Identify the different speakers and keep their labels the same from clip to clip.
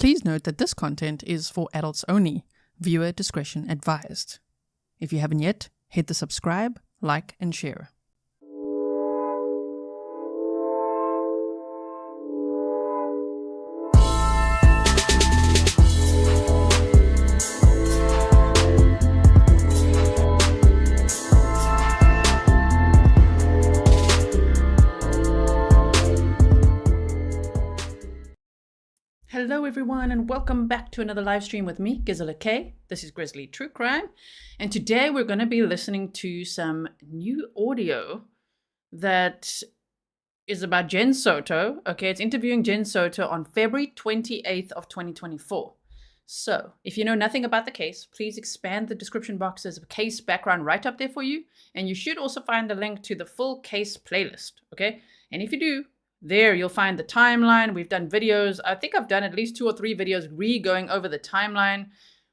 Speaker 1: Please note that this content is for adults only. Viewer discretion advised. If you haven't yet, hit the subscribe, like, and share. Hello everyone and welcome back to another live stream with me, Grizzly K. This is Grizzly True Crime, and today we're going to be listening to some new audio that is about Jen Soto. Okay, it's interviewing Jen Soto on February 28th of 2024. So, if you know nothing about the case, please expand the description box. There's a case background right up there for you, and you should also find the link to the full case playlist. Okay, and if you do, there you'll find the timeline. We've done videos. I think I've done at least 2 or 3 videos going over the timeline.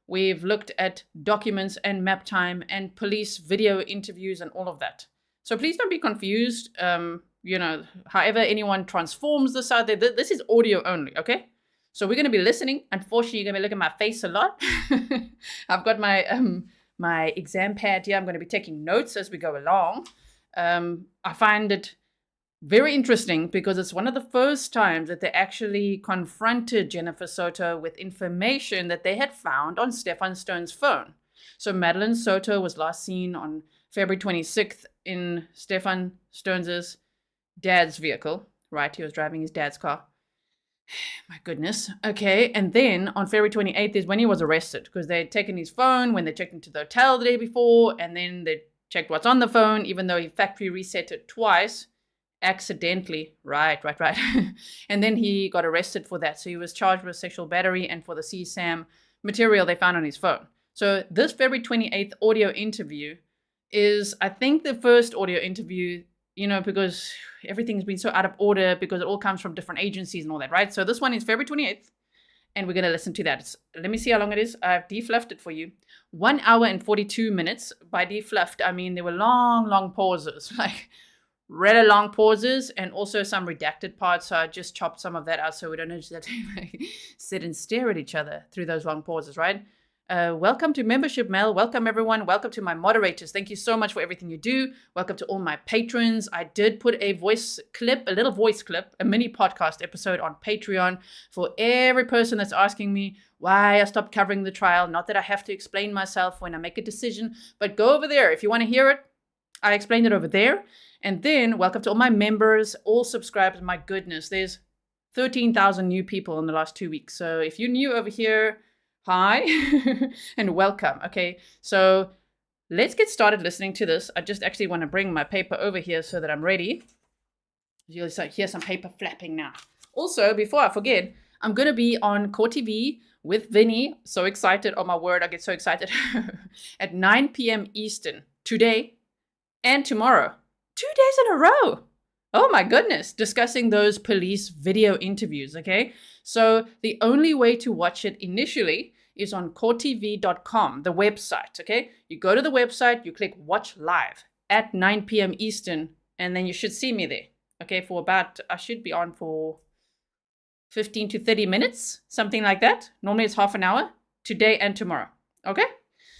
Speaker 1: We've looked at documents and map time and police video interviews and all of that. So please don't be confused. However anyone transforms this out there, this is audio only, okay? So we're going to be listening. Unfortunately, you're going to be looking at my face a lot. I've got my my exam pad here. I'm going to be taking notes as we go along. I find it very interesting because it's one of the first times that they actually confronted Jennifer Soto with information that they had found on Stephan Sterns' phone. So Madeline Soto was last seen on February 26th in Stephan Sterns' dad's vehicle, right? He was driving his dad's car. My goodness. Okay. And then on February 28th is when he was arrested because they had taken his phone when they checked into the hotel the day before, and then they checked what's on the phone, even though he factory reset it twice. Accidentally. Right. And then he got arrested for that. So he was charged with sexual battery and for the CSAM material they found on his phone. So this February 28th audio interview is, I think, the first audio interview, because everything's been so out of order because it all comes from different agencies and all that, right? So this one is February 28th, and we're going to listen to that. Let me see how long it is. I've defluffed it for you. 1 hour and 42 minutes. By defluffed, I mean there were long pauses, like really long pauses, and also some redacted parts. So I just chopped some of that out so we don't have to sit and stare at each other through those long pauses, right? Welcome to Membership Mail. Welcome everyone. Welcome to my moderators. Thank you so much for everything you do. Welcome to all my patrons. I did put a little voice clip, a mini podcast episode on Patreon for every person that's asking me why I stopped covering the trial. Not that I have to explain myself when I make a decision, but go over there. If you want to hear it, I explained it over there. And then welcome to all my members, all subscribers. My goodness, there's 13,000 new people in the last 2 weeks. So if you're new over here, hi and welcome. Okay, so let's get started listening to this. I just actually want to bring my paper over here so that I'm ready. You'll hear some paper flapping now. Also, before I forget, I'm going to be on Core TV with Vinny. So excited. Oh my word, I get so excited. At 9 p.m. Eastern today and tomorrow. 2 days in a row. Oh my goodness. Discussing those police video interviews, okay? So the only way to watch it initially is on coretv.com, the website, okay? You go to the website, you click watch live at 9 p.m. Eastern, and then you should see me there, okay? I should be on for 15 to 30 minutes, something like that. Normally it's half an hour, today and tomorrow, okay?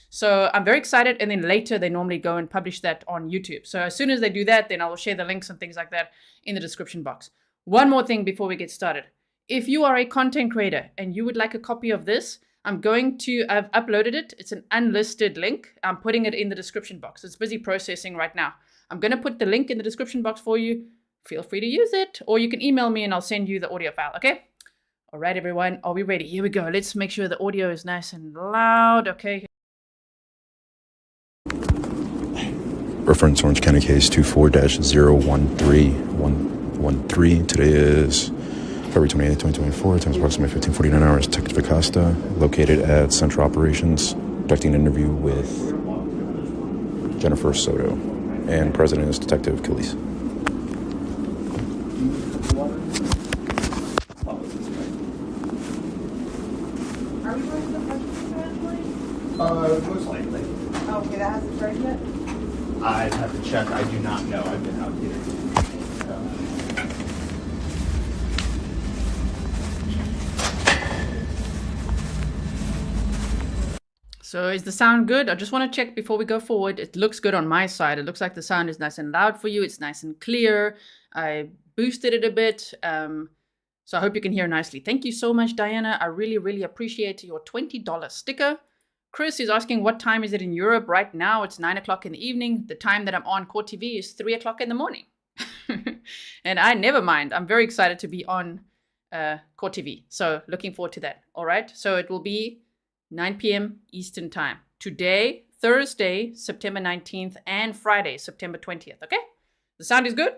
Speaker 1: So I'm very excited, and then later they normally go and publish that on YouTube. So as soon as they do that, then I will share the links and things like that in the description box. One more thing before we get started. If you are a content creator and you would like a copy of this, I've uploaded it. It's an unlisted link. I'm putting it in the description box. It's busy processing right now. I'm going to put the link in the description box for you. Feel free to use it, or you can email me and I'll send you the audio file, okay? All right, everyone. Are we ready? Here we go. Let's make sure the audio is nice and loud, okay?
Speaker 2: Reference Orange County case 24-013113. Today is February 28th, 2024. Time is approximately 15:49 hours. Detective Acosta, located at Central Operations, conducting an interview with Jennifer Soto, and President is Detective Kissimmee.
Speaker 3: Are we going to the budget eventually?
Speaker 4: Most likely.
Speaker 3: Okay, that hasn't started yet?
Speaker 4: I'd have to check. I do not know. I've been out here.
Speaker 1: So is the sound good? I just want to check before we go forward. It looks good on my side. It looks like the sound is nice and loud for you. It's nice and clear. I boosted it a bit. So I hope you can hear nicely. Thank you so much, Diana. I really, really appreciate your $20 sticker. Chris is asking, what time is it in Europe? Right now, it's 9 o'clock in the evening. The time that I'm on Court TV is 3 o'clock in the morning. And I never mind. I'm very excited to be on Court TV. So looking forward to that. All right. So it will be 9 p.m. Eastern time. Today, Thursday, September 19th, and Friday, September 20th. Okay? The sound is good?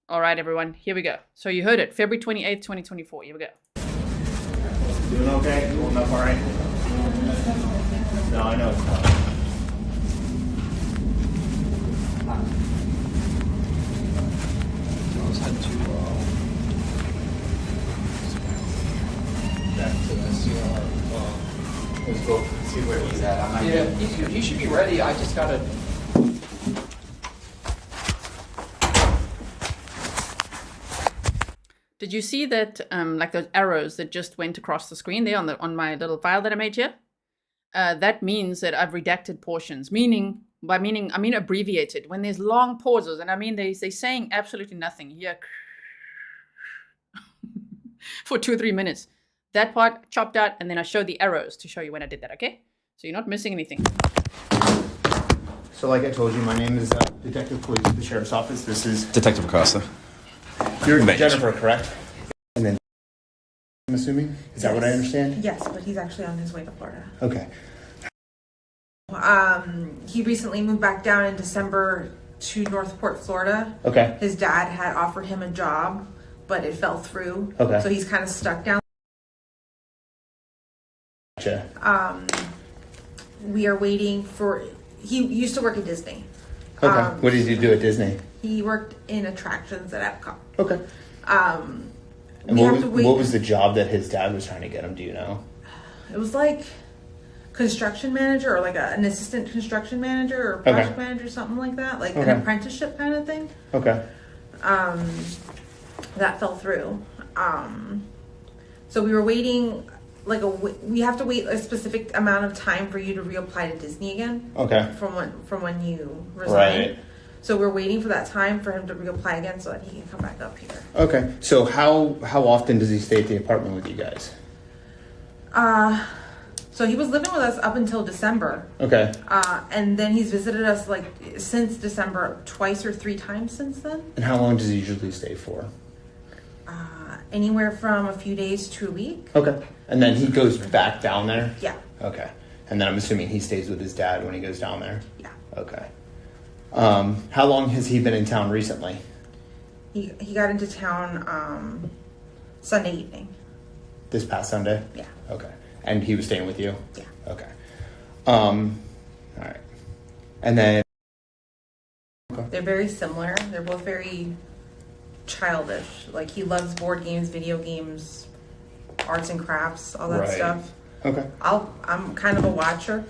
Speaker 1: All right, everyone. Here we go. So you heard it. February 28th, 2024. Here we go.
Speaker 4: Doing okay? Holding up all right? No, I know it's not. Back to the CR. Let's go see where he's at. I'm not
Speaker 5: Yeah, he should be ready. I just gotta.
Speaker 1: Did you see that, like those arrows that just went across the screen there on my little file that I made here? That means that I've redacted portions. By meaning, I mean abbreviated. When there's long pauses, and I mean they're saying absolutely nothing here for 2 or 3 minutes. That part chopped out, and then I showed the arrows to show you when I did that. Okay, so you're not missing anything.
Speaker 4: So like I told you, my name is Detective Police at the Sheriff's Office. This is
Speaker 2: Detective Acosta.
Speaker 4: you're
Speaker 2: Thank you.
Speaker 4: Jennifer, correct? And then I'm assuming? Is that what I understand?
Speaker 3: Yes, but he's actually on his way to Florida.
Speaker 4: Okay.
Speaker 3: He recently moved back down in December to Northport, Florida.
Speaker 4: Okay.
Speaker 3: His dad had offered him a job, but it fell through.
Speaker 4: Okay.
Speaker 3: So he's kind of stuck down.
Speaker 4: Gotcha.
Speaker 3: We are waiting for. He used to work at Disney.
Speaker 4: Okay. What did you do at Disney?
Speaker 3: He worked in attractions at Epcot.
Speaker 4: Okay. And
Speaker 3: We have to wait.
Speaker 4: what was the job that his dad was trying to get him? Do you know?
Speaker 3: It was like construction manager or like an assistant construction manager or project
Speaker 4: Okay.
Speaker 3: manager, something like that, like
Speaker 4: Okay.
Speaker 3: an apprenticeship kind of thing.
Speaker 4: Okay.
Speaker 3: That fell through. So we were waiting we have to wait a specific amount of time for you to reapply to Disney again.
Speaker 4: Okay.
Speaker 3: From when you resigned.
Speaker 4: Right.
Speaker 3: So we're waiting for that time for him to reapply again so that he can come back up here.
Speaker 4: Okay. So how often does he stay at the apartment with you guys?
Speaker 3: So he was living with us up until December.
Speaker 4: Okay.
Speaker 3: And then he's visited us since December 2 or 3 times since then.
Speaker 4: And how long does he usually stay for?
Speaker 3: Anywhere from a few days to a week.
Speaker 4: Okay. And then he goes back down there?
Speaker 3: Yeah.
Speaker 4: Okay. And then I'm assuming he stays with his dad when he goes down there?
Speaker 3: Yeah.
Speaker 4: Okay. How long has he been in town recently?
Speaker 3: He got into town Sunday evening.
Speaker 4: This past Sunday?
Speaker 3: Yeah.
Speaker 4: Okay. And he was staying with you?
Speaker 3: Yeah.
Speaker 4: Okay. All right. And then...
Speaker 3: They're very similar. They're both very childish. Like, he loves board games, video games, arts and crafts, all that
Speaker 4: Right.
Speaker 3: stuff.
Speaker 4: Okay.
Speaker 3: I'm kind of a watcher.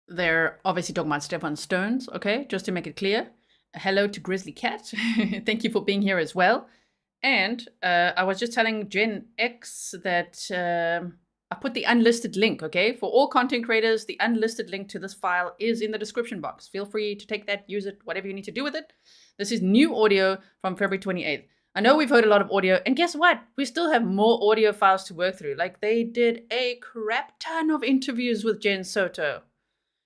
Speaker 1: They're obviously talking about Stephan Sterns, okay? Just to make it clear. Hello to Grizzly Cat. Thank you for being here as well. And I was just telling Gen X that I put the unlisted link, okay? For all content creators, the unlisted link to this file is in the description box. Feel free to take that, use it, whatever you need to do with it. This is new audio from February 28th. I know we've heard a lot of audio, and guess what? We still have more audio files to work through. Like, they did a crap ton of interviews with Jen Soto.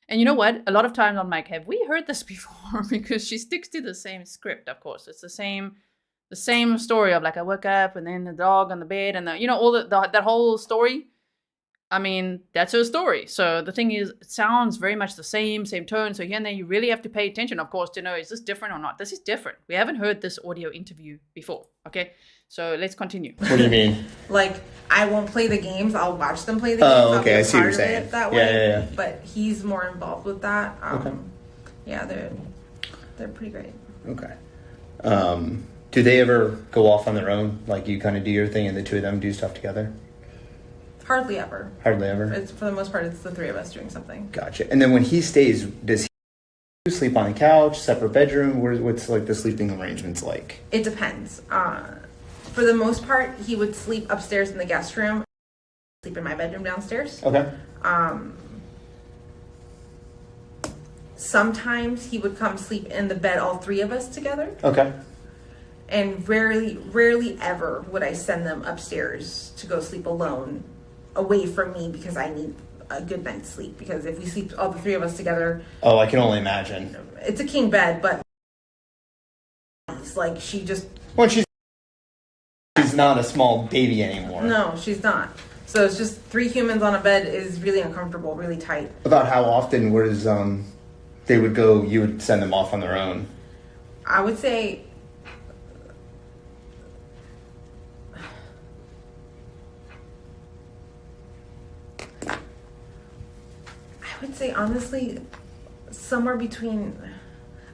Speaker 1: And you know what? A lot of times I'm like, have we heard this before? Because she sticks to the same script, of course. It's the same story of like, I woke up and then the dog on the bed and all that whole story. I mean, that's her story. So the thing is, it sounds very much the same tone. So here and there, you really have to pay attention, of course, to know, is this different or not? This is different. We haven't heard this audio interview before. Okay, so let's continue.
Speaker 4: What do you mean?
Speaker 3: Like, I won't play the games. I'll watch them play the games.
Speaker 4: Oh,
Speaker 3: I'll
Speaker 4: okay.
Speaker 3: be a
Speaker 4: I see what
Speaker 3: part
Speaker 4: you're
Speaker 3: of
Speaker 4: saying.
Speaker 3: it that
Speaker 4: Yeah,
Speaker 3: way.
Speaker 4: yeah.
Speaker 3: But he's more involved with that.
Speaker 4: Okay.
Speaker 3: Yeah, they're pretty great.
Speaker 4: Okay. Do they ever go off on their own? Like, you kind of do your thing and the two of them do stuff together?
Speaker 3: Hardly ever.
Speaker 4: Hardly ever?
Speaker 3: It's, for the most part, it's the 3 of us doing something.
Speaker 4: Gotcha. And then when he stays, does he sleep on the couch, separate bedroom? What's like the sleeping arrangements like?
Speaker 3: It depends. For the most part, he would sleep upstairs in the guest room, sleep in my bedroom downstairs.
Speaker 4: Okay.
Speaker 3: sometimes he would come sleep in the bed, all three of us together.
Speaker 4: Okay.
Speaker 3: And rarely ever would I send them upstairs to go sleep alone, away from me, because I need a good night's sleep. Because if we sleep all the three of us together,
Speaker 4: Oh, I can only imagine.
Speaker 3: it's a king bed, but it's like she just
Speaker 4: Well, she's not a small baby anymore.
Speaker 3: no, she's not. So it's just three humans on a bed is really uncomfortable, really tight.
Speaker 4: About how often was they would go? You would send them off on their own.
Speaker 3: I would say honestly, somewhere between,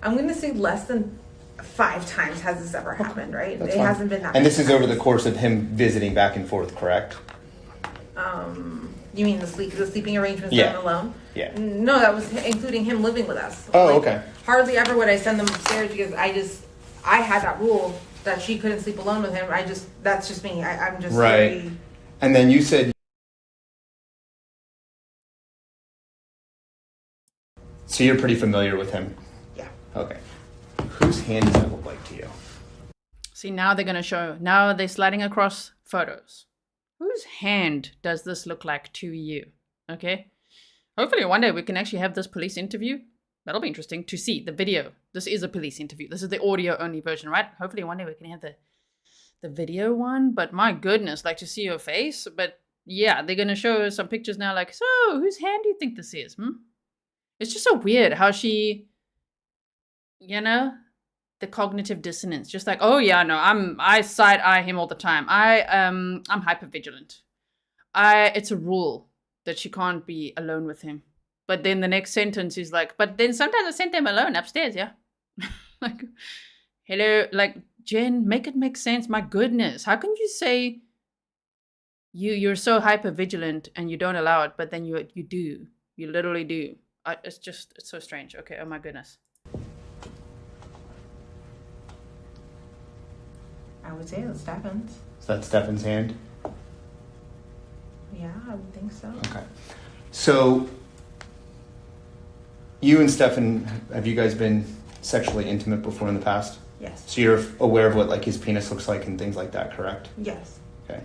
Speaker 3: I'm going to say less than 5 times has this ever happened, right?
Speaker 4: That's
Speaker 3: It
Speaker 4: fine.
Speaker 3: hasn't been that
Speaker 4: And this
Speaker 3: many
Speaker 4: is over the
Speaker 3: times.
Speaker 4: course of him visiting back and forth, correct?
Speaker 3: You mean the sleeping arrangements
Speaker 4: Yeah.
Speaker 3: done alone?
Speaker 4: Yeah.
Speaker 3: No, that was including him living with us.
Speaker 4: Oh, okay.
Speaker 3: Hardly ever would I send them upstairs because I had that rule that she couldn't sleep alone with him. That's just me. I'm just
Speaker 4: Right.
Speaker 3: very,
Speaker 4: And then you said. So you're pretty familiar with him?
Speaker 3: yeah.
Speaker 4: Okay. Whose hand does that look like to you?
Speaker 1: See, now they're going to show, now they're sliding across photos. Whose hand does this look like to you? Okay. Hopefully one day we can actually have this police interview. That'll be interesting to see the video. This is a police interview. This is the audio only version, right? Hopefully one day we can have the video one. But my goodness, like to see your face. But yeah, they're going to show some pictures now like, so whose hand do you think this is? It's just so weird how she, the cognitive dissonance, just like, oh yeah, no, I side eye him all the time. I'm hypervigilant. It's a rule that she can't be alone with him. But then the next sentence is like, but then sometimes I send them alone upstairs, yeah. Like, hello, like, Jen, make it make sense. My goodness, how can you say you're so hypervigilant and you don't allow it, but then you do, you literally do. It's so strange. Okay, oh my goodness.
Speaker 3: I would say it's Stephan's.
Speaker 4: Is that Stephan's hand?
Speaker 3: Yeah, I would think so.
Speaker 4: Okay. So, you and Stephan, have you guys been sexually intimate before in the past?
Speaker 3: Yes.
Speaker 4: So you're aware of what like his penis looks like and things like that, correct?
Speaker 3: Yes.
Speaker 4: Okay.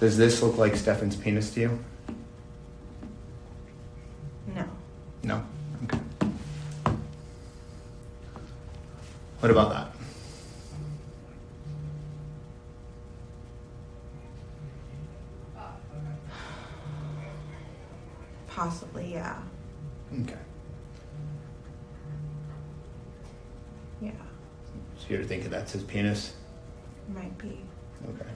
Speaker 4: Does this look like Stephan's penis to you?
Speaker 3: No.
Speaker 4: No? Okay. What about that?
Speaker 3: Possibly, yeah.
Speaker 4: Okay.
Speaker 3: Yeah.
Speaker 4: So you're thinking that's his penis?
Speaker 3: Might be.
Speaker 4: Okay.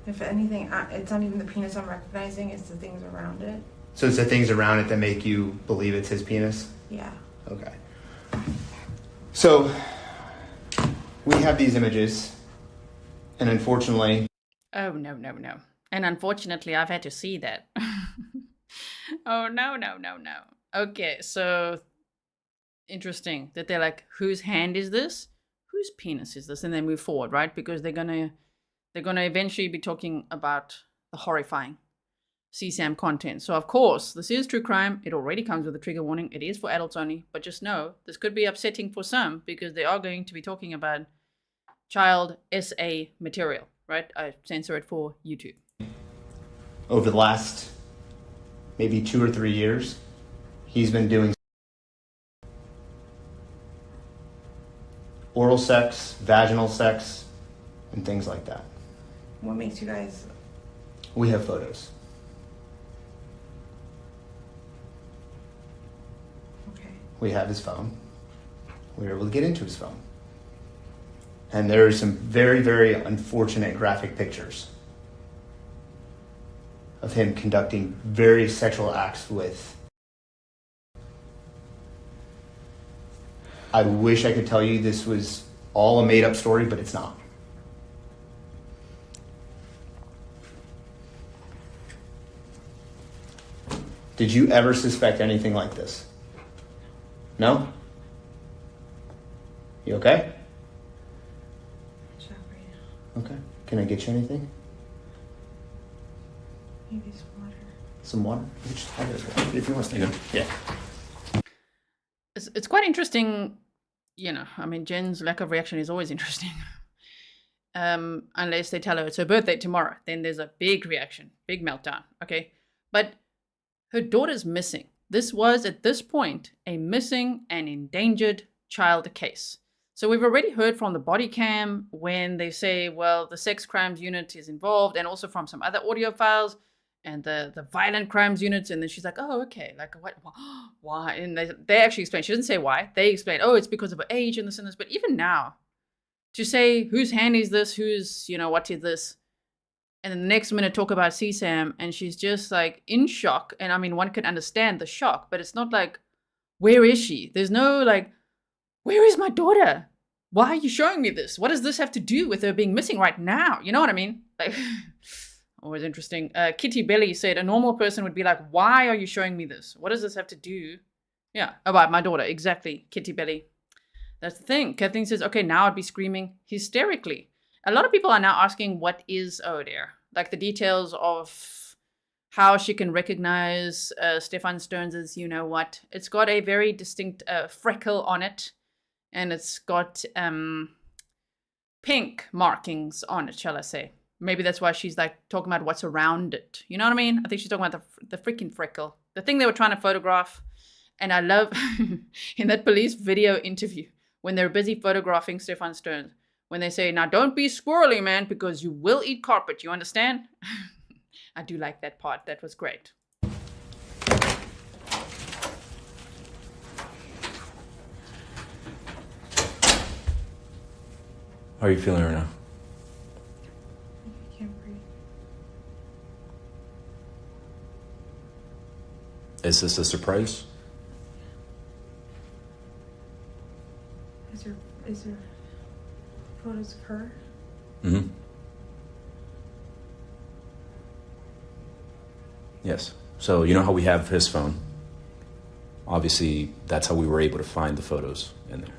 Speaker 3: If anything, it's not even the penis I'm recognizing, it's the things around it.
Speaker 4: So it's the things around it that make you believe it's his penis?
Speaker 3: Yeah.
Speaker 4: Okay. So we have these images, and unfortunately...
Speaker 1: Oh, no. And unfortunately, I've had to see that. Oh, no. Okay, so interesting that they're like, whose hand is this? Whose penis is this? And they move forward, right? Because they're gonna eventually be talking about the horrifying CSAM content. So of course, this is true crime. It already comes with a trigger warning. It is for adults only. But just know, this could be upsetting for some because they are going to be talking about child SA material, right? I censor it for YouTube.
Speaker 4: Over the last maybe 2 or 3 years, he's been doing oral sex, vaginal sex, and things like that.
Speaker 3: What makes you guys...
Speaker 4: We have photos.
Speaker 3: Okay.
Speaker 4: We have his phone. We were able to get into his phone. And there are some very, very unfortunate graphic pictures of him conducting very sexual acts with... I wish I could tell you this was all a made-up story, but it's not. Did you ever suspect anything like this? No? You okay?
Speaker 3: Shop right now.
Speaker 4: Okay. Can I get you anything?
Speaker 3: Maybe some water.
Speaker 4: some water. You can just have it if you want to.
Speaker 2: Yeah.
Speaker 1: It's quite interesting, you know. I mean, Jen's lack of reaction is always interesting. Unless they tell her it's her birthday tomorrow, then there's a big reaction, big meltdown. Okay, but her daughter's missing. This was at this point a missing and endangered child case. So we've already heard from the body cam when they say, well, the sex crimes unit is involved, and also from some other audio files and the violent crimes units. And then she's like, oh, okay, like what, why? And they actually explain. She didn't say why. They explain, oh, it's because of her age and this and this. But even now, to say whose hand is this, who's, you know, what is this? And then the next minute talk about CSAM, and she's just like in shock. And I mean, one could understand the shock, but it's not like, where is she? There's no like, where is my daughter? Why are you showing me this? What does this have to do with her being missing right now? You know what I mean? Like, always interesting. Kitty Belly said a normal person would be like, why are you showing me this? What does this have to do? Yeah, about my daughter. Exactly, Kitty Belly. That's the thing. Kathleen says, okay, now I'd be screaming hysterically. A lot of people are now asking, what is there? Like the details of how she can recognize Stephan Sterns' you know what. It's got a very distinct freckle on it. And it's got pink markings on it, shall I say. Maybe that's why she's like talking about what's around it. You know what I mean? I think she's talking about the freaking freckle. The thing they were trying to photograph. And I love in that police video interview, when they're busy photographing Stephan Sterns, when they say, now don't be squirrely, man, because you will eat carpet. You understand? I do like that part. That was great.
Speaker 2: How are you feeling right now?
Speaker 3: I can't breathe.
Speaker 2: Is this a surprise?
Speaker 3: Is there photos of her?
Speaker 2: Mm-hmm. Yes. So you know how we have his phone? Obviously, that's how we were able to find the photos in there.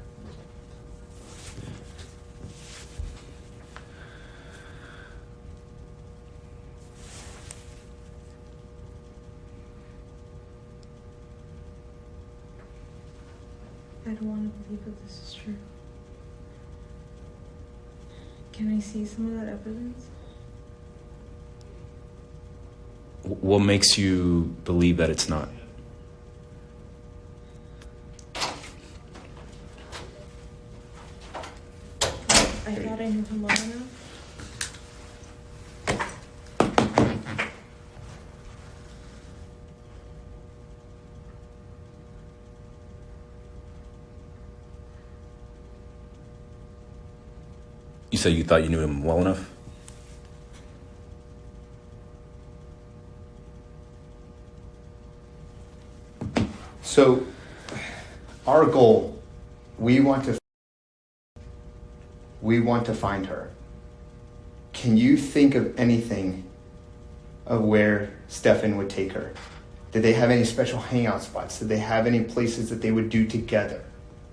Speaker 3: I don't want to believe that this is true. Can I see some of that evidence?
Speaker 2: What makes you believe that it's not?
Speaker 3: I thought I knew him well enough.
Speaker 2: You said you thought you knew him well enough?
Speaker 4: So, our goal, we want to find her. Can you think of anything of where Stephan would take her? Did they have any special hangout spots? Did they have any places that they would do together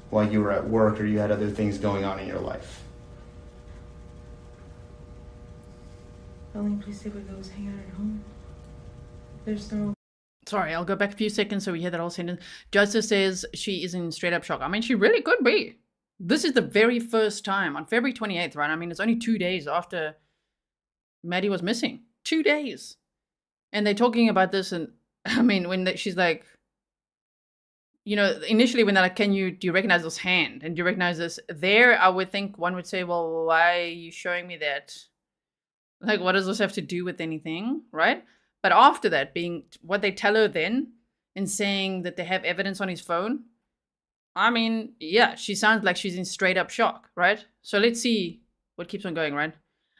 Speaker 4: while you were at work or you had other things going on in your life?
Speaker 3: The only place they would go is hang out at home. There's no...
Speaker 1: Sorry, I'll go back a few seconds so we hear that whole sentence. Justice says she is in straight up shock. I mean, she really could be. This is the very first time on February 28th, right? I mean, it's only 2 days after Maddie was missing. 2 days. And they're talking about this, and I mean, when she's like, you know, initially when they're like, do you recognize this hand? And do you recognize this? There, I would think one would say, well, why are you showing me that? Like, what does this have to do with anything, right? But after that, being what they tell her then, and saying that they have evidence on his phone, I mean, yeah, she sounds like she's in straight up shock, right? So let's see what keeps on going, right?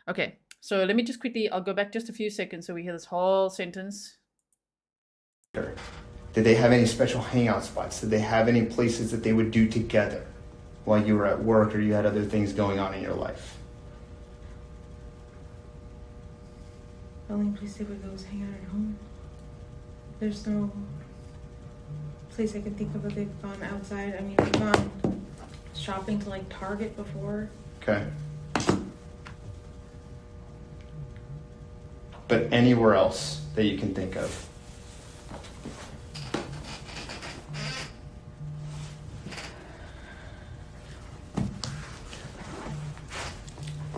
Speaker 1: Okay, so let me just quickly, I'll go back just a few seconds so we hear this whole sentence.
Speaker 4: Did they have any special hangout spots? Did they have any places that they would do together while you were at work or you had other things going on in your life?
Speaker 3: The only place they would go is hang out at home. There's no place I can think of that they've gone outside. I mean, they've gone shopping to like Target before.
Speaker 4: Okay. But anywhere else that you can think of?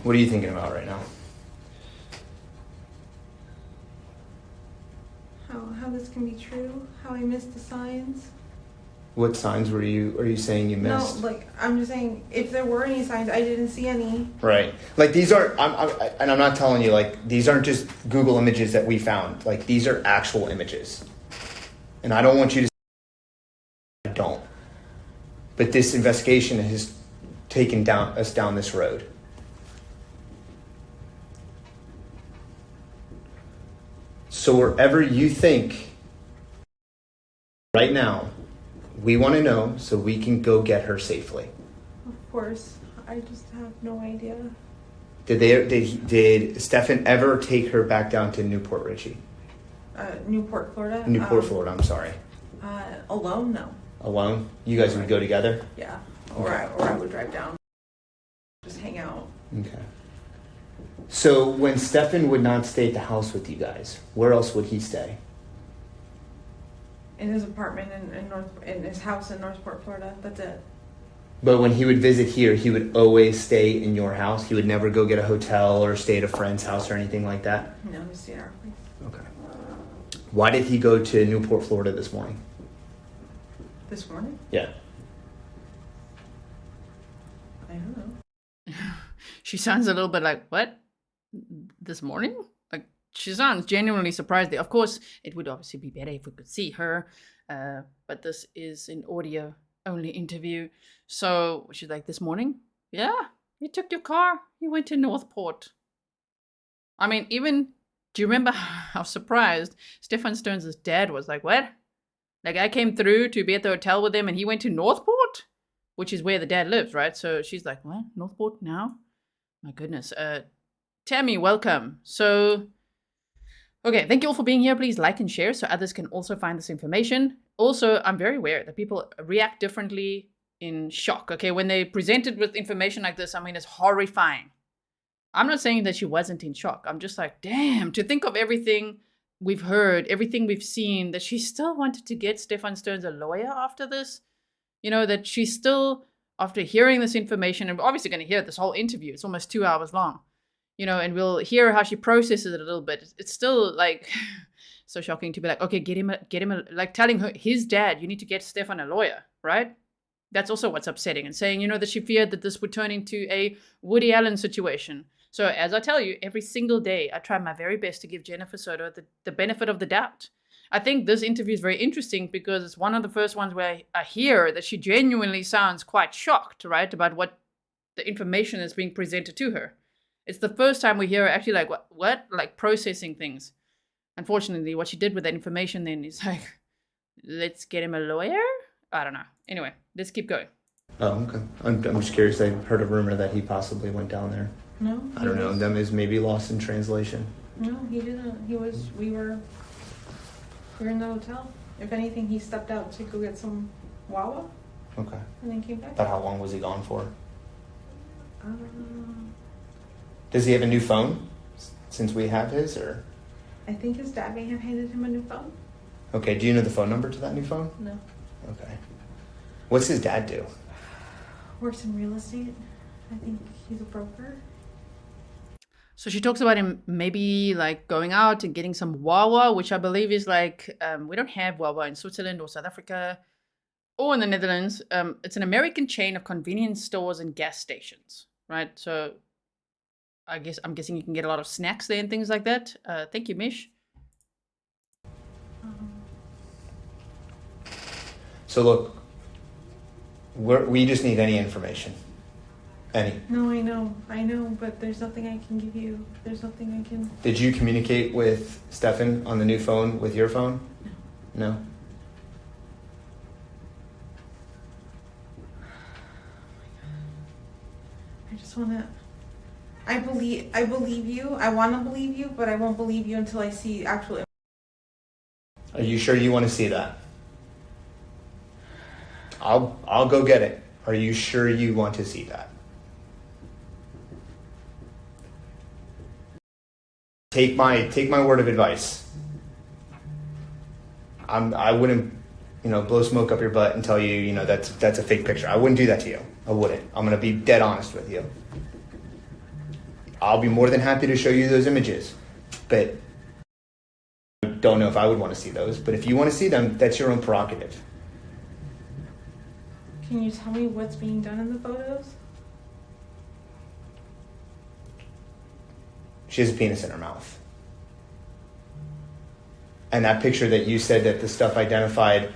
Speaker 4: What are you thinking about right now?
Speaker 3: How this can be true? How I missed the signs?
Speaker 4: What signs are you saying you missed?
Speaker 3: No, like I'm just saying, if there were any signs, I didn't see any.
Speaker 4: Right. Like these aren't. I'm not telling you. Like these aren't just Google images that we found. Like these are actual images. And I don't want you to. I don't. But this investigation has taken us down this road. So wherever you think, right now, we want to know so we can go get her safely.
Speaker 3: Of course, I just have no idea.
Speaker 4: Did Stephan ever take her back down to Newport Richie?
Speaker 3: Newport, Florida.
Speaker 4: Florida. I'm sorry.
Speaker 3: Alone, no.
Speaker 4: Alone? You guys would go together?
Speaker 3: Yeah, or I would drive down, just hang out.
Speaker 4: Okay. So when Stephan would not stay at the house with you guys, where else would he stay?
Speaker 3: In his apartment in his house in Northport, Florida. That's it.
Speaker 4: But when he would visit here, he would always stay in your house? He would never go get a hotel or stay at a friend's house or anything like that?
Speaker 3: No, he stayed at our place.
Speaker 4: Okay. Why did he go to Newport, Florida this morning?
Speaker 3: This morning?
Speaker 4: Yeah.
Speaker 3: I don't know.
Speaker 1: She sounds a little bit like, what? This morning? Like, she sounds genuinely surprised. Of course, it would obviously be better if we could see her, but this is an audio-only interview. So she's like, this morning? Yeah, you took your car. You went to Northport. I mean, even, do you remember how surprised Stephan Sterns' dad was? Like, what? Like, I came through to be at the hotel with him and he went to Northport? Which is where the dad lives, right? So she's like, what? Northport now? My goodness. Tammy, welcome. So, okay, thank you all for being here. Please like and share so others can also find this information. Also, I'm very aware that people react differently in shock, okay? When they presented with information like this, I mean, it's horrifying. I'm not saying that she wasn't in shock. I'm just like, damn, to think of everything we've heard, everything we've seen, that she still wanted to get Stephan Sterns a lawyer after this. You know, that she's still, after hearing this information, and we're obviously going to hear this whole interview. It's almost 2 hours long. You know, and we'll hear how she processes it a little bit. It's still like so shocking to be like, okay, get him like telling his dad, you need to get Stephan a lawyer, right? That's also what's upsetting, and saying, you know, that she feared that this would turn into a Woody Allen situation. So as I tell you, every single day, I try my very best to give Jennifer Soto the benefit of the doubt. I think this interview is very interesting because it's one of the first ones where I hear that she genuinely sounds quite shocked, right, about what the information is being presented to her. It's the first time we hear her actually like, what? Like processing things. Unfortunately, what she did with that information then is like, let's get him a lawyer? I don't know. Anyway, let's keep going.
Speaker 4: Oh, okay. I'm just curious. I heard a rumor that he possibly went down there.
Speaker 3: No.
Speaker 4: I don't know. Them is maybe lost in translation.
Speaker 3: No, he didn't. We were in the hotel. If anything, he stepped out to go get some Wawa.
Speaker 4: Okay.
Speaker 3: And then came back.
Speaker 4: About how long was he gone for?
Speaker 3: Um,
Speaker 4: Does he have a new phone since we have his, or?
Speaker 3: I think his dad may have handed him a new phone.
Speaker 4: Okay, do you know the phone number to that new phone?
Speaker 3: No.
Speaker 4: Okay. What's his dad do?
Speaker 3: Works in real estate. I think he's a broker.
Speaker 1: So she talks about him maybe like going out and getting some Wawa, which I believe is like, we don't have Wawa in Switzerland or South Africa or in the Netherlands. It's an American chain of convenience stores and gas stations, right? So I'm guessing you can get a lot of snacks there and things like that. Thank you, Mish.
Speaker 4: So look, we just need any information. Any.
Speaker 3: No, I know, but there's nothing I can give you. There's nothing I can.
Speaker 4: Did you communicate with Stephan on the new phone with your phone?
Speaker 3: No.
Speaker 4: No?
Speaker 3: I just want to. I believe you. I want to believe you, but I won't believe you until I see actual.
Speaker 4: Are you sure you want to see that? I'll go get it. Are you sure you want to see that? Take my word of advice. I wouldn't, blow smoke up your butt and tell you, that's a fake picture. I wouldn't do that to you. I wouldn't. I'm gonna be dead honest with you. I'll be more than happy to show you those images. But I don't know if I would want to see those. But if you want to see them, that's your own prerogative.
Speaker 3: Can you tell me what's being done in the photos?
Speaker 4: She has a penis in her mouth. And that picture that you said that the stuff identified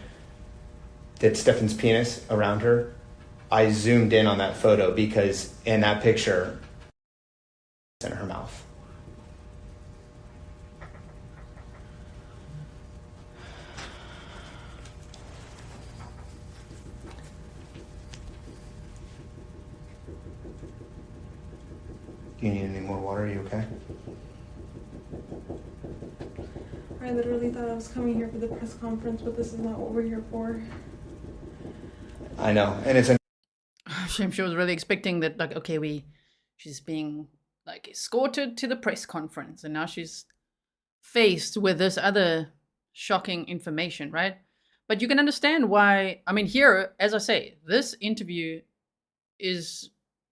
Speaker 4: that Stephan's penis around her, I zoomed in on that photo because in that picture, it's in her mouth. Do you need any more water? Are you okay?
Speaker 3: I literally thought I was coming here for the press conference, but this is not what we're here for.
Speaker 4: I know, and it's
Speaker 1: Shame she was really expecting that, like, okay, she's being like escorted to the press conference, and now she's faced with this other shocking information, right? But you can understand why. I mean, here, as I say, this interview is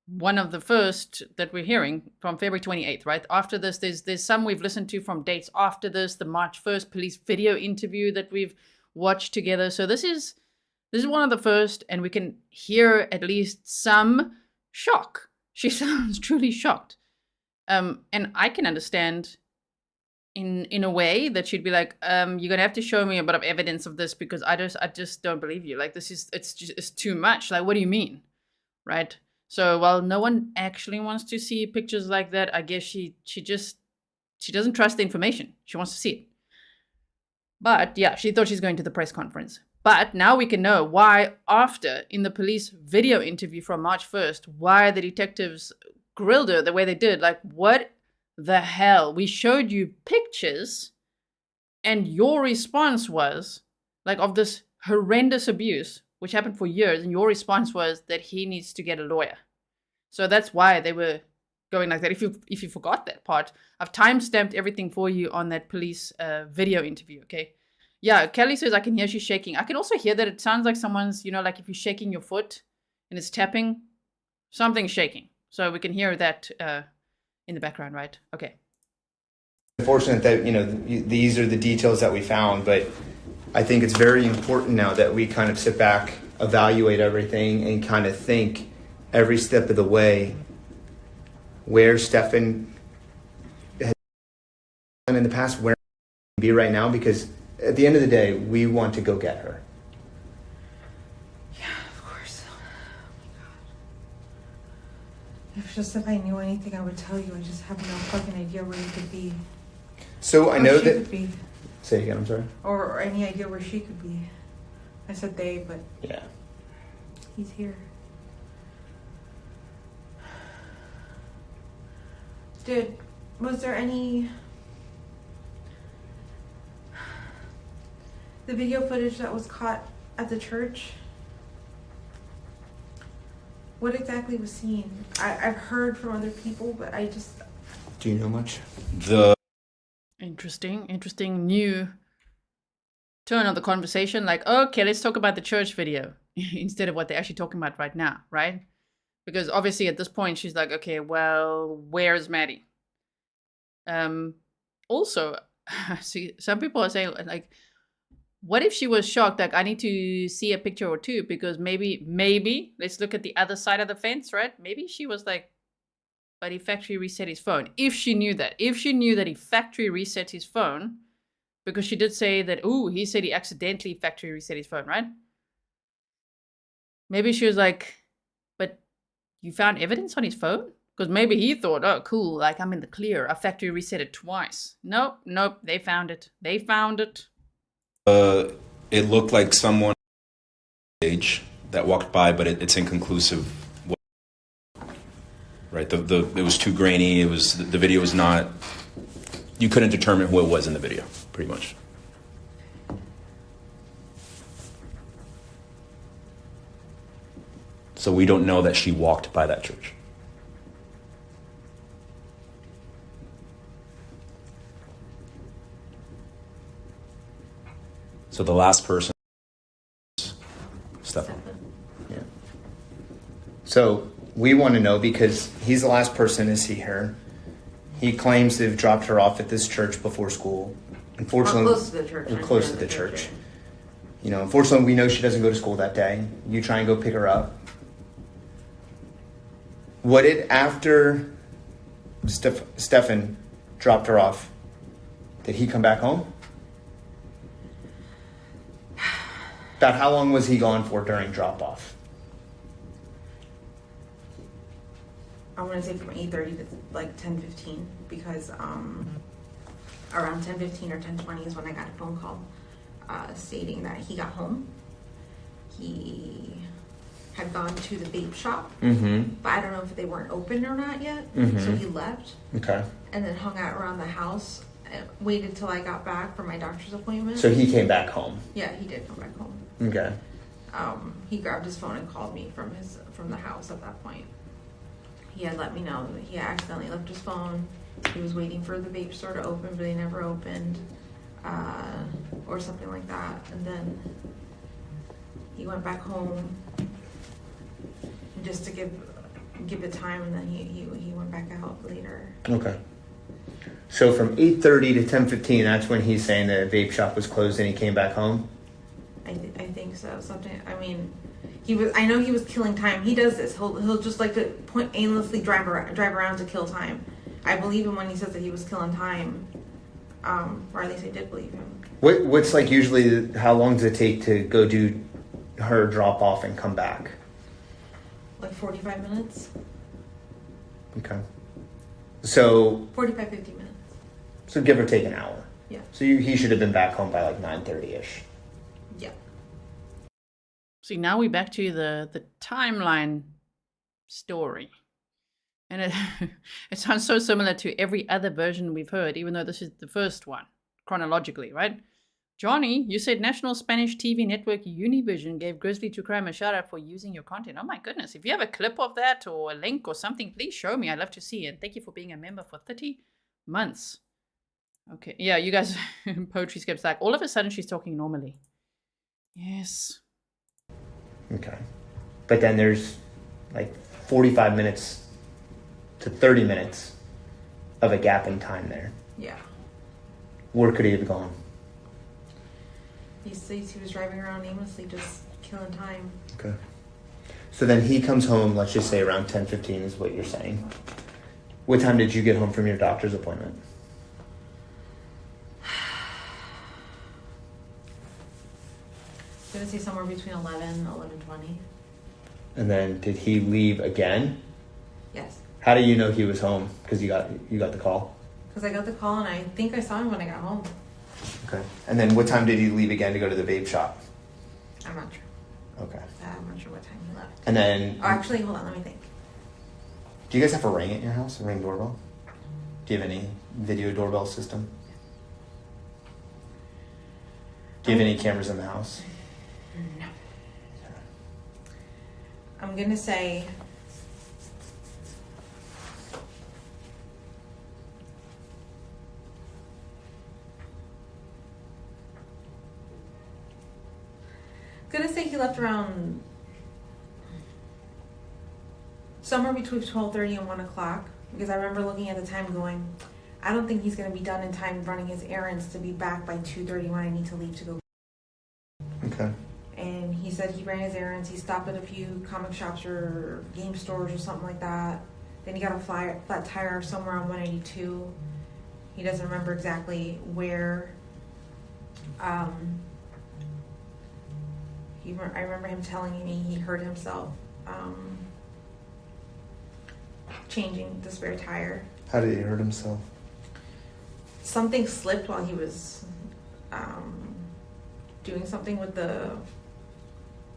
Speaker 1: one of the first that we're hearing from February 28th, right? After this, there's some we've listened to from dates after this, the March 1st police video interview that we've watched together. So this is one of the first, and we can hear at least some shock. She sounds truly shocked. And I can understand in a way that she'd be like, you're gonna have to show me a bit of evidence of this because I just don't believe you. Like, it's too much. Like, what do you mean? Right? So while no one actually wants to see pictures like that, I guess she doesn't trust the information. She wants to see it. But yeah, she thought she's going to the press conference. But now we can know why after, in the police video interview from March 1st, why the detectives grilled her the way they did. Like, what the hell? We showed you pictures and your response was, like, of this horrendous abuse, which happened for years, and your response was that he needs to get a lawyer. So that's why they were going like that. If you forgot that part, I've timestamped everything for you on that police video interview, okay? Yeah, Kelly says I can hear she's shaking. I can also hear that it sounds like someone's, like if you're shaking your foot and it's tapping, something's shaking. So we can hear that in the background, right? Okay.
Speaker 4: Unfortunate that, these are the details that we found, but I think it's very important now that we kind of sit back, evaluate everything, and kind of think every step of the way where Stephan has been in the past, where he can be right now, because at the end of the day, we want to go get her.
Speaker 3: Yeah, of course. Oh my God. If I knew anything, I would tell you. I just have no fucking idea where he could be.
Speaker 4: So I know that.
Speaker 3: Could be.
Speaker 4: Say it again, I'm sorry.
Speaker 3: Or any idea where she could be. I said they, but
Speaker 4: yeah,
Speaker 3: he's here. Dude, was there any... The video footage that was caught at the church? What exactly was seen? I've heard from other people, but I just...
Speaker 4: Do you know much?
Speaker 1: Interesting new turn of the conversation. Like, okay, let's talk about the church video instead of what they're actually talking about right now, right? Because obviously at this point she's like, okay, well, where's Maddie? Also, see, some people are saying, like, what if she was shocked? Like, I need to see a picture or two because maybe let's look at the other side of the fence, right? Maybe she was like, but he factory reset his phone. If she knew that he factory reset his phone, because she did say that, he said he accidentally factory reset his phone, right? Maybe she was like, but you found evidence on his phone? Because maybe he thought, oh, cool, like I'm in the clear. I factory reset it twice. Nope, they found it.
Speaker 2: It looked like someone age that walked by, but it's inconclusive. Right, it was too grainy. The video was not. You couldn't determine who it was in the video, pretty much. So we don't know that she walked by that church. So the last person, Stephan.
Speaker 4: Yeah. So we want to know because he's the last person to see her. He claims to have dropped her off at this church before school. Unfortunately,
Speaker 3: Or close to the church.
Speaker 4: Or close to the church. You know, unfortunately, we know she doesn't go to school that day. You try and go pick her up. What did after Stephan dropped her off? Did he come back home? About how long was he gone for during drop off?
Speaker 3: I want to say from 8:30 to like 10:15 because around 10:15 or 10:20 is when I got a phone call stating that he got home. He had gone to the vape shop, but I don't know if they weren't open or not yet. So he left.
Speaker 4: Okay.
Speaker 3: And then hung out around the house. Waited till I got back for my doctor's appointment.
Speaker 4: So he came back home.
Speaker 3: Yeah, he did come back home.
Speaker 4: Okay.
Speaker 3: He grabbed his phone and called me from the house at that point. He had let me know that he accidentally left his phone. He was waiting for the vape store to open, but they never opened, or something like that. And then he went back home just to give it time, and then he went back out later.
Speaker 4: Okay. So from 8:30 to 10:15, that's when he's saying the vape shop was closed and he came back home?
Speaker 3: I think so. Something. I mean, I know he was killing time. He does this. He'll just like to aimlessly drive around to kill time. I believe him when he says that he was killing time. Or at least I did believe him.
Speaker 4: What's like usually, how long does it take to go do her drop off and come back?
Speaker 3: Like 45 minutes.
Speaker 4: Okay. So
Speaker 3: 45, 50 minutes.
Speaker 4: So give or take an hour.
Speaker 3: Yeah.
Speaker 4: So he should have been back home by like 9:30ish.
Speaker 3: Yeah.
Speaker 1: See, now we're back to the timeline story. And it sounds so similar to every other version we've heard, even though this is the first one, chronologically, right? Johnny, you said National Spanish TV network Univision gave Grizzly True Crime a shout out for using your content. Oh my goodness. If you have a clip of that or a link or something, please show me. I'd love to see it. Thank you for being a member for 30 months. Okay. Yeah, you guys, Poetry Skips like, all of a sudden she's talking normally. Yes.
Speaker 4: Okay. But then there's like 45 minutes to 30 minutes of a gap in time there.
Speaker 3: Yeah.
Speaker 4: Where could he have gone?
Speaker 3: He says he was driving around aimlessly, just killing time.
Speaker 4: Okay. So then he comes home, let's just say around 10:15 is what you're saying. What time did you get home from your doctor's appointment?
Speaker 3: I'm going to say somewhere between 11 and 11:20.
Speaker 4: And then did he leave again?
Speaker 3: Yes.
Speaker 4: How do you know he was home? Because you got the call?
Speaker 3: Because I got the call and I think I saw him when I got home.
Speaker 4: Okay. And then what time did he leave again to go to the vape shop?
Speaker 3: I'm not sure.
Speaker 4: Okay.
Speaker 3: I'm not sure what time he left.
Speaker 4: And then...
Speaker 3: Oh, actually, hold on, let me think.
Speaker 4: Do you guys have a Ring at your house? A Ring doorbell? Do you have any video doorbell system? Do you have any cameras in the house?
Speaker 3: No. I'm going to say... Gonna say he left around somewhere between 12:30 and 1 o'clock, because I remember looking at the time going, I don't think he's gonna be done in time running his errands to be back by 2:30 when I need to leave to go.
Speaker 4: Okay.
Speaker 3: And he said he ran his errands, he stopped at a few comic shops or game stores or something like that. Then he got a flat tire somewhere on 182. He doesn't remember exactly where. I remember him telling me he hurt himself changing the spare tire.
Speaker 4: How did he hurt himself?
Speaker 3: Something slipped while he was doing something with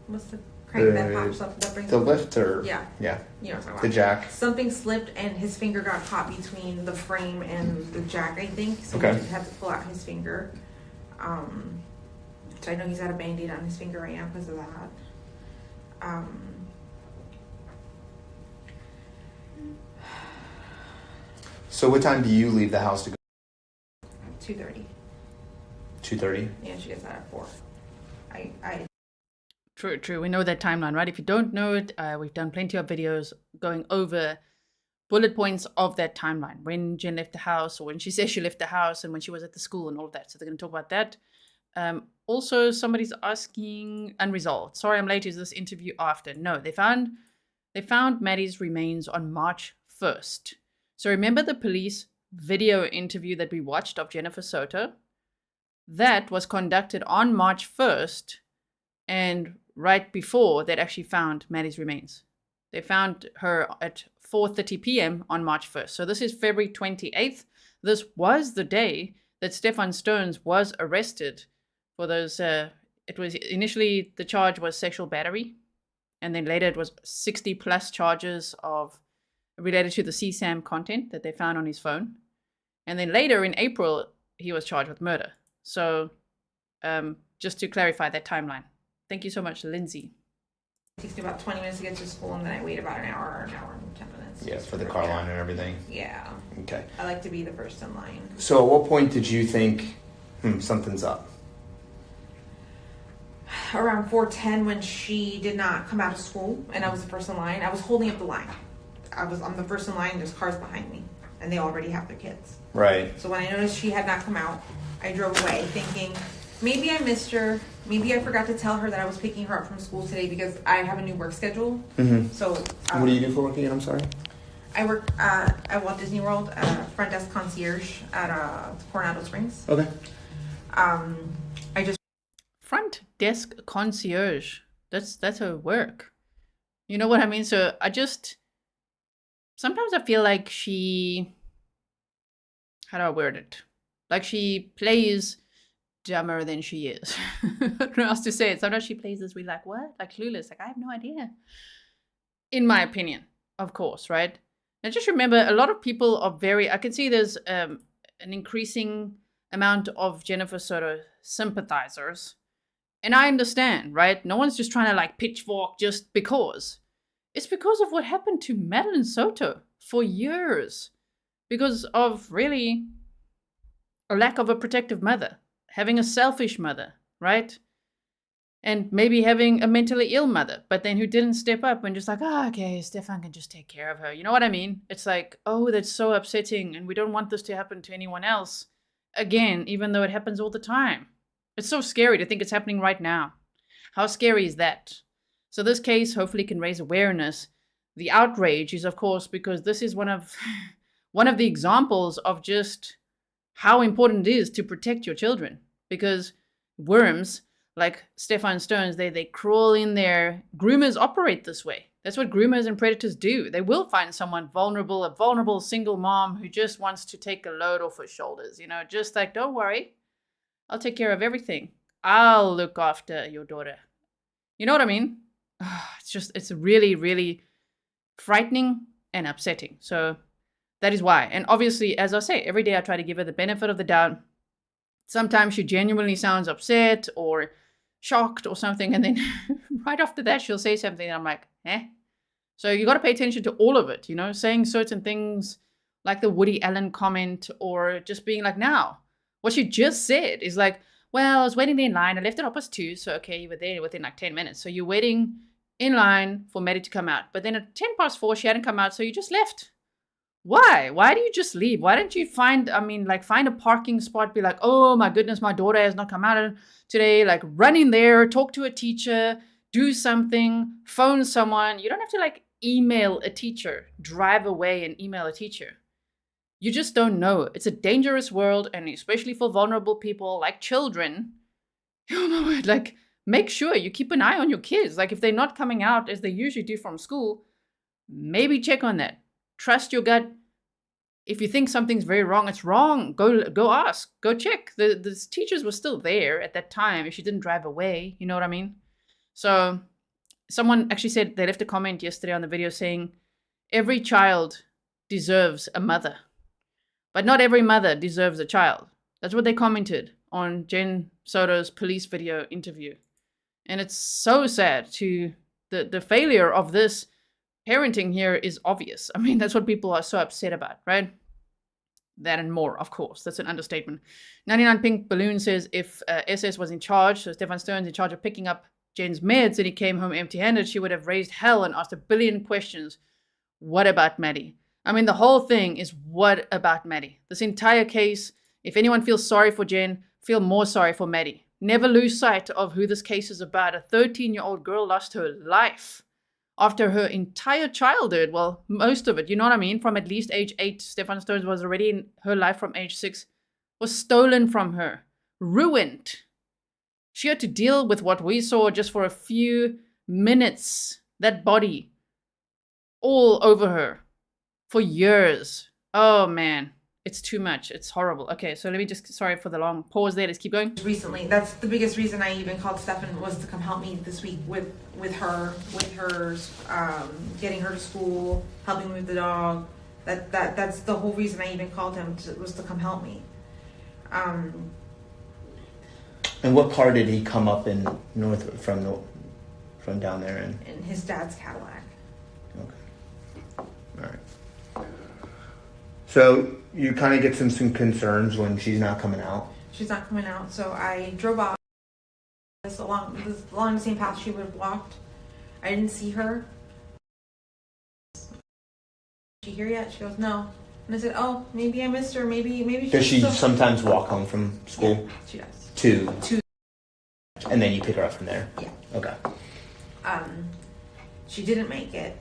Speaker 3: what's the crank that pops up that brings
Speaker 4: the lift or
Speaker 3: yeah
Speaker 4: you know
Speaker 3: what I'm talking about.
Speaker 4: the jack.
Speaker 3: Something slipped and his finger got caught between the frame and the jack, I think. So
Speaker 4: Okay.
Speaker 3: he had to pull out his finger. So I know he's got a Band-Aid on his finger right now because of that.
Speaker 4: So what time do you leave the house to go?
Speaker 3: 2:30.
Speaker 4: 2:30?
Speaker 3: Yeah, she gets out at 4.
Speaker 1: True. We know that timeline, right? If you don't know it, we've done plenty of videos going over bullet points of that timeline, when Jen left the house, or when she says she left the house, and when she was at the school and all of that. So they're going to talk about that. Also, somebody's asking, unresolved. Sorry, I'm late. Is this interview after? No, they found Maddie's remains on March 1st. So remember the police video interview that we watched of Jennifer Soto? That was conducted on March 1st, and right before they'd actually found Maddie's remains. They found her at 4:30 p.m. on March 1st. So this is February 28th. This was the day that Stephan Sterns was arrested for those. It was initially, the charge was sexual battery, and then later it was 60 plus charges of related to the CSAM content that they found on his phone. And then later in April, he was charged with murder. So just to clarify that timeline. Thank you so much, Lindsay.
Speaker 3: It takes me about 20 minutes to get to school, and then I wait about an hour and 10 minutes.
Speaker 4: Yeah, for the car line and everything.
Speaker 3: Yeah.
Speaker 4: Okay.
Speaker 3: I like to be the first in line.
Speaker 4: So at what point did you think, something's up?
Speaker 3: Around 4:10, when she did not come out of school and I was the first in line. I was holding up the line. I'm the first in line, there's cars behind me, and they already have their kids.
Speaker 4: Right.
Speaker 3: So when I noticed she had not come out, I drove away thinking, maybe I missed her. Maybe I forgot to tell her that I was picking her up from school today, because I have a new work schedule.
Speaker 4: Mm-hmm.
Speaker 3: So
Speaker 4: What do you do for work again? I'm sorry.
Speaker 3: I work at Walt Disney World, front desk concierge at Coronado Springs.
Speaker 4: Okay.
Speaker 3: I just
Speaker 1: Front desk concierge. That's her work. You know what I mean? So sometimes I feel like how do I word it? Like she plays dumber than she is. I don't know how else to say it. Sometimes she plays this really like, what? Like clueless. Like, I have no idea. In my opinion, of course, right? And just remember, a lot of people are I can see there's an increasing amount of Jennifer Soto sympathizers. And I understand, right? No one's just trying to like pitchfork just because. It's because of what happened to Madeline Soto for years. Because of really a lack of a protective mother. Having a selfish mother, right? And maybe having a mentally ill mother, but then who didn't step up and just like, okay, Stephan can just take care of her. You know what I mean? It's like, oh, that's so upsetting, and we don't want this to happen to anyone else. Again, even though it happens all the time. It's so scary to think it's happening right now. How scary is that? So this case hopefully can raise awareness. The outrage is, of course, because this is one of the examples of just how important it is to protect your children. Because worms, like Stephan Sterns, they crawl in there. Groomers operate this way. That's what groomers and predators do. They will find someone vulnerable, a vulnerable single mom who just wants to take a load off her shoulders. You know, just like, don't worry. I'll take care of everything. I'll look after your daughter. You know what I mean? It's really, really frightening and upsetting. So that is why. And obviously, as I say, every day I try to give her the benefit of the doubt. Sometimes she genuinely sounds upset or shocked or something. And then right after that, she'll say something. And I'm like, eh? So you got to pay attention to all of it, you know, saying certain things like the Woody Allen comment, or just being like, now. What she just said is like, well, I was waiting there in line. I left at 2:30. So, okay, you were there within like 10 minutes. So you're waiting in line for Maddie to come out. But then at 4:10, she hadn't come out. So you just left. Why? Why do you just leave? Why don't you find a parking spot, be like, oh my goodness, my daughter has not come out today. Like run in there, talk to a teacher, do something, phone someone. You don't have to like email a teacher, drive away and email a teacher. You just don't know. It's a dangerous world, and especially for vulnerable people like children. Oh my word, like make sure you keep an eye on your kids. Like if they're not coming out as they usually do from school, maybe check on that. Trust your gut. If you think something's very wrong, it's wrong. Go ask. Go check. The teachers were still there at that time if she didn't drive away. You know what I mean? So someone actually said, they left a comment yesterday on the video saying, every child deserves a mother. But not every mother deserves a child. That's what they commented on Jen Soto's police video interview. And it's so sad to the failure of this parenting here is obvious. I mean, that's what people are so upset about, right? That and more, of course. That's an understatement. 99 Pink Balloon says if SS was in charge, so Stephan Sterns in charge of picking up Jen's meds and he came home empty-handed, she would have raised hell and asked a billion questions. What about Maddie? I mean, the whole thing is what about Maddie? This entire case, if anyone feels sorry for Jen, feel more sorry for Maddie. Never lose sight of who this case is about. A 13-year-old girl lost her life after her entire childhood, well, most of it, you know what I mean? From at least age 8, Stephan Sterns was already in her life from age 6, was stolen from her, ruined. She had to deal with what we saw just for a few minutes, that body all over her for years. Oh man, it's too much. It's horrible. Okay, so let me just, sorry for the long pause there. Let's keep going.
Speaker 3: Recently, that's the biggest reason I even called Stephan, was to come help me this week with her getting her to school, helping with the dog. That's the whole reason I even called him, was to come help me.
Speaker 4: And what car did he come up in from down there in?
Speaker 3: In his dad's Cadillac.
Speaker 4: Okay. All right. So you kind of get some concerns when she's not coming out.
Speaker 3: She's not coming out, so I drove off along the same path she would have walked. I didn't see her. Is she here yet? She goes, no. And I said, oh, maybe I missed her. Maybe
Speaker 4: Does she
Speaker 3: still...
Speaker 4: sometimes walk home from school?
Speaker 3: Yeah, she does.
Speaker 4: To and then you pick her up from there?
Speaker 3: Yeah.
Speaker 4: Okay.
Speaker 3: She didn't make it.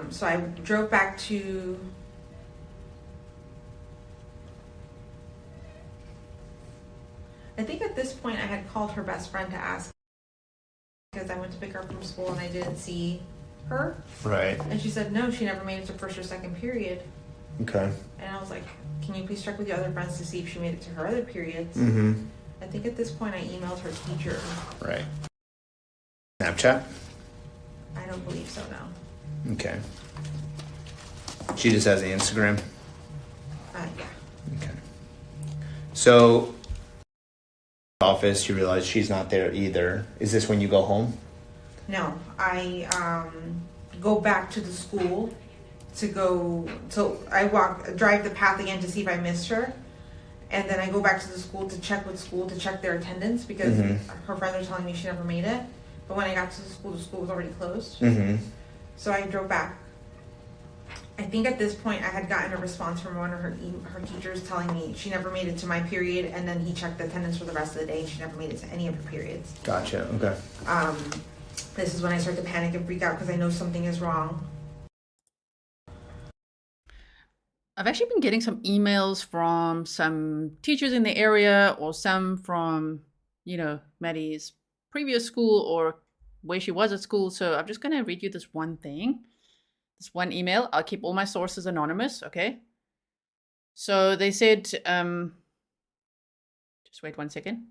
Speaker 3: So I drove back to... I think at this point I had called her best friend to ask, because I went to pick her up from school and I didn't see her.
Speaker 4: Right.
Speaker 3: And she said, no, she never made it to first or second period.
Speaker 4: Okay.
Speaker 3: And I was like, can you please check with your other friends to see if she made it to her other periods?
Speaker 4: Mm-hmm.
Speaker 3: I think at this point I emailed her teacher.
Speaker 4: Right. Snapchat?
Speaker 3: I don't believe so, no.
Speaker 4: Okay. She just has the Instagram?
Speaker 3: Yeah.
Speaker 4: Okay. So, office, you realize she's not there either. Is this when you go home?
Speaker 3: No, I go back to the school drive the path again to see if I missed her. And then I go back to the school to check their attendance, because her friends are telling me she never made it. But when I got to the school was already closed.
Speaker 4: Mm-hmm.
Speaker 3: So I drove back. I think at this point I had gotten a response from one of her teachers telling me she never made it to my period, and then he checked the attendance for the rest of the day and she never made it to any of her periods.
Speaker 4: Gotcha. Okay.
Speaker 3: This is when I start to panic and freak out because I know something is wrong.
Speaker 1: I've actually been getting some emails from some teachers in the area, or some from, Maddie's previous school or where she was at school. So I'm just going to read you this one thing, this one email. I'll keep all my sources anonymous, okay? So they said, just wait 1 second.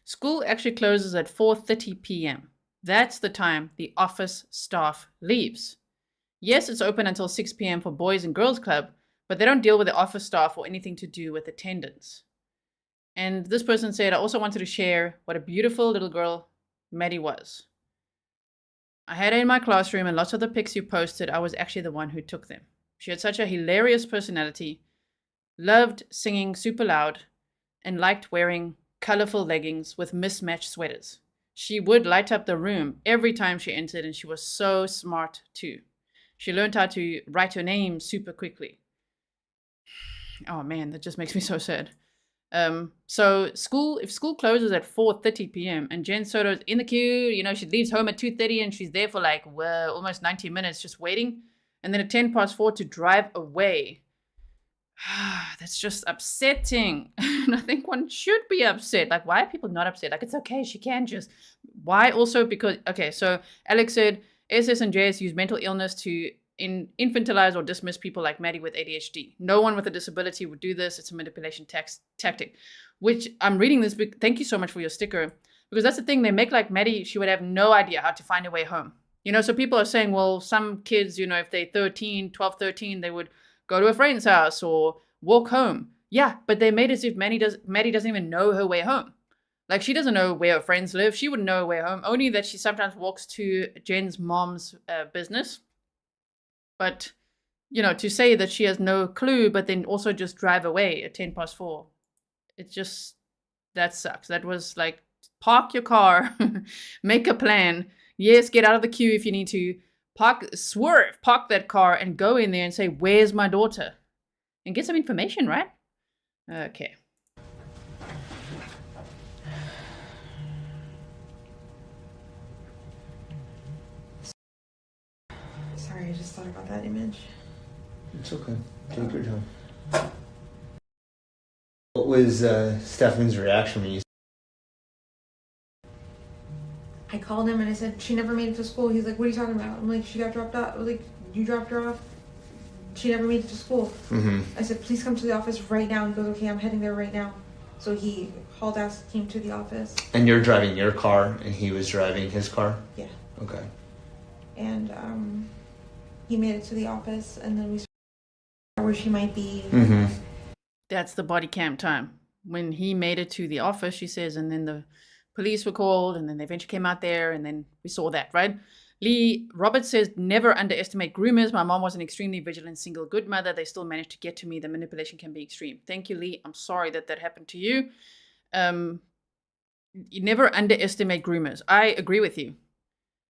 Speaker 1: School actually closes at 4:30 p.m. That's the time the office staff leaves. Yes, it's open until 6 p.m. for Boys and Girls Club, but they don't deal with the office staff or anything to do with attendance. And this person said, I also wanted to share what a beautiful little girl Maddie was. I had her in my classroom, and lots of the pics you posted, I was actually the one who took them. She had such a hilarious personality, loved singing super loud, and liked wearing colorful leggings with mismatched sweaters. She would light up the room every time she entered, and she was so smart too. She learned how to write her name super quickly. Oh man, that just makes me so sad. So if school closes at 4:30 p.m. and Jen Soto's in the queue, she leaves home at 2:30 and she's there for almost 90 minutes just waiting, and then at 4:10 to drive away. That's just upsetting. And I think one should be upset. Why are people not upset? It's okay, she can just. Why also? Because, okay, so Alex said, SS and JS use mental illness to infantilize or dismiss people like Maddie with ADHD. No one with a disability would do this. It's a manipulation tactic. Which, I'm reading this, thank you so much for your sticker, because that's the thing. They make Maddie, she would have no idea how to find her way home. So people are saying, well, some kids, if they're 12, 13, they would go to a friend's house or walk home. Yeah, but they made it as if Maddie doesn't even know her way home. She doesn't know where her friends live. She wouldn't know her way home. Only that she sometimes walks to Jen's mom's business. But, to say that she has no clue, but then also just drive away at 4:10, that sucks. That was park your car, make a plan. Yes, get out of the queue if you need to. park that car and go in there and say, where's my daughter? And get some information, right? Okay.
Speaker 3: Sorry, I just thought about that image.
Speaker 4: It's okay. Take your time. What was Stephan's reaction when you?
Speaker 3: I called him and I said, she never made it to school. He's like, what are you talking about? I'm like, she got dropped off. I was like, you dropped her off? She never made it to school.
Speaker 4: Mm-hmm.
Speaker 3: I said, please come to the office right now. He goes, okay, I'm heading there right now. So he hauled ass, came to the office.
Speaker 4: And you're driving your car, and he was driving his car?
Speaker 3: Yeah.
Speaker 4: Okay.
Speaker 3: And he made it to the office, and then we saw where she might be.
Speaker 4: Mm-hmm.
Speaker 1: That's the body cam time. When he made it to the office, she says, and then the police were called, and then they eventually came out there, and then we saw that, right? Robert says, never underestimate groomers. My mom was an extremely vigilant, single, good mother. They still managed to get to me. The manipulation can be extreme. Thank you, Lee. I'm sorry that happened to you. You never underestimate groomers. I agree with you.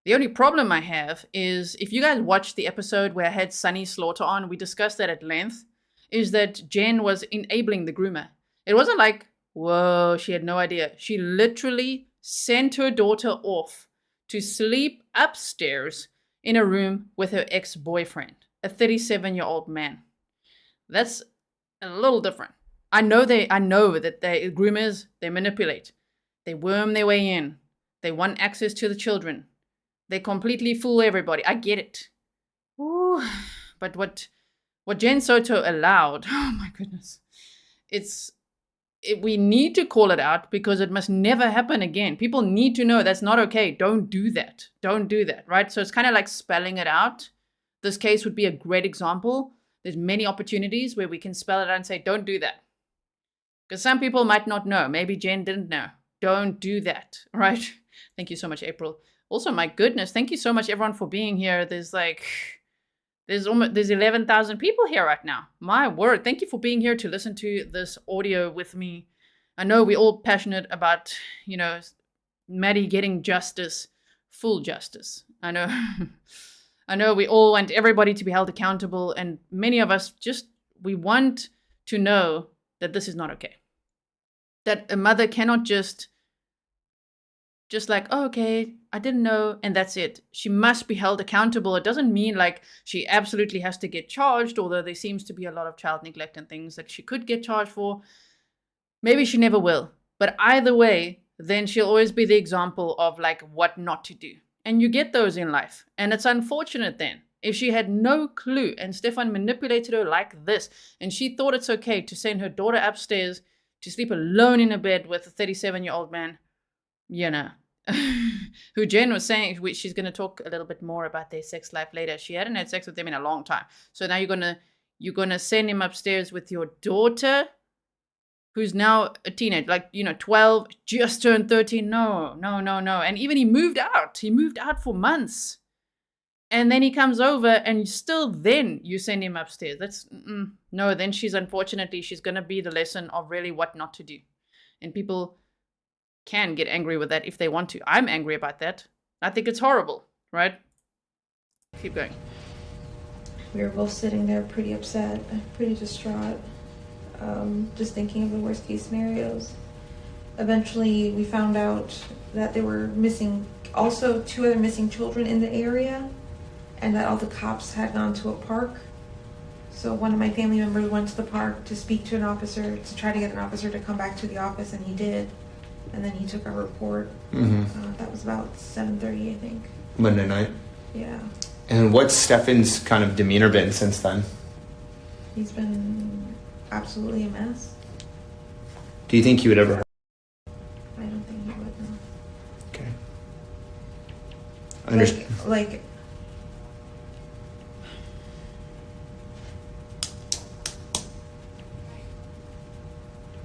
Speaker 1: The only problem I have is, if you guys watched the episode where I had Sunny Slaughter on, we discussed that at length, is that Jen was enabling the groomer. It wasn't like, whoa, she had no idea. She literally sent her daughter off to sleep upstairs in a room with her ex-boyfriend, a 37-year-old man. That's a little different. I know that they groomers, they manipulate. They worm their way in. They want access to the children. They completely fool everybody. I get it. Ooh, but what Jen Soto allowed, oh my goodness. We need to call it out because it must never happen again. People need to know that's not okay. Don't do that. Don't do that, right? So it's kind of like spelling it out. This case would be a great example. There's many opportunities where we can spell it out and say, don't do that. Because some people might not know. Maybe Jen didn't know. Don't do that, right? Thank you so much, April. Also, my goodness, thank you so much, everyone, for being here. There's 11,000 people here right now. My word. Thank you for being here to listen to this audio with me. I know we're all passionate about, Maddie getting justice, full justice. I know we all want everybody to be held accountable, and many of us we want to know that this is not okay. That a mother cannot just like, oh, okay, I didn't know, and that's it. She must be held accountable. It doesn't mean like she absolutely has to get charged, although there seems to be a lot of child neglect and things that she could get charged for. Maybe she never will. But either way, then she'll always be the example of like what not to do. And you get those in life. And it's unfortunate then. If she had no clue and Stephan manipulated her like this, and she thought it's okay to send her daughter upstairs to sleep alone in a bed with a 37-year-old man, who Jen was saying, she's going to talk a little bit more about their sex life later. She hadn't had sex with them in a long time. So now you're gonna send him upstairs with your daughter, who's now a teenager, 12, just turned 13. No. And even he moved out. He moved out for months. And then he comes over and still then you send him upstairs. That's, no, then she's going to be the lesson of really what not to do. And people can get angry with that if they want to. I'm angry about that. I think it's horrible, right? Keep going.
Speaker 3: We were both sitting there pretty upset, pretty distraught, just thinking of the worst case scenarios. Eventually, we found out that there were also 2 other missing children in the area, and that all the cops had gone to a park. So one of my family members went to the park to speak to an officer, to try to get an officer to come back to the office, and he did. And then he took our report.
Speaker 4: Mm-hmm.
Speaker 3: That was about 7:30, I think.
Speaker 4: Monday night?
Speaker 3: Yeah.
Speaker 4: And what's Stephan's kind of demeanor been since then?
Speaker 3: He's been absolutely a mess.
Speaker 4: Do you think he would ever...
Speaker 3: I don't think he would, no.
Speaker 4: Okay. Understand.
Speaker 3: Like,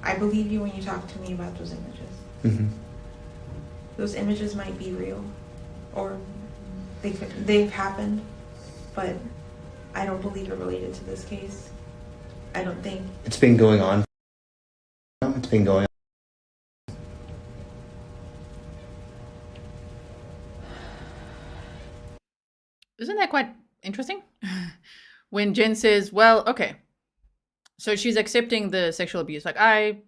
Speaker 3: I believe you when you talk to me about those images.
Speaker 4: Mm-hmm.
Speaker 3: Those images might be real, or they've happened, but I don't believe they're related to this case. I don't think.
Speaker 4: It's been going on. It's been going on.
Speaker 1: isn't that quite interesting? When Jen says, well, okay, so she's accepting the sexual abuse. Like, I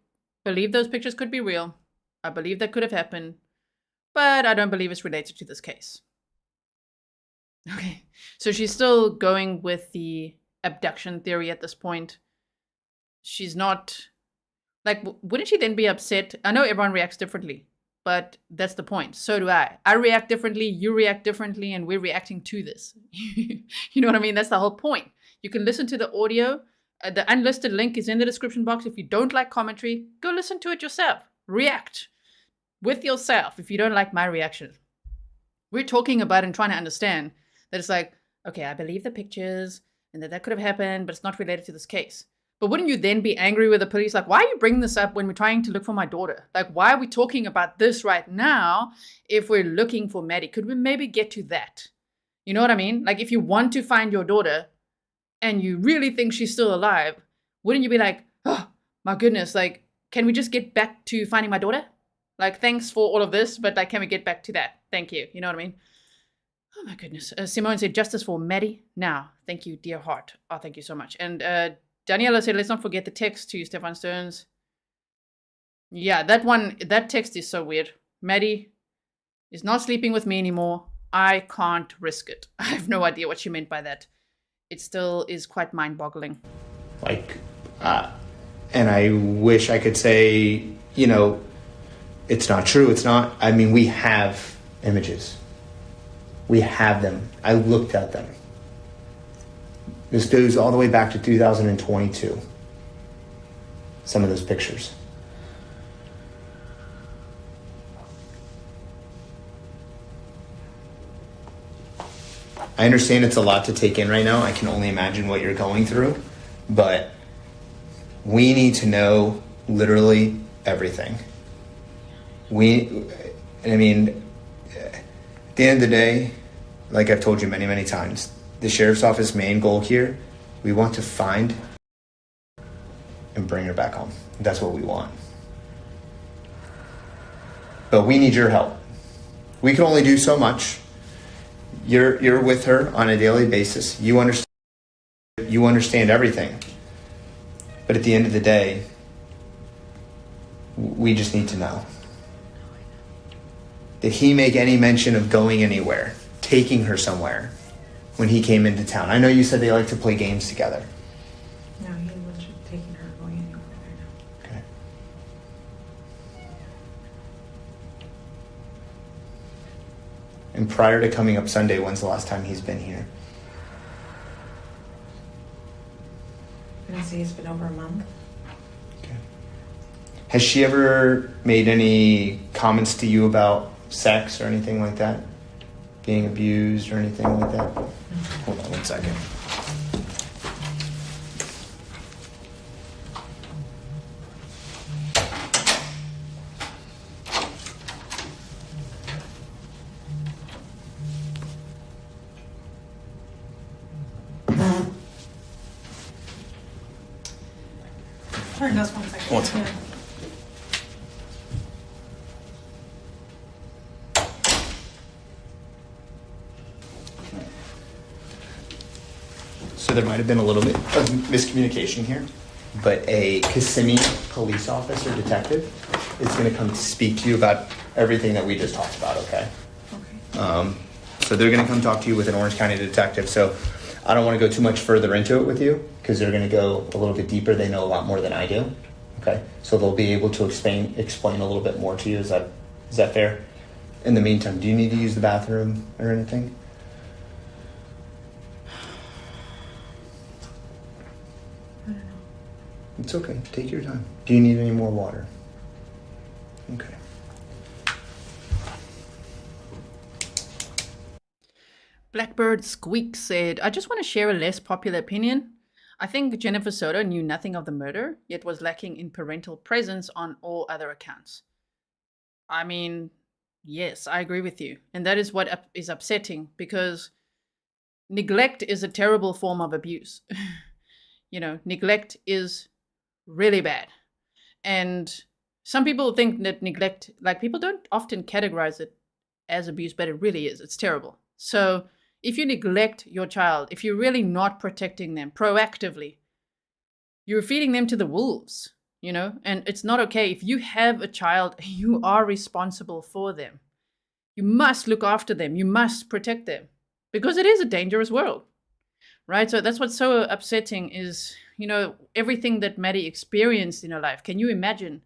Speaker 1: believe those pictures could be real. I believe that could have happened, but I don't believe it's related to this case. Okay, so she's still going with the abduction theory at this point. She's not, like, wouldn't she then be upset? I know everyone reacts differently, but that's the point. So do I. I react differently, you react differently, and we're reacting to this. You know what I mean? That's the whole point. You can listen to the audio. The unlisted link is in the description box. If you don't like commentary, go listen to it yourself. React with yourself if you don't like my reaction. We're talking about and trying to understand that it's like, okay, I believe the pictures and that could have happened, but it's not related to this case. But wouldn't you then be angry with the police? Like, why are you bringing this up when we're trying to look for my daughter? Like, why are we talking about this right now if we're looking for Maddie? Could we maybe get to that? You know what I mean? Like, if you want to find your daughter and you really think she's still alive, wouldn't you be like, oh, my goodness, like, can we just get back to finding my daughter? Like, thanks for all of this, but like, can we get back to that? Thank you. You know what I mean? Oh my goodness. Simone said, justice for Maddie now. Thank you, dear heart. Oh, thank you so much. And Daniela said, let's not forget the text to Stephan Sterns. Yeah, that text is so weird. Maddie is not sleeping with me anymore. I can't risk it. I have no idea what she meant by that. It still is quite mind-boggling.
Speaker 4: Like, and I wish I could say, you know, it's not true. It's not. I mean, we have images. We have them. I looked at them. This goes all the way back to 2022. Some of those pictures. I understand it's a lot to take in right now. I can only imagine what you're going through. But we need to know literally everything. At the end of the day, like I've told you many, many times, the sheriff's office main goal here, we want to find and bring her back home. That's what we want. But we need your help. We can only do so much. You're with her on a daily basis. You understand everything. But at the end of the day, we just need to know. Did he make any mention of going anywhere, taking her somewhere when he came into town? I know you said they like to play games together.
Speaker 3: No, he wasn't taking her going anywhere.
Speaker 4: Okay. And prior to coming up Sunday, when's the last time he's been here?
Speaker 3: I'm gonna say it's been over a month.
Speaker 4: Okay. Has she ever made any comments to you about sex or anything like that? Being abused or anything like that? Hold on one second.
Speaker 3: Sorry, just 1 second.
Speaker 4: One second. So there might have been a little bit of miscommunication here, but a Kissimmee police officer, detective, is going to come speak to you about everything that we just talked about, okay?
Speaker 3: Okay.
Speaker 4: So they're going to come talk to you with an Orange County detective. So I don't want to go too much further into it with you because they're going to go a little bit deeper. They know a lot more than I do, okay? So they'll be able to explain a little bit more to you. Is that fair? In the meantime, do you need to use the bathroom or anything?
Speaker 3: I don't know.
Speaker 4: It's okay. Take your time. Do you need any more water? Okay.
Speaker 1: Blackbird Squeak said, I just want to share a less popular opinion. I think Jennifer Soto knew nothing of the murder, yet was lacking in parental presence on all other accounts. I mean, yes, I agree with you. And that is what is upsetting, because neglect is a terrible form of abuse. You know, neglect is really bad. And some people think that neglect, like, people don't often categorize it as abuse, but it really is. It's terrible. So If you neglect your child, if you're really not protecting them proactively, you're feeding them to the wolves, you know, and it's not okay. If you have a child, you are responsible for them. You must look after them. You must protect them because it is a dangerous world, right? So that's what's so upsetting is, you know, everything that Maddie experienced in her life. Can you imagine?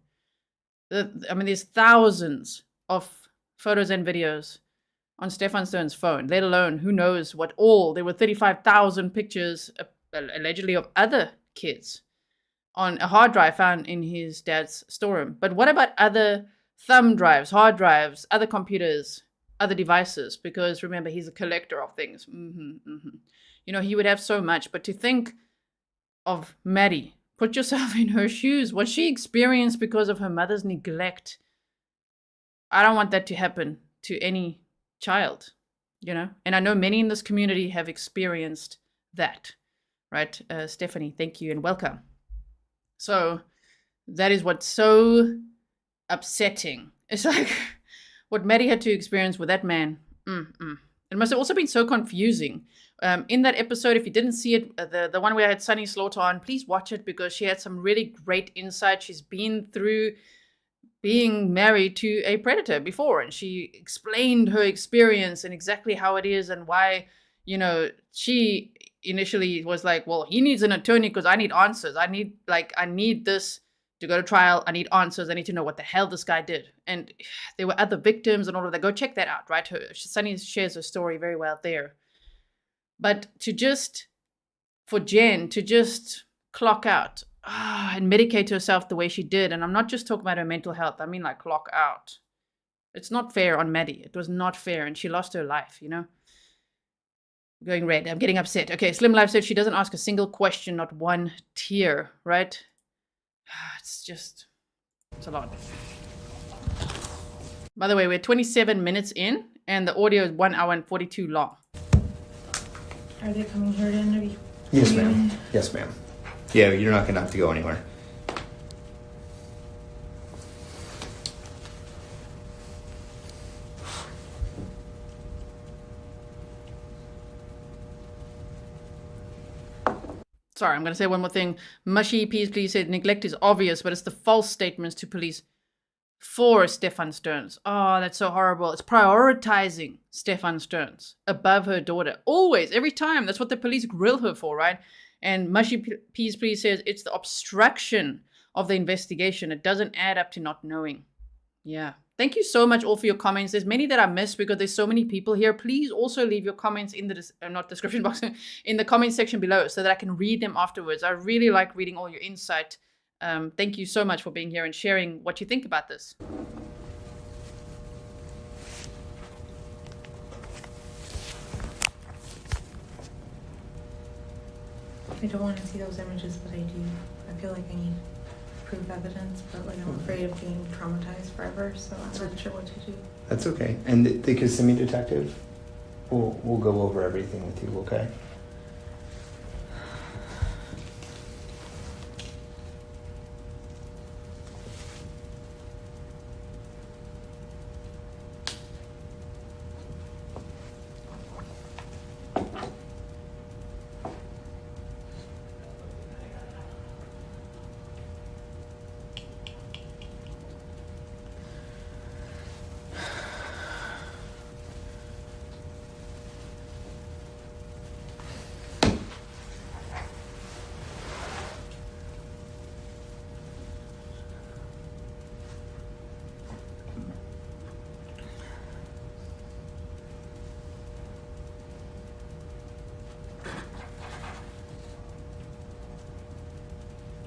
Speaker 1: I mean, there's thousands of photos and videos on Stephan Sterns' phone, let alone who knows what all. There were 35,000 pictures allegedly of other kids on a hard drive found in his dad's storeroom. But what about other thumb drives, hard drives, other computers, other devices? Because remember, he's a collector of things. You know, he would have so much. But to think of Maddie, put yourself in her shoes, what she experienced because of her mother's neglect. I don't want that to happen to any child, you know? And I know many in this community have experienced that, right? Stephanie, thank you and welcome. So that is what's so upsetting. It's like what Maddie had to experience with that man. It must have also been so confusing. In that episode, if you didn't see it, the one where I had Sunny Slaughter on, please watch it because she had some really great insight. She's been through being married to a predator before, and she explained her experience and exactly how it is and why, you know, she initially was like, well, he needs an attorney because I need answers. I need this to go to trial. I need answers. I need to know what the hell this guy did. And there were other victims and all of that. Go check that out, right? Sunny shares her story very well there. But for Jen to just clock out and medicate herself the way she did, and I'm not just talking about her mental health, I mean like clock out. It's not fair on Maddie. It was not fair, and she lost her life, you know? Going red. I'm getting upset. Okay, Slim Life said she doesn't ask a single question, not one tear, right? It's a lot. By the way, we're 27 minutes in, and the audio is 1 hour and 42 long.
Speaker 3: Are they coming here to interview?
Speaker 4: Yes, ma'am. Yes, ma'am. Yeah, you're not going to have to go anywhere.
Speaker 1: Sorry, I'm going to say one more thing. Mushy please said neglect is obvious, but it's the false statements to police for Stephan Sterns. Oh, that's so horrible. It's prioritizing Stephan Sterns above her daughter. Always, every time. That's what the police grill her for, right? And Mushy please says it's the obstruction of the investigation. It doesn't add up to not knowing. Yeah. Thank you so much all for your comments. There's many that I missed because there's so many people here. Please also leave your comments in the not description box, in the comment section below so that I can read them afterwards. I really like reading all your insight. Thank you so much for being here and sharing what you think about this.
Speaker 3: I don't want to see those images, but I do. I feel like I need proof evidence, but like I'm afraid of being traumatized forever, so I'm not sure what to do.
Speaker 4: That's okay. And the Kissimmee detective, we'll go over everything with you, okay?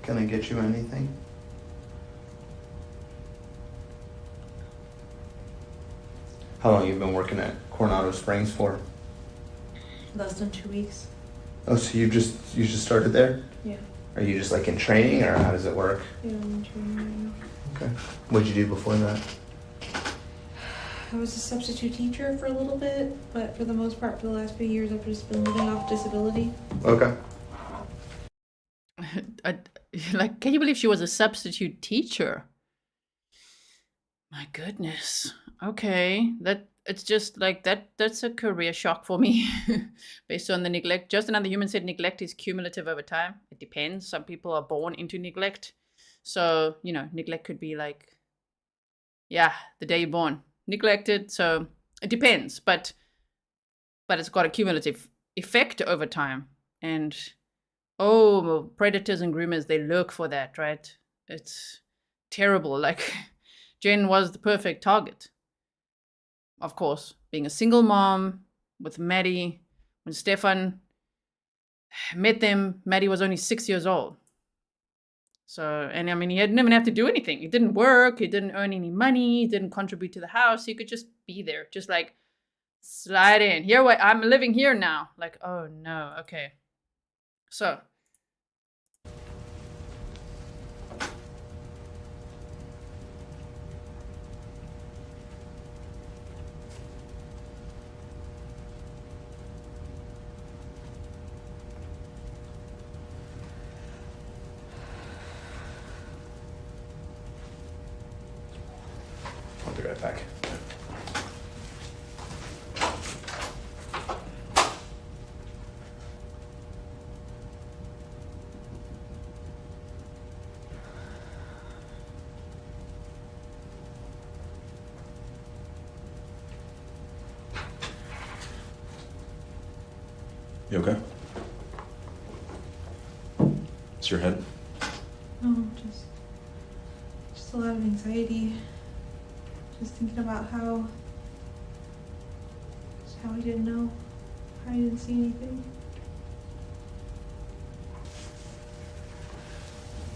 Speaker 4: Can I get you anything? How long have you been working at Coronado Springs for?
Speaker 3: Less than 2 weeks.
Speaker 4: Oh, so you just started there?
Speaker 3: Yeah.
Speaker 4: Are you just like in training, or how does it work?
Speaker 3: Yeah, I'm in training right now.
Speaker 4: Okay. What'd you do before that?
Speaker 3: I was a substitute teacher for a little bit, but for the most part, for the last few years, I've just been living off disability.
Speaker 4: Okay.
Speaker 1: Like, can you believe she was a substitute teacher? My goodness. Okay. It's just like that's a career shock for me based on the neglect. Just another human said neglect is cumulative over time. It depends. Some people are born into neglect. So, neglect could be like, yeah, the day you're born. Neglected. So it depends. But it's got a cumulative effect over time. And predators and groomers, they look for that, right? It's terrible. Like Jen was the perfect target. Of course, being a single mom with Maddie. When Stephan met them, Maddie was only 6 years old. So, and I mean, he didn't even have to do anything. He didn't work. He didn't earn any money. He didn't contribute to the house. He could just be there, just like slide in. Here, I'm living here now. Like, oh no, okay. So.
Speaker 2: I'll be right back. You okay? It's your head?
Speaker 3: No, just a lot of anxiety. Just thinking about how I didn't know, how I didn't see anything.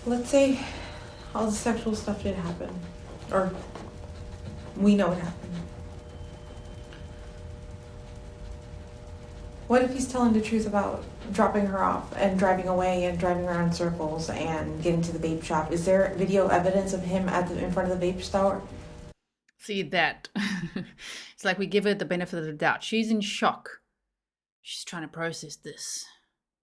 Speaker 3: Let's say all the sexual stuff did happen, or we know it happened. What if he's telling the truth about dropping her off and driving away and driving around in circles and getting to the vape shop? Is there video evidence of him in front of the vape store?
Speaker 1: See that. It's like we give her the benefit of the doubt. She's in shock. She's trying to process this.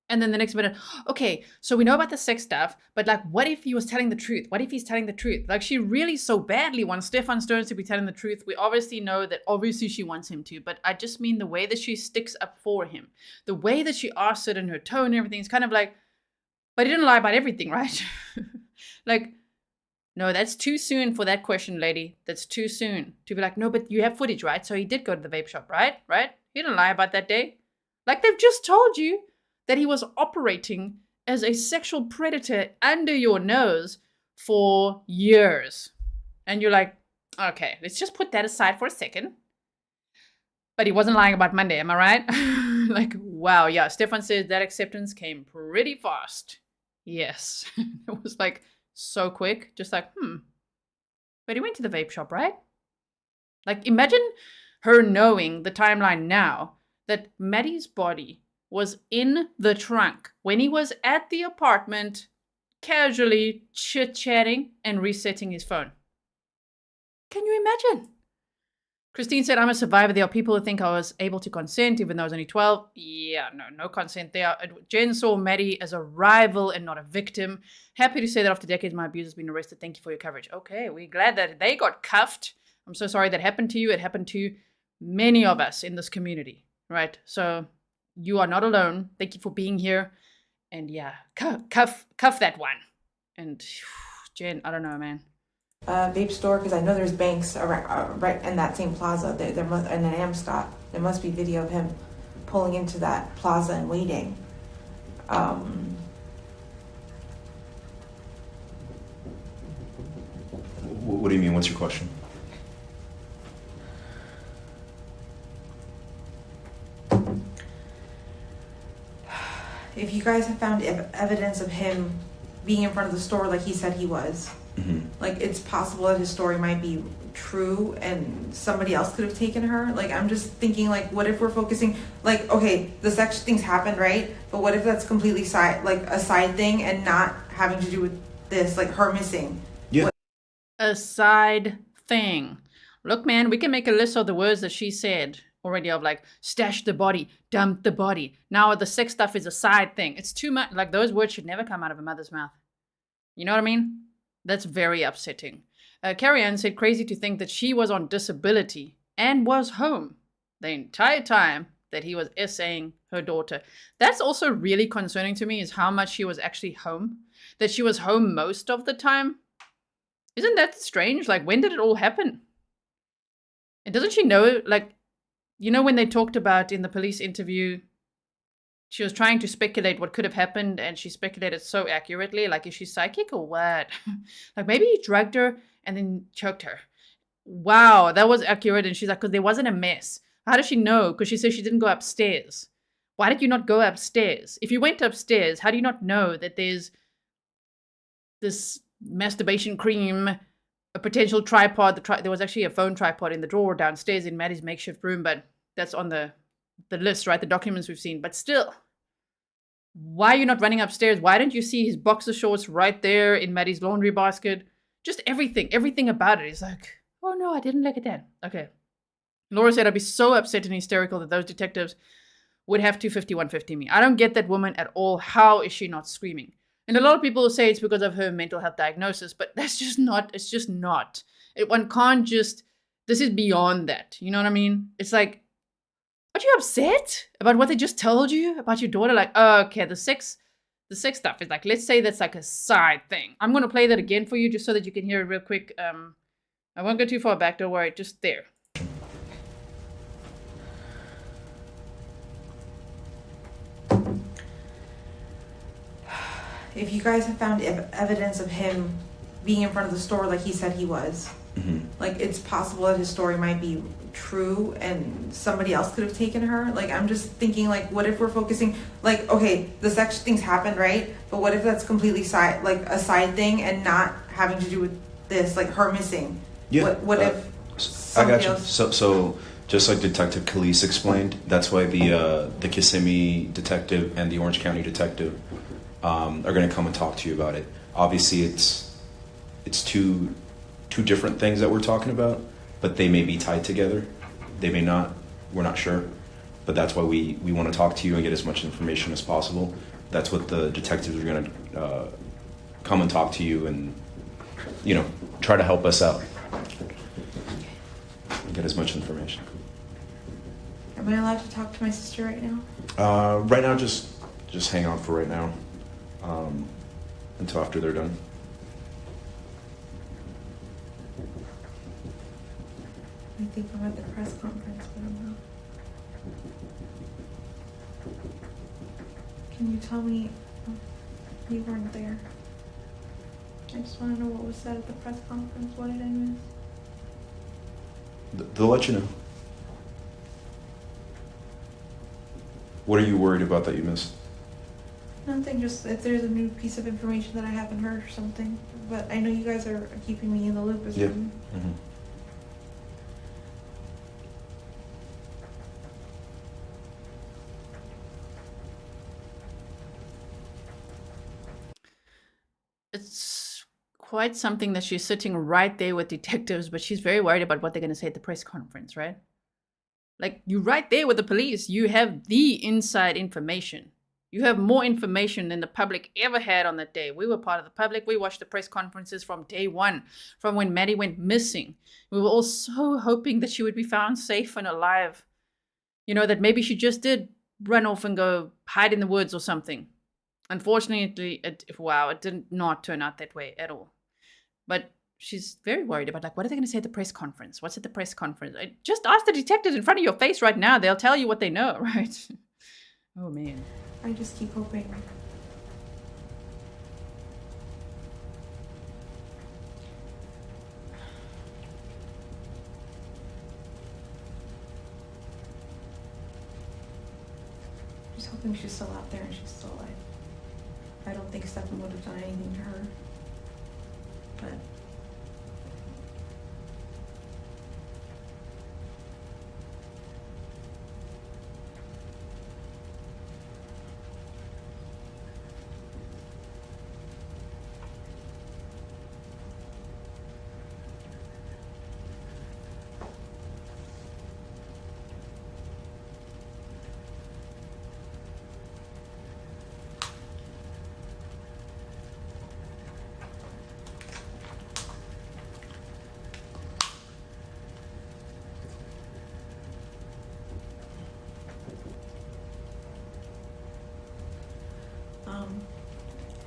Speaker 1: And then the next minute, okay, so we know about the sex stuff, but like, what if he was telling the truth? What if he's telling the truth? Like, she really so badly wants Stephan Sterns to be telling the truth. We obviously know that obviously she wants him to, but I just mean the way that she sticks up for him. The way that she asks it and her tone and everything is kind of like, but he didn't lie about everything, right? Like, no, that's too soon for that question, lady. That's too soon to be like, no, but you have footage, right? So he did go to the vape shop, right? Right? He didn't lie about that day. Like, they've just told you that he was operating as a sexual predator under your nose for years. And you're like, okay, let's just put that aside for a second. But he wasn't lying about Monday, am I right? Like, wow, yeah. Stephan says that acceptance came pretty fast. Yes. It was like so quick. Just like, but he went to the vape shop, right? Like, imagine her knowing the timeline now that Maddie's body was in the trunk when he was at the apartment casually chit-chatting and resetting his phone. Can you imagine? Christine said, I'm a survivor. There are people who think I was able to consent even though I was only 12. Yeah, no consent there. Jen saw Maddie as a rival and not a victim. Happy to say that after decades, my abuser's been arrested. Thank you for your coverage. Okay, we're glad that they got cuffed. I'm so sorry that happened to you. It happened to many of us in this community, right? So you are not alone. Thank you for being here. And yeah, cuff that one. And Jen, I don't know, man.
Speaker 3: Vape store, because I know there's banks around, right in that same plaza. There must, and an Amstop. There must be video of him pulling into that plaza and waiting.
Speaker 2: What do you mean? What's your question?
Speaker 3: If you guys have found evidence of him being in front of the store like he said he was, like, it's possible that his story might be true and somebody else could have taken her. Like, I'm just thinking, like, what if we're focusing, like, okay, the sex things happened, right? But what if that's completely a side thing and not having to do with this, like her missing?
Speaker 2: Yeah.
Speaker 1: A side thing. Look, man, we can make a list of the words that she said already of like stash the body, dump the body. Now the sex stuff is a side thing. It's too much. Like, those words should never come out of a mother's mouth. You know what I mean? That's very upsetting. Carrie Ann said, crazy to think that she was on disability and was home the entire time that he was essaying her daughter. That's also really concerning to me, is how much she was actually home. That she was home most of the time. Isn't that strange? Like, when did it all happen? And doesn't she know, like, you know, when they talked about in the police interview, she was trying to speculate what could have happened, and she speculated so accurately. Like, is she psychic or what? Like, maybe he drugged her and then choked her. Wow, that was accurate. And she's like, because there wasn't a mess. How does she know? Because she says she didn't go upstairs. Why did you not go upstairs? If you went upstairs, how do you not know that there's this masturbation cream, a potential tripod? There was actually a phone tripod in the drawer downstairs in Maddie's makeshift room, but that's on the list, right? The documents we've seen. But still, why are you not running upstairs? Why don't you see his boxer shorts right there in Maddie's laundry basket? Just everything about it is like, oh no, I didn't look at that. Okay. Laura said, I'd be so upset and hysterical that those detectives would have to 5150 me. I don't get that woman at all. How is she not screaming? And a lot of people will say it's because of her mental health diagnosis, but that's just not, it's just not. One can't just, this is beyond that. You know what I mean? It's like, aren't you upset about what they just told you about your daughter? Like, oh, okay, the sex stuff is like, let's say that's like a side thing. I'm going to play that again for you just so that you can hear it real quick. I won't go too far back, don't worry, just there.
Speaker 3: If you guys have found evidence of him being in front of the store like he said he was, like, it's possible that his story might be true and somebody else could have taken her. Like, I'm just thinking, like, what if we're focusing, like, okay, the sex things happened, right? But what if that's completely a side thing and not having to do with this, like her missing?
Speaker 2: Yeah.
Speaker 3: What if
Speaker 2: I got you.
Speaker 3: else?
Speaker 2: So just like Detective Khalees explained, that's why the Kissimmee detective and the Orange County detective are going to come and talk to you about it. Obviously, it's two different things that we're talking about, but they may be tied together. They may not. We're not sure. But that's why we want to talk to you and get as much information as possible. That's what the detectives are going to come and talk to you and, try to help us out. Get as much information.
Speaker 3: Am I allowed to talk to my sister right now?
Speaker 2: Right now, just hang on for right now, until after they're done.
Speaker 3: I think I'm at the press conference, but I'm not. Can you tell me? You weren't there. I just want to know what was said at the press conference. What did I miss?
Speaker 2: They'll let you know. What are you worried about that you missed?
Speaker 3: Nothing, just if there's a new piece of information that I haven't heard or something. But I know you guys are keeping me in the loop as well.
Speaker 2: Mm-hmm.
Speaker 1: It's quite something that she's sitting right there with detectives, but she's very worried about what they're going to say at the press conference, right? Like, you're right there with the police. You have the inside information. You have more information than the public ever had on that day. We were part of the public. We watched the press conferences from day one, from when Maddie went missing. We were all so hoping that she would be found safe and alive. That maybe she just did run off and go hide in the woods or something. Unfortunately, it did not turn out that way at all. But she's very worried about, like, what are they going to say at the press conference? What's at the press conference? Just ask the detectives in front of your face right now. They'll tell you what they know, right? Oh, man.
Speaker 3: I just keep hoping. Just hoping she's still out there and she's still alive. I don't think Stephan would have done anything to her. But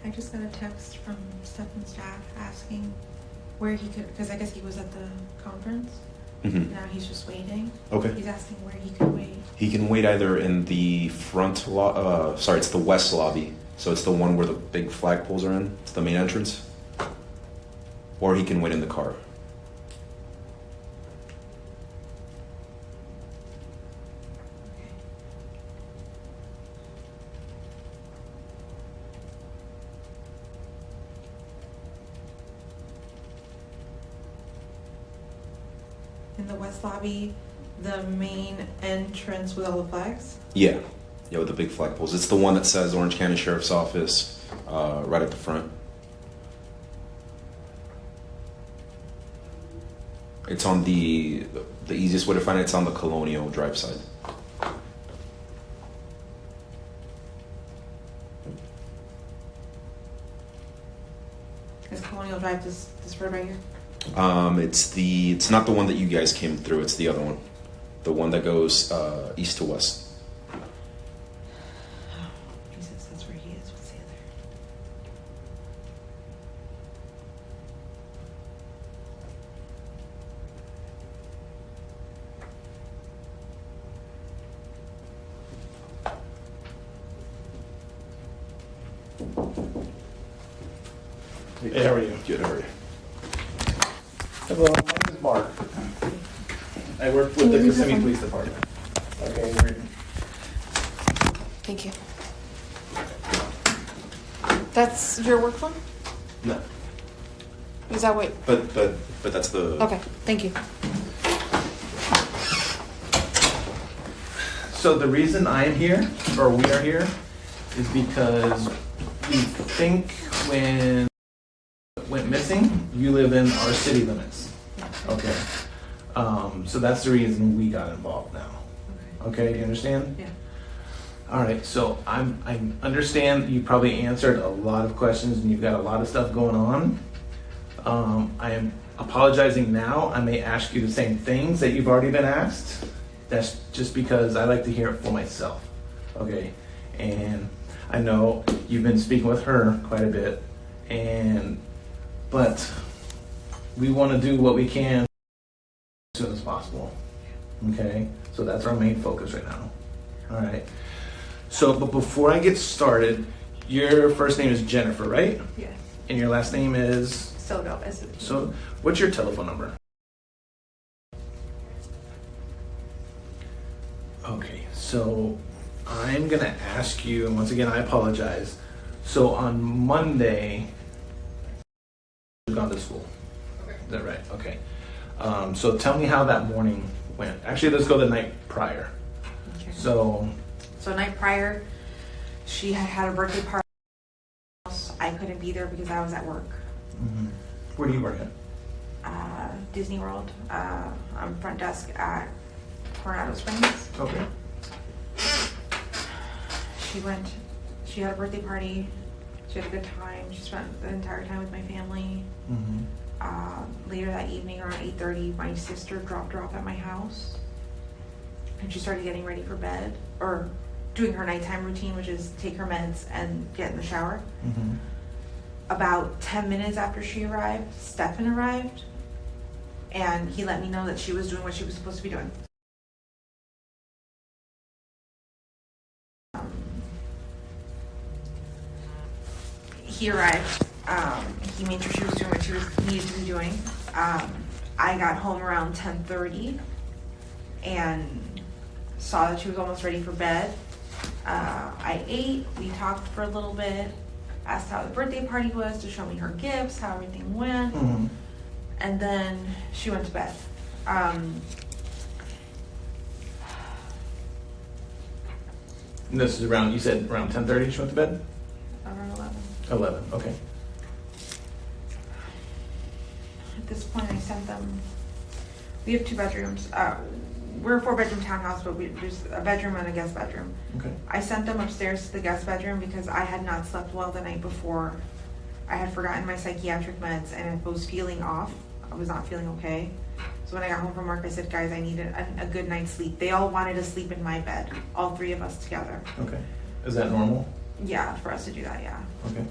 Speaker 3: I just got a text from Stephan's staff asking where he could, because I guess he was at the conference.
Speaker 2: Mm-hmm.
Speaker 3: Now he's just waiting.
Speaker 2: Okay.
Speaker 3: He's asking where he could wait.
Speaker 2: He can wait either in the front it's the west lobby. So it's the one where the big flagpoles are in. It's the main entrance. Or he can wait in the car.
Speaker 3: In the west lobby, the main entrance with all the flags?
Speaker 2: Yeah. Yeah, with the big flagpoles. It's the one that says Orange County Sheriff's Office right at the front. It's on the easiest way to find it, it's on the Colonial Drive side.
Speaker 3: Is Colonial Drive this road right here?
Speaker 2: It's not the one that you guys came through, it's the other one. The one that goes east to west.
Speaker 3: Oh, Jesus, that's where he is. What's the other?
Speaker 6: Hey, how are you?
Speaker 2: Good, how are you?
Speaker 6: Hello, my name is Mark. I work with the Kissimmee Police Department. Okay,
Speaker 3: Thank you. That's your work phone?
Speaker 2: No.
Speaker 3: Is that what?
Speaker 2: But that's the...
Speaker 3: Okay, thank you.
Speaker 6: so the reason I am here, or we are here, is because we think when it went missing, you live in our city limits. Okay. So that's the reason we got involved now. Okay, do you understand?
Speaker 3: Yeah.
Speaker 6: All right, so I understand you probably answered a lot of questions and you've got a lot of stuff going on. I am apologizing now. I may ask you the same things that you've already been asked. That's just because I like to hear it for myself. Okay, and I know you've been speaking with her quite a bit, but we want to do what we can as soon as possible. Okay, so that's our main focus right now. All right. So, but before I get started, your first name is Jennifer, right?
Speaker 3: Yes.
Speaker 6: And your last name is?
Speaker 3: Soto.
Speaker 6: So, what's your telephone number? Okay, so I'm gonna ask you, and once again, I apologize. So on Monday, you've gone to school. Is that right? Okay. So tell me how that morning went. Actually, let's go the night prior.
Speaker 3: Okay.
Speaker 6: So
Speaker 3: night prior, she had a birthday party. I couldn't be there because I was at work.
Speaker 6: Where do you work at?
Speaker 3: Disney World. I'm front desk at Coronado Springs.
Speaker 6: Okay.
Speaker 3: She had a birthday party. She had a good time. She spent the entire time with my family. Later that evening around 8:30, my sister dropped her off at my house. And she started getting ready for bed, or doing her nighttime routine, which is take her meds and get in the shower. About 10 minutes after she arrived, Stephan arrived, and he let me know that she was doing what she was supposed to be doing. He arrived, he made sure she was doing what she needed to be doing. I got home around 10:30 and saw that she was almost ready for bed. I ate, we talked for a little bit, asked how the birthday party was to show me her gifts, how everything went, and then she went to bed.
Speaker 6: And this is around, you said around 10:30 she went to bed?
Speaker 3: Around 11.
Speaker 6: 11, okay.
Speaker 3: At this point, I sent them, we have 2 bedrooms. We're a 4-bedroom townhouse, but there's a bedroom and a guest bedroom.
Speaker 6: Okay.
Speaker 3: I sent them upstairs to the guest bedroom because I had not slept well the night before. I had forgotten my psychiatric meds and I was feeling off. I was not feeling okay. So when I got home from work, I said, guys, I need a good night's sleep. They all wanted to sleep in my bed, all 3 of us together.
Speaker 6: Okay. Is that normal?
Speaker 3: Yeah, for us to do that, yeah.
Speaker 6: Okay.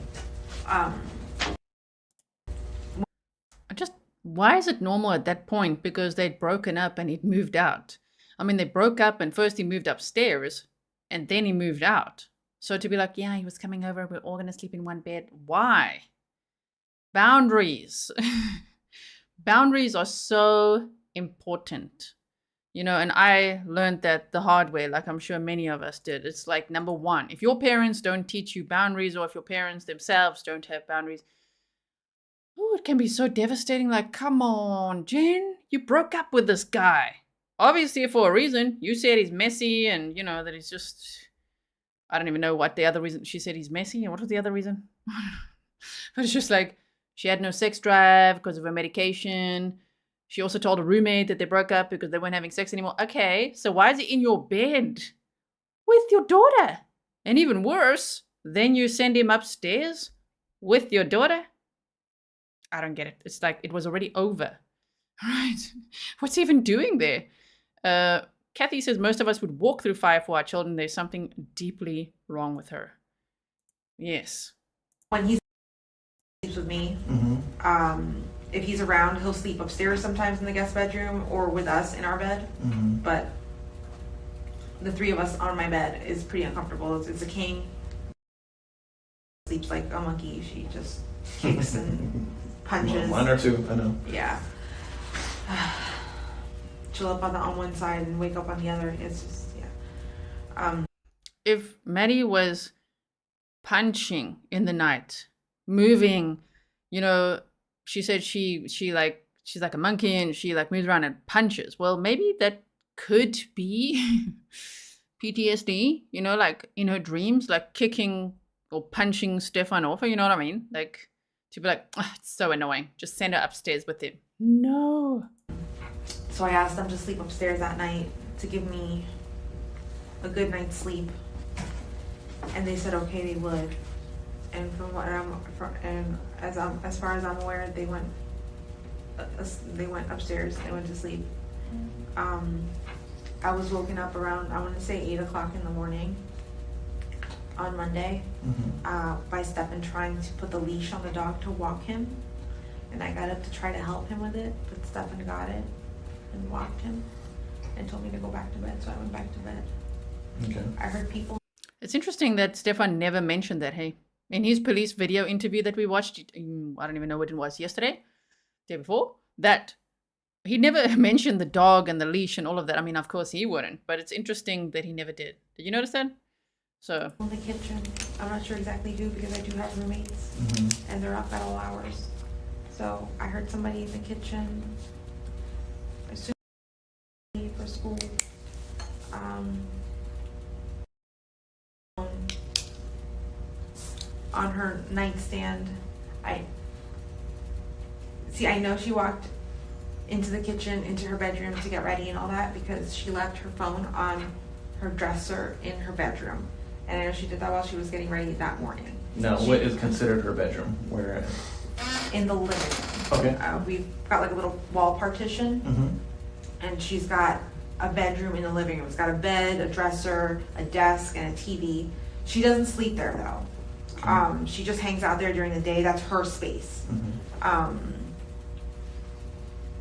Speaker 1: Why is it normal at that point? Because they'd broken up and he'd moved out. I mean, they broke up and first he moved upstairs and then he moved out. So to be like, yeah, he was coming over, we're all going to sleep in one bed. Why? Boundaries. Boundaries are so important. You know, and I learned that the hard way, like I'm sure many of us did. It's like, number one, if your parents don't teach you boundaries, or if your parents themselves don't have boundaries, oh, it can be so devastating. Like, come on, Jen, you broke up with this guy. Obviously for a reason. You said he's messy and, you know, that he's just, I don't even know what the other reason. She said he's messy. And what was the other reason? But it's just like, she had no sex drive because of her medication. She also told a roommate that they broke up because they weren't having sex anymore. Okay, so why is he in your bed with your daughter? And even worse, then you send him upstairs with your daughter? I don't get it. It's like it was already over. Right? What's he even doing there? Kathy says most of us would walk through fire for our children. There's something deeply wrong with her. Yes.
Speaker 7: When he sleeps with me, if he's around, he'll sleep upstairs sometimes in the guest bedroom or with us in our bed. But the three of us on my bed is pretty uncomfortable. It's a king. Sleeps like a monkey. She just kicks and punches.
Speaker 6: One or two, I know.
Speaker 7: Yeah. Chill up on one side and wake up on the other. It's just, yeah.
Speaker 1: If Maddie was punching in the night, moving, you know, she said she's like a monkey and she like moves around and punches. Well, maybe that could be PTSD, you know, like in her dreams, like kicking or punching Stephan off, you know what I mean? Like to be like, oh, it's so annoying. Just send her upstairs with him. No.
Speaker 7: So I asked them to sleep upstairs that night to give me a good night's sleep. And they said, okay, they would. And from what as far as I'm aware, they went upstairs. They went to sleep. I was woken up around, I want to say 8 o'clock in the morning on Monday by Stephan trying to put the leash on the dog to walk him. And I got up to try to help him with it, but Stephan got it and walked him and told me to go back to bed. So I went back to bed.
Speaker 6: Okay.
Speaker 7: I heard people.
Speaker 1: It's interesting that Stephan never mentioned that, hey. In his police video interview that we watched, I don't even know what it was, yesterday, day before, that he never mentioned the dog and the leash and all of that. I mean, of course he wouldn't, but it's interesting that he never did. Did you notice that? So
Speaker 7: In the kitchen. I'm not sure exactly who because I do have roommates and they're up at all hours. So I heard somebody in the kitchen. I assume for school. On her nightstand, I know she walked into the kitchen, into her bedroom to get ready and all that because she left her phone on her dresser in her bedroom. And I know she did that while she was getting ready that morning.
Speaker 6: Now, what is considered her bedroom? Where?
Speaker 7: In the living room.
Speaker 6: Okay.
Speaker 7: We've got like a little wall partition, and she's got a bedroom in the living room. It's got a bed, a dresser, a desk, and a TV. She doesn't sleep there though. She just hangs out there during the day. That's her space.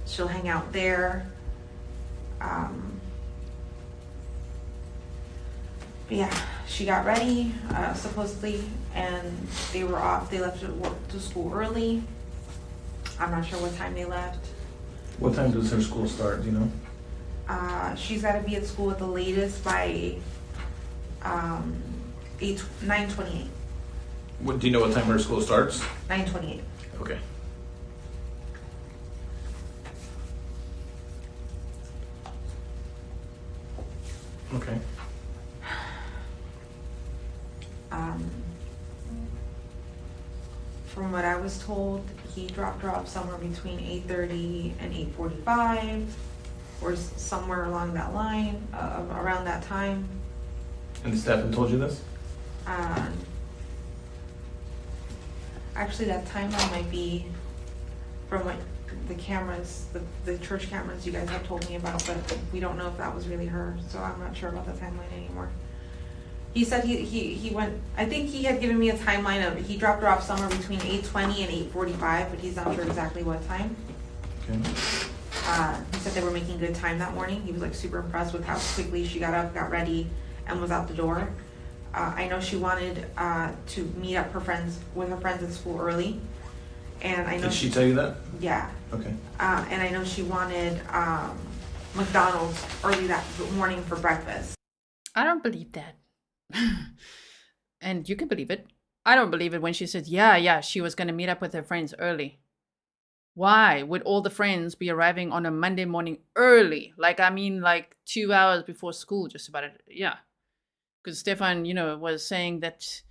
Speaker 7: She'll hang out there. But yeah, she got ready, supposedly, and they were off. They left to school early. I'm not sure what time they left.
Speaker 6: What time does her school start, do you know?
Speaker 7: She's got to be at school at the latest by 9:28.
Speaker 6: What, do you know what time her school starts?
Speaker 7: 9:28.
Speaker 6: Okay. Okay.
Speaker 7: From what I was told, he dropped her off somewhere between 8:30 and 8:45, or somewhere along that line, around that time.
Speaker 6: And Stephan told you this?
Speaker 7: Actually, that timeline might be from what the cameras, the church cameras you guys have told me about, but we don't know if that was really her, so I'm not sure about the timeline anymore. He said he went, I think he had given me a timeline of, he dropped her off somewhere between 8:20 and 8:45, but he's not sure exactly what time.
Speaker 6: Okay.
Speaker 7: He said they were making good time that morning. He was like super impressed with how quickly she got up, got ready, and was out the door. I know she wanted to meet up with her friends at school early. And I know
Speaker 6: Did she tell you that?
Speaker 7: Yeah.
Speaker 6: Okay.
Speaker 7: And I know she wanted McDonald's early that morning for breakfast.
Speaker 1: I don't believe that. And you can believe it. I don't believe it when she said, yeah, she was going to meet up with her friends early. Why would all the friends be arriving on a Monday morning early? Like 2 hours before school, just about it. Yeah. Because Stephan, was saying that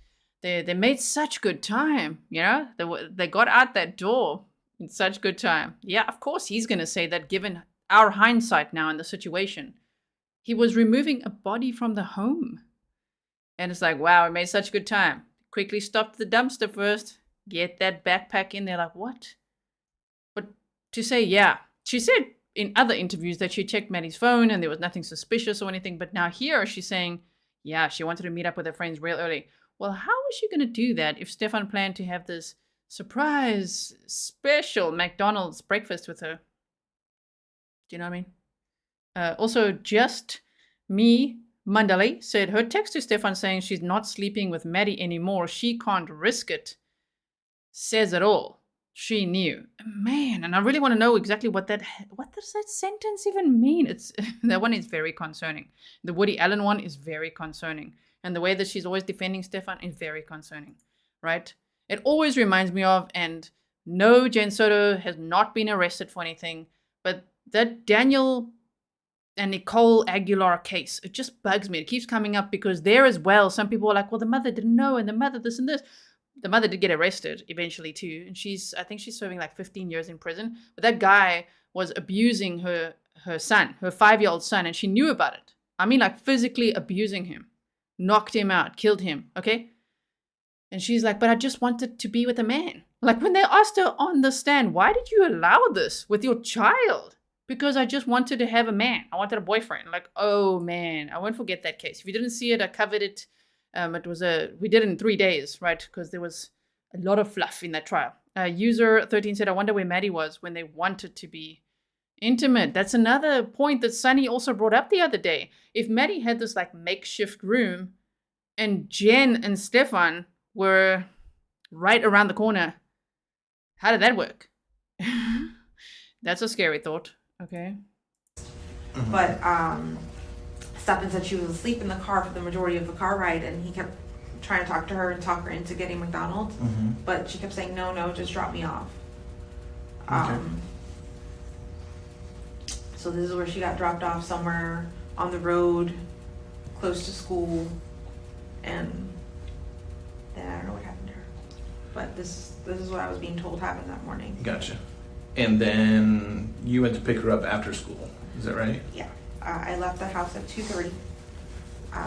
Speaker 1: they made such good time, they got out that door in such good time. Yeah, of course he's going to say that given our hindsight now in the situation. He was removing a body from the home. And it's like, wow, we made such good time. Quickly stop the dumpster first. Get that backpack in there. Like, what? But to say, yeah. She said in other interviews that she checked Maddie's phone and there was nothing suspicious or anything. But now here she's saying, yeah, she wanted to meet up with her friends real early. Well, how was she going to do that if Stephan planned to have this surprise special McDonald's breakfast with her? Do you know what I mean? Also, just me, Mandalay, said her text to Stephan saying she's not sleeping with Maddie anymore. She can't risk it. Says it all. She knew. Man, and I really want to know exactly what does that sentence even mean? That one is very concerning. The Woody Allen one is very concerning. And the way that she's always defending Stephan is very concerning, right? It always reminds me of, and no, Jen Soto has not been arrested for anything, but that Daniel and Nicole Aguilar case, it just bugs me. It keeps coming up because there as well, some people are like, well, the mother didn't know, and the mother this and this. The mother did get arrested eventually too, and I think she's serving like 15 years in prison. But that guy was abusing her son, her 5-year-old son, and she knew about it. I mean, like physically abusing him, knocked him out, killed him, okay? And she's like, but I just wanted to be with a man. Like when they asked her on the stand, why did you allow this with your child? Because I just wanted to have a man. I wanted a boyfriend. Like, oh man, I won't forget that case. If you didn't see it, I covered it. We did it in 3 days, right? Because there was a lot of fluff in that trial. User 13 said, I wonder where Maddie was when they wanted to be intimate. That's another point that Sunny also brought up the other day. If Maddie had this like makeshift room and Jen and Stephan were right around the corner, how did that work? That's a scary thought. Okay.
Speaker 7: But Stephan said she was asleep in the car for the majority of the car ride, and he kept trying to talk to her and talk her into getting McDonald's.
Speaker 6: Mm-hmm.
Speaker 7: But she kept saying, no, just drop me off.
Speaker 6: Okay.
Speaker 7: So this is where she got dropped off somewhere on the road, close to school, and then I don't know what happened to her. But this is what I was being told happened that morning.
Speaker 6: Gotcha. And then you went to pick her up after school. Is that right?
Speaker 7: Yeah. I left the house at 2:30.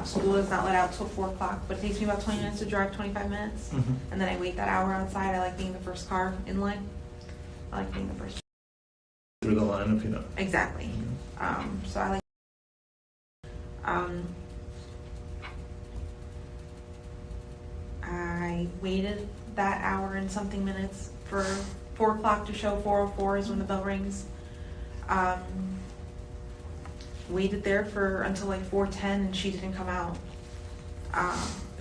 Speaker 7: School is not let out till 4 o'clock, but it takes me about 20 minutes to drive, 25 minutes.
Speaker 6: Mm-hmm.
Speaker 7: And then I wait that hour outside. I like being the first car in line. I like being the first.
Speaker 6: Through the line, if you know.
Speaker 7: Exactly. So I like. I waited that hour and something minutes for 4 o'clock to show. 4:04 is when the bell rings. Waited there until like 4:10 and she didn't come out.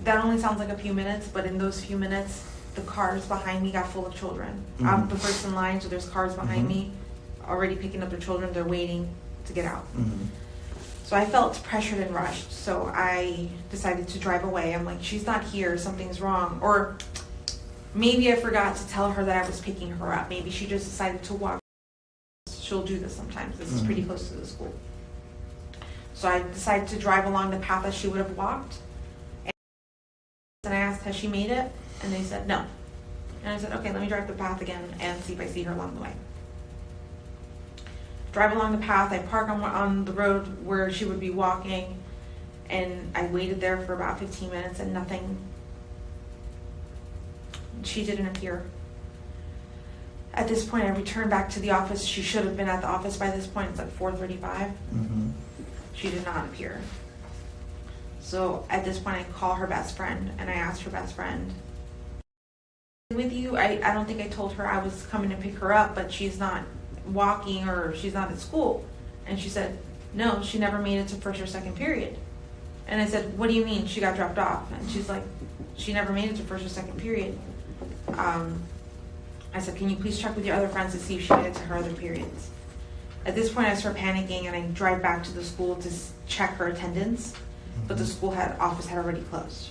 Speaker 7: That only sounds like a few minutes, but in those few minutes, the cars behind me got full of children.
Speaker 6: Mm-hmm.
Speaker 7: I'm the first in line, so there's cars behind
Speaker 6: Mm-hmm.
Speaker 7: me already picking up their children. They're waiting to get out.
Speaker 6: Mm-hmm.
Speaker 7: So I felt pressured and rushed. So I decided to drive away. I'm like, she's not here, something's wrong. Or maybe I forgot to tell her that I was picking her up. Maybe she just decided to walk. She'll do this sometimes. This is pretty close to the school. So I decided to drive along the path that she would have walked. And I asked, has she made it? And they said, no. And I said, okay, let me drive the path again and see if I see her along the way. Drive along the path. I park on the road where she would be walking. And I waited there for about 15 minutes and nothing. She didn't appear. At this point, I returned back to the office. She should have been at the office by this point. It's like 4:35.
Speaker 6: Mm-hmm.
Speaker 7: She did not appear. So at this point, I call her best friend and I asked her best friend, with you, I don't think I told her I was coming to pick her up, but she's not walking or she's not at school. And she said, no, she never made it to first or second period. And I said, what do you mean she got dropped off? And she's like, she never made it to first or second period. I said, can you please check with your other friends to see if she made it to her other periods? At this point, I start panicking and I drive back to the school to check her attendance, but the school office had already closed.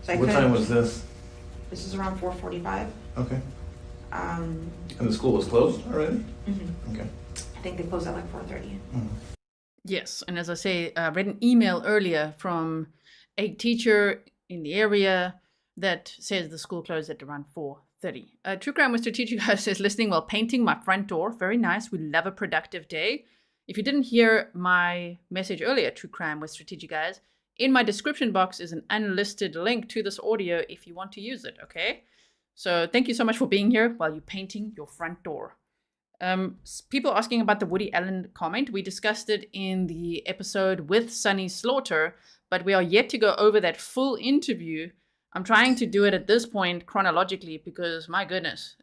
Speaker 7: So
Speaker 6: What time was this?
Speaker 7: This is around 4:45.
Speaker 6: Okay. And the school was closed already?
Speaker 7: Mm-hmm.
Speaker 6: Okay.
Speaker 7: I think they closed at like 4:30.
Speaker 1: Yes, and as I say, I read an email earlier from a teacher in the area that says the school closed at around 4:30. True Crime with Strategic Guys says, listening while painting my front door. Very nice. We love a productive day. If you didn't hear my message earlier, True Crime with Strategic Guys, in my description box is an unlisted link to this audio if you want to use it, okay? So thank you so much for being here while you're painting your front door. People asking about the Woody Allen comment. We discussed it in the episode with Sunny Slaughter, but we are yet to go over that full interview. I'm trying to do it at this point chronologically because, my goodness,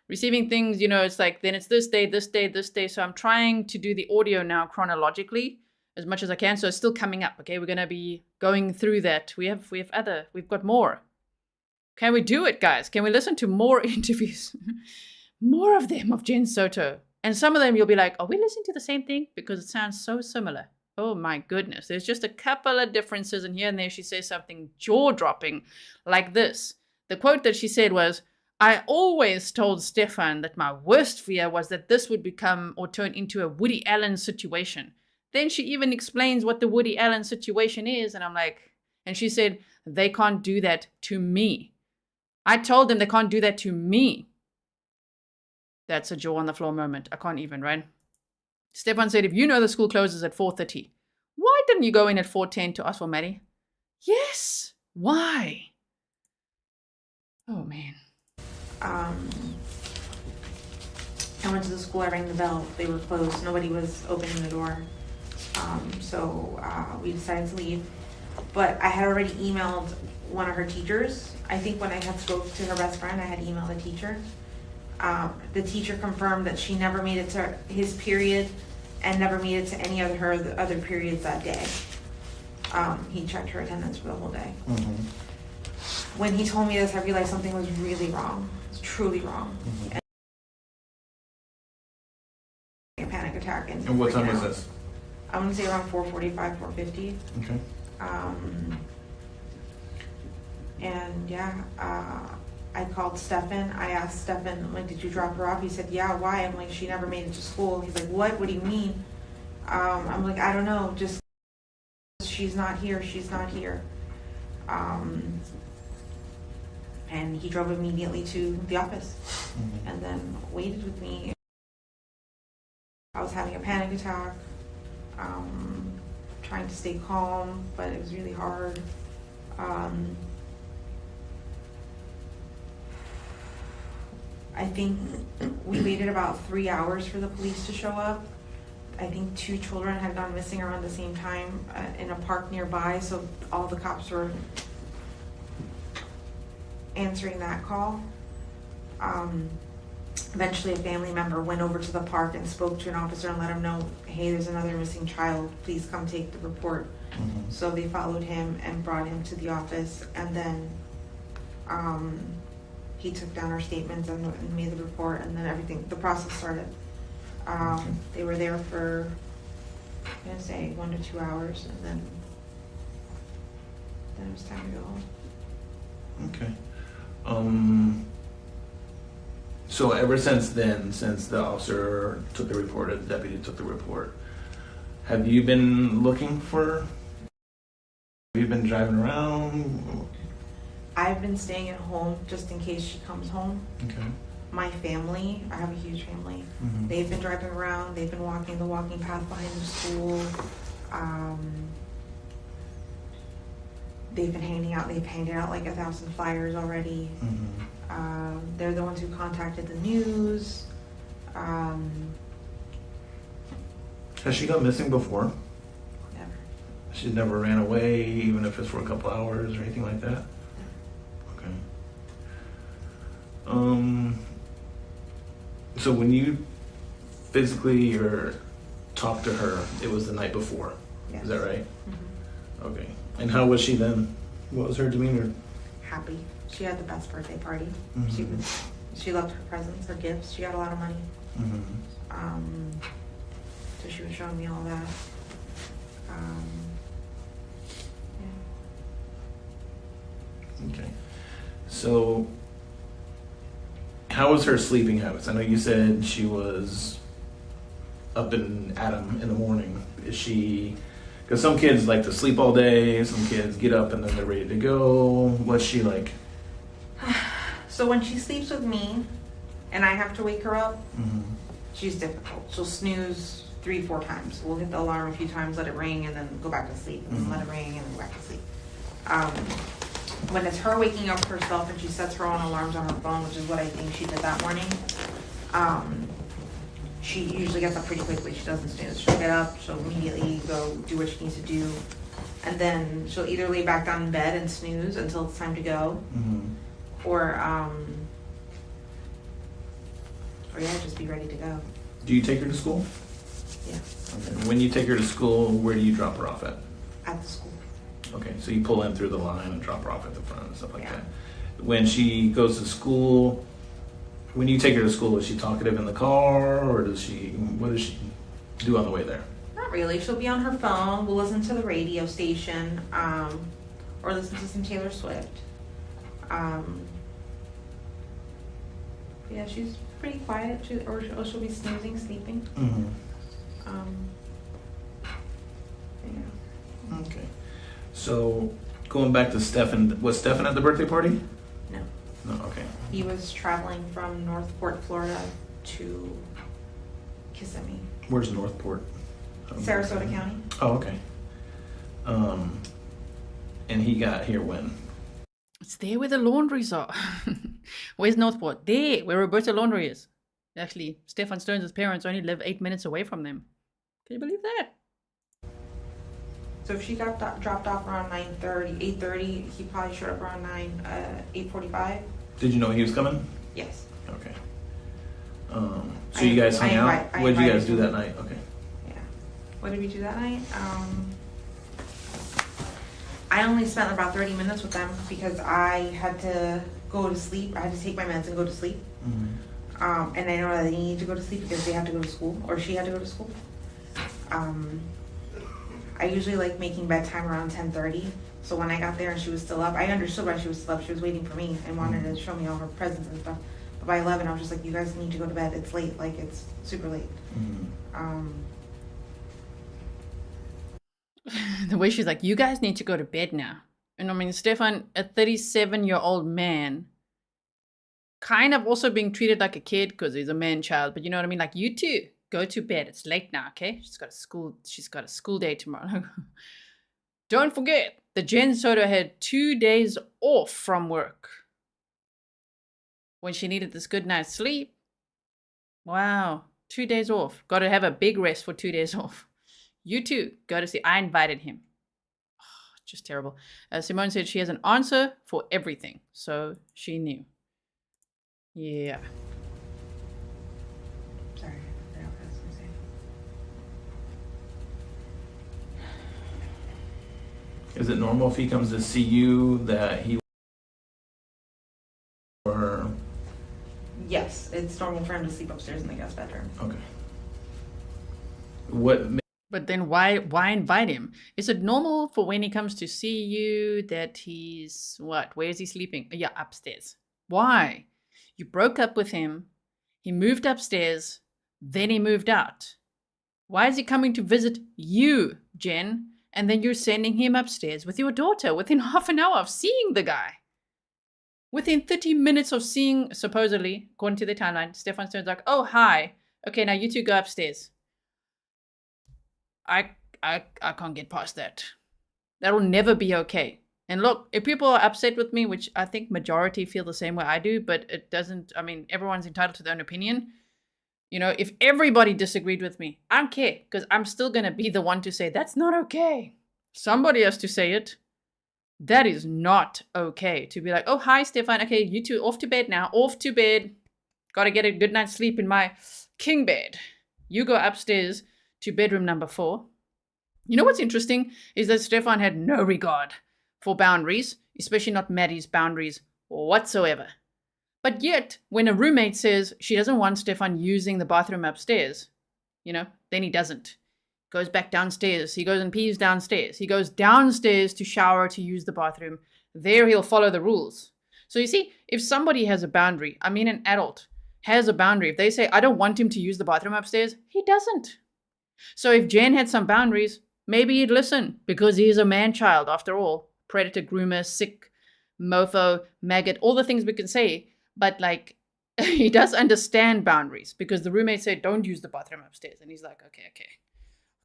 Speaker 1: receiving things, it's like, then it's this day, this day, this day. So I'm trying to do the audio now chronologically as much as I can. So it's still coming up, okay? We're going to be going through that. We've got more. Can we do it, guys? Can we listen to more interviews? More of them, of Jen Soto. And some of them you'll be like, are we listening to the same thing? Because it sounds so similar. Oh my goodness. There's just a couple of differences, and here and there she says something jaw-dropping like this. The quote that she said was, I always told Stephan that my worst fear was that this would become or turn into a Woody Allen situation. Then she even explains what the Woody Allen situation is, and I'm like, and she said, they can't do that to me. I told them they can't do that to me. That's a jaw on the floor moment. I can't even, right? Stephan said, if you know the school closes at 4:30, why didn't you go in at 4:10 to ask for Maddie? Yes. Why? Oh, man.
Speaker 7: I went to the school, I rang the bell, they were closed, nobody was opening the door. So we decided to leave. But I had already emailed one of her teachers. I think when I had spoke to her best friend, I had emailed the teacher. The teacher confirmed that she never made it to his period and never made it to any of her other periods that day. He checked her attendance for the whole day. Mm-hmm. When he told me this, I realized something was really wrong. It's truly wrong. Mm-hmm. And a panic attack.
Speaker 6: And what time was this?
Speaker 7: I'm gonna say around 4:45, 4:50.
Speaker 6: Okay.
Speaker 7: And yeah, I called Stephan. I asked Stephan, like, did you drop her off? He said, yeah, why? I'm like, she never made it to school. He's like, what? What do you mean? I'm like, I don't know, just she's not here, she's not here. And he drove immediately to the office and then waited with me. I was having a panic attack, trying to stay calm, but it was really hard. I think we waited about 3 hours for the police to show up. I think 2 children had gone missing around the same time in a park nearby, so all the cops were answering that call. Eventually a family member went over to the park and spoke to an officer and let him know, hey, there's another missing child, please come take the report. Mm-hmm. So they followed him and brought him to the office, and then he took down our statements and made the report, and then the process started. They were there for, I'm gonna say 1 to 2 hours, and then it was time to go home.
Speaker 6: Okay. So ever since then, since the officer took the report, or the deputy took the report, have you been looking for? Have you been driving around?
Speaker 7: I've been staying at home just in case she comes home.
Speaker 6: Okay.
Speaker 7: My family, I have a huge family.
Speaker 6: Mm-hmm.
Speaker 7: They've been driving around. They've been walking the walking path behind the school. They've been handing out. They've handed out like 1,000 flyers already. Mm-hmm. They're the ones who contacted the news.
Speaker 6: Has she gone missing before?
Speaker 7: Never.
Speaker 6: She never ran away, even if it's for a couple hours or anything like that? Okay. So when you physically or talked to her, it was the night before.
Speaker 7: Yes.
Speaker 6: Is that right?
Speaker 7: Mhm.
Speaker 6: Okay. And how was she then? What was her demeanor?
Speaker 7: Happy. She had the best birthday party.
Speaker 6: Mhm.
Speaker 7: She loved her presents, her gifts. She got a lot of money.
Speaker 6: Mm-hmm.
Speaker 7: So she was showing me all that. Yeah.
Speaker 6: Okay. So, how was her sleeping habits? I know you said she was up and at 'em in the morning. Is she? Because some kids like to sleep all day. Some kids get up and then they're ready to go. What's she like?
Speaker 7: So when she sleeps with me, and I have to wake her up,
Speaker 6: Mm-hmm.
Speaker 7: she's difficult. She'll snooze 3-4 times. We'll hit the alarm a few times, let it ring, and then go back to sleep, and then let it ring, and then go back to sleep. When it's her waking up herself and she sets her own alarms on her phone, which is what I think she did that morning, she usually gets up pretty quickly. She doesn't snooze. She'll get up, she'll immediately go do what she needs to do, and then she'll either lay back down in bed and snooze until it's time to go, or yeah, just be ready to go.
Speaker 6: Do you take her to school?
Speaker 7: Yeah,
Speaker 6: Okay. When you take her to school, where do you drop her off at?
Speaker 7: at the school.
Speaker 6: Okay, so you pull in through the line and drop her off at the front and stuff like
Speaker 7: Yeah.
Speaker 6: that. When she goes to school, when you take her to school, is she talkative in the car, or what does she do on the way there?
Speaker 7: Not really. She'll be on her phone. We'll listen to the radio station, or listen to some Taylor Swift. Yeah, she's pretty quiet. Or she'll be snoozing, sleeping.
Speaker 6: Mm-hmm.
Speaker 7: Yeah.
Speaker 6: Okay. So going back to Stephan, was Stephan at the birthday party?
Speaker 7: No.
Speaker 6: No. Okay.
Speaker 7: He was traveling from Northport, Florida to Kissimmee,
Speaker 6: Where's Northport?
Speaker 7: Sarasota County.
Speaker 6: Oh, okay. And he got here when?
Speaker 1: It's there where the laundries are. Where's Northport? There, where Roberta Laundry is. Actually, Stephan Sterns' parents only live 8 minutes away from them. Can you believe that?
Speaker 7: So if she got dropped off around 9:30, 8:30, he probably showed up around 8:45.
Speaker 6: Did you know he was coming?
Speaker 7: Yes.
Speaker 6: Okay. So you guys hung out? What did you guys do that night? Okay.
Speaker 7: Yeah. What did we do that night? I only spent about 30 minutes with them because I had to go to sleep. I had to take my meds and go to sleep.
Speaker 6: Mm-hmm.
Speaker 7: And I know that they need to go to sleep because they have to go to school, or she had to go to school. I usually like making bedtime around 10:30. So when I got there and she was still up, I understood why she was still up. She was waiting for me and wanted to show me all her presents and stuff. But by 11, I was just like, you guys need to go to bed. It's late. Like, it's super late.
Speaker 6: Mm-hmm.
Speaker 1: The way she's like, you guys need to go to bed now. And I mean, Stephan, a 37-year-old man, kind of also being treated like a kid because he's a man child. But you know what I mean? Like, you too, go to bed. It's late now, okay? She's got a school day tomorrow. Don't forget that Jen Soto had 2 days off from work when she needed this good night's sleep. Wow, 2 days off. Got to have a big rest for 2 days off. You too, go to see. I invited him. Oh, just terrible. Simone said she has an answer for everything. So she knew. Yeah.
Speaker 7: Sorry, I forgot what I was going to say.
Speaker 6: Is it normal if he comes to see you that he or
Speaker 7: Yes, it's normal for him to sleep upstairs in the guest bedroom.
Speaker 6: okay? What?
Speaker 1: But then why invite him? Is it normal for when he comes to see you that he's what? Where is he sleeping? Yeah, upstairs. Why? You broke up with him. He moved upstairs. Then he moved out. Why is he coming to visit you, Jen? And then you're sending him upstairs with your daughter within half an hour of seeing the guy. Within 30 minutes of seeing, supposedly, according to the timeline, Stephan Sterns like, oh, hi. Okay, now you two go upstairs. I can't get past that. That'll never be okay. And look, if people are upset with me, which I think majority feel the same way I do, but it doesn't, I mean, everyone's entitled to their own opinion. You know, if everybody disagreed with me, I don't care, because I'm still going to be the one to say, that's not okay. Somebody has to say it. That is not okay to be like, oh, hi, Stephan. Okay, you two off to bed now. Off to bed. Got to get a good night's sleep in my king bed. You go upstairs to bedroom number 4. You know what's interesting is that Stephan had no regard for boundaries, especially not Maddie's boundaries whatsoever. But yet, when a roommate says she doesn't want Stephan using the bathroom upstairs, then he doesn't. Goes back downstairs. He goes and pees downstairs. He goes downstairs to shower to use the bathroom. There he'll follow the rules. So you see, if somebody has a boundary, an adult has a boundary. If they say, I don't want him to use the bathroom upstairs, he doesn't. So if Jen had some boundaries, maybe he'd listen because he is a man-child after all. Predator, groomer, sick, mofo, maggot, all the things we can say. But he does understand boundaries because the roommate said, don't use the bathroom upstairs. And he's like, okay.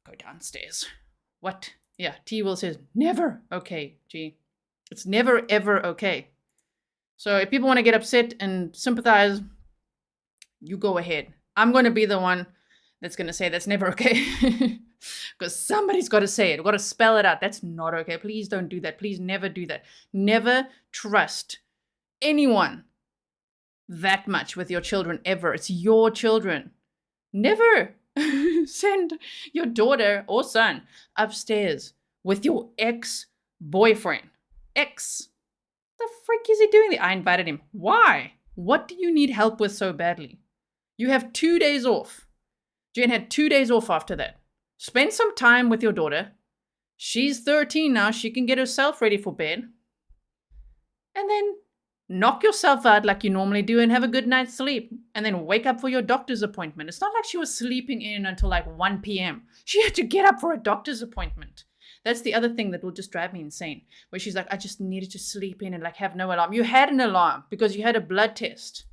Speaker 1: Go downstairs. What? Yeah, T-Will says, never okay, G. It's never, ever okay. So if people want to get upset and sympathize, you go ahead. I'm going to be the one that's going to say that's never okay. Because somebody's got to say it. We've got to spell it out. That's not okay. Please don't do that. Please never do that. Never trust anyone that much with your children ever. It's your children. Never send your daughter or son upstairs with your ex-boyfriend. The frick is he doing there? I invited him. Why? What do you need help with so badly? You have 2 days off. Jen had 2 days off after that. Spend some time with your daughter. She's 13 now. She can get herself ready for bed. And then knock yourself out like you normally do and have a good night's sleep. And then wake up for your doctor's appointment. It's not like she was sleeping in until 1 p.m. She had to get up for a doctor's appointment. That's the other thing that will just drive me insane. Where she's like, I just needed to sleep in and have no alarm. You had an alarm because you had a blood test.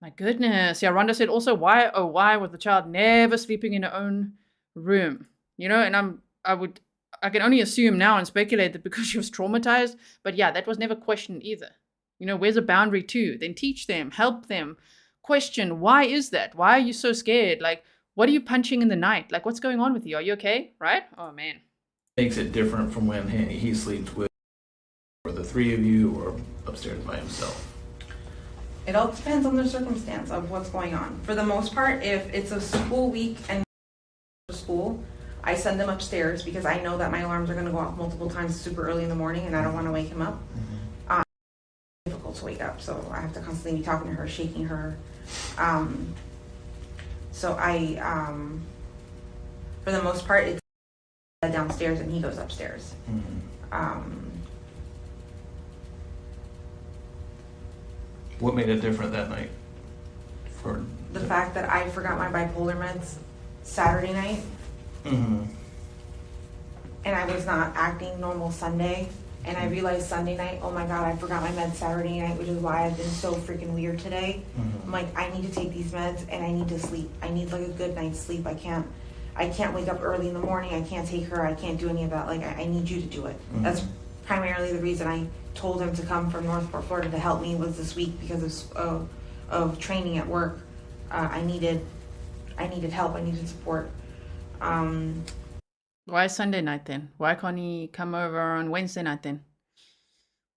Speaker 1: My goodness. Yeah, Rhonda said also, why was the child never sleeping in her own room? And I can only assume now and speculate that because she was traumatized. But yeah, that was never questioned either. Where's a boundary too? Then teach them, help them, question, why is that? Why are you so scared? What are you punching in the night? What's going on with you? Are you okay? Right? Oh, man.
Speaker 6: Makes it different from when he sleeps with or the 3 of you or upstairs by himself.
Speaker 3: It all depends on the circumstance of what's going on. For the most part, if it's a school week and school, I send them upstairs because I know that my alarms are going to go off multiple times super early in the morning and I don't want to wake him up. Difficult to wake up, so I have to constantly be talking to her, shaking her. So I, for the most part, it's downstairs and he goes upstairs.
Speaker 6: What made it different that night? For
Speaker 3: the fact that I forgot my bipolar meds Saturday night, and I was not acting normal Sunday. And I realized Sunday night, oh my God, I forgot my meds Saturday night, which is why I've been so freaking weird today. I'm like, I need to take these meds and I need to sleep. I need a good night's sleep. I can't wake up early in the morning. I can't take her. I can't do any of that. I need you to do it. That's primarily the reason I told him to come from Northport, Florida to help me was this week because of training at work. I needed help. I needed support.
Speaker 1: Why Sunday night then? Why can't he come over on Wednesday night then?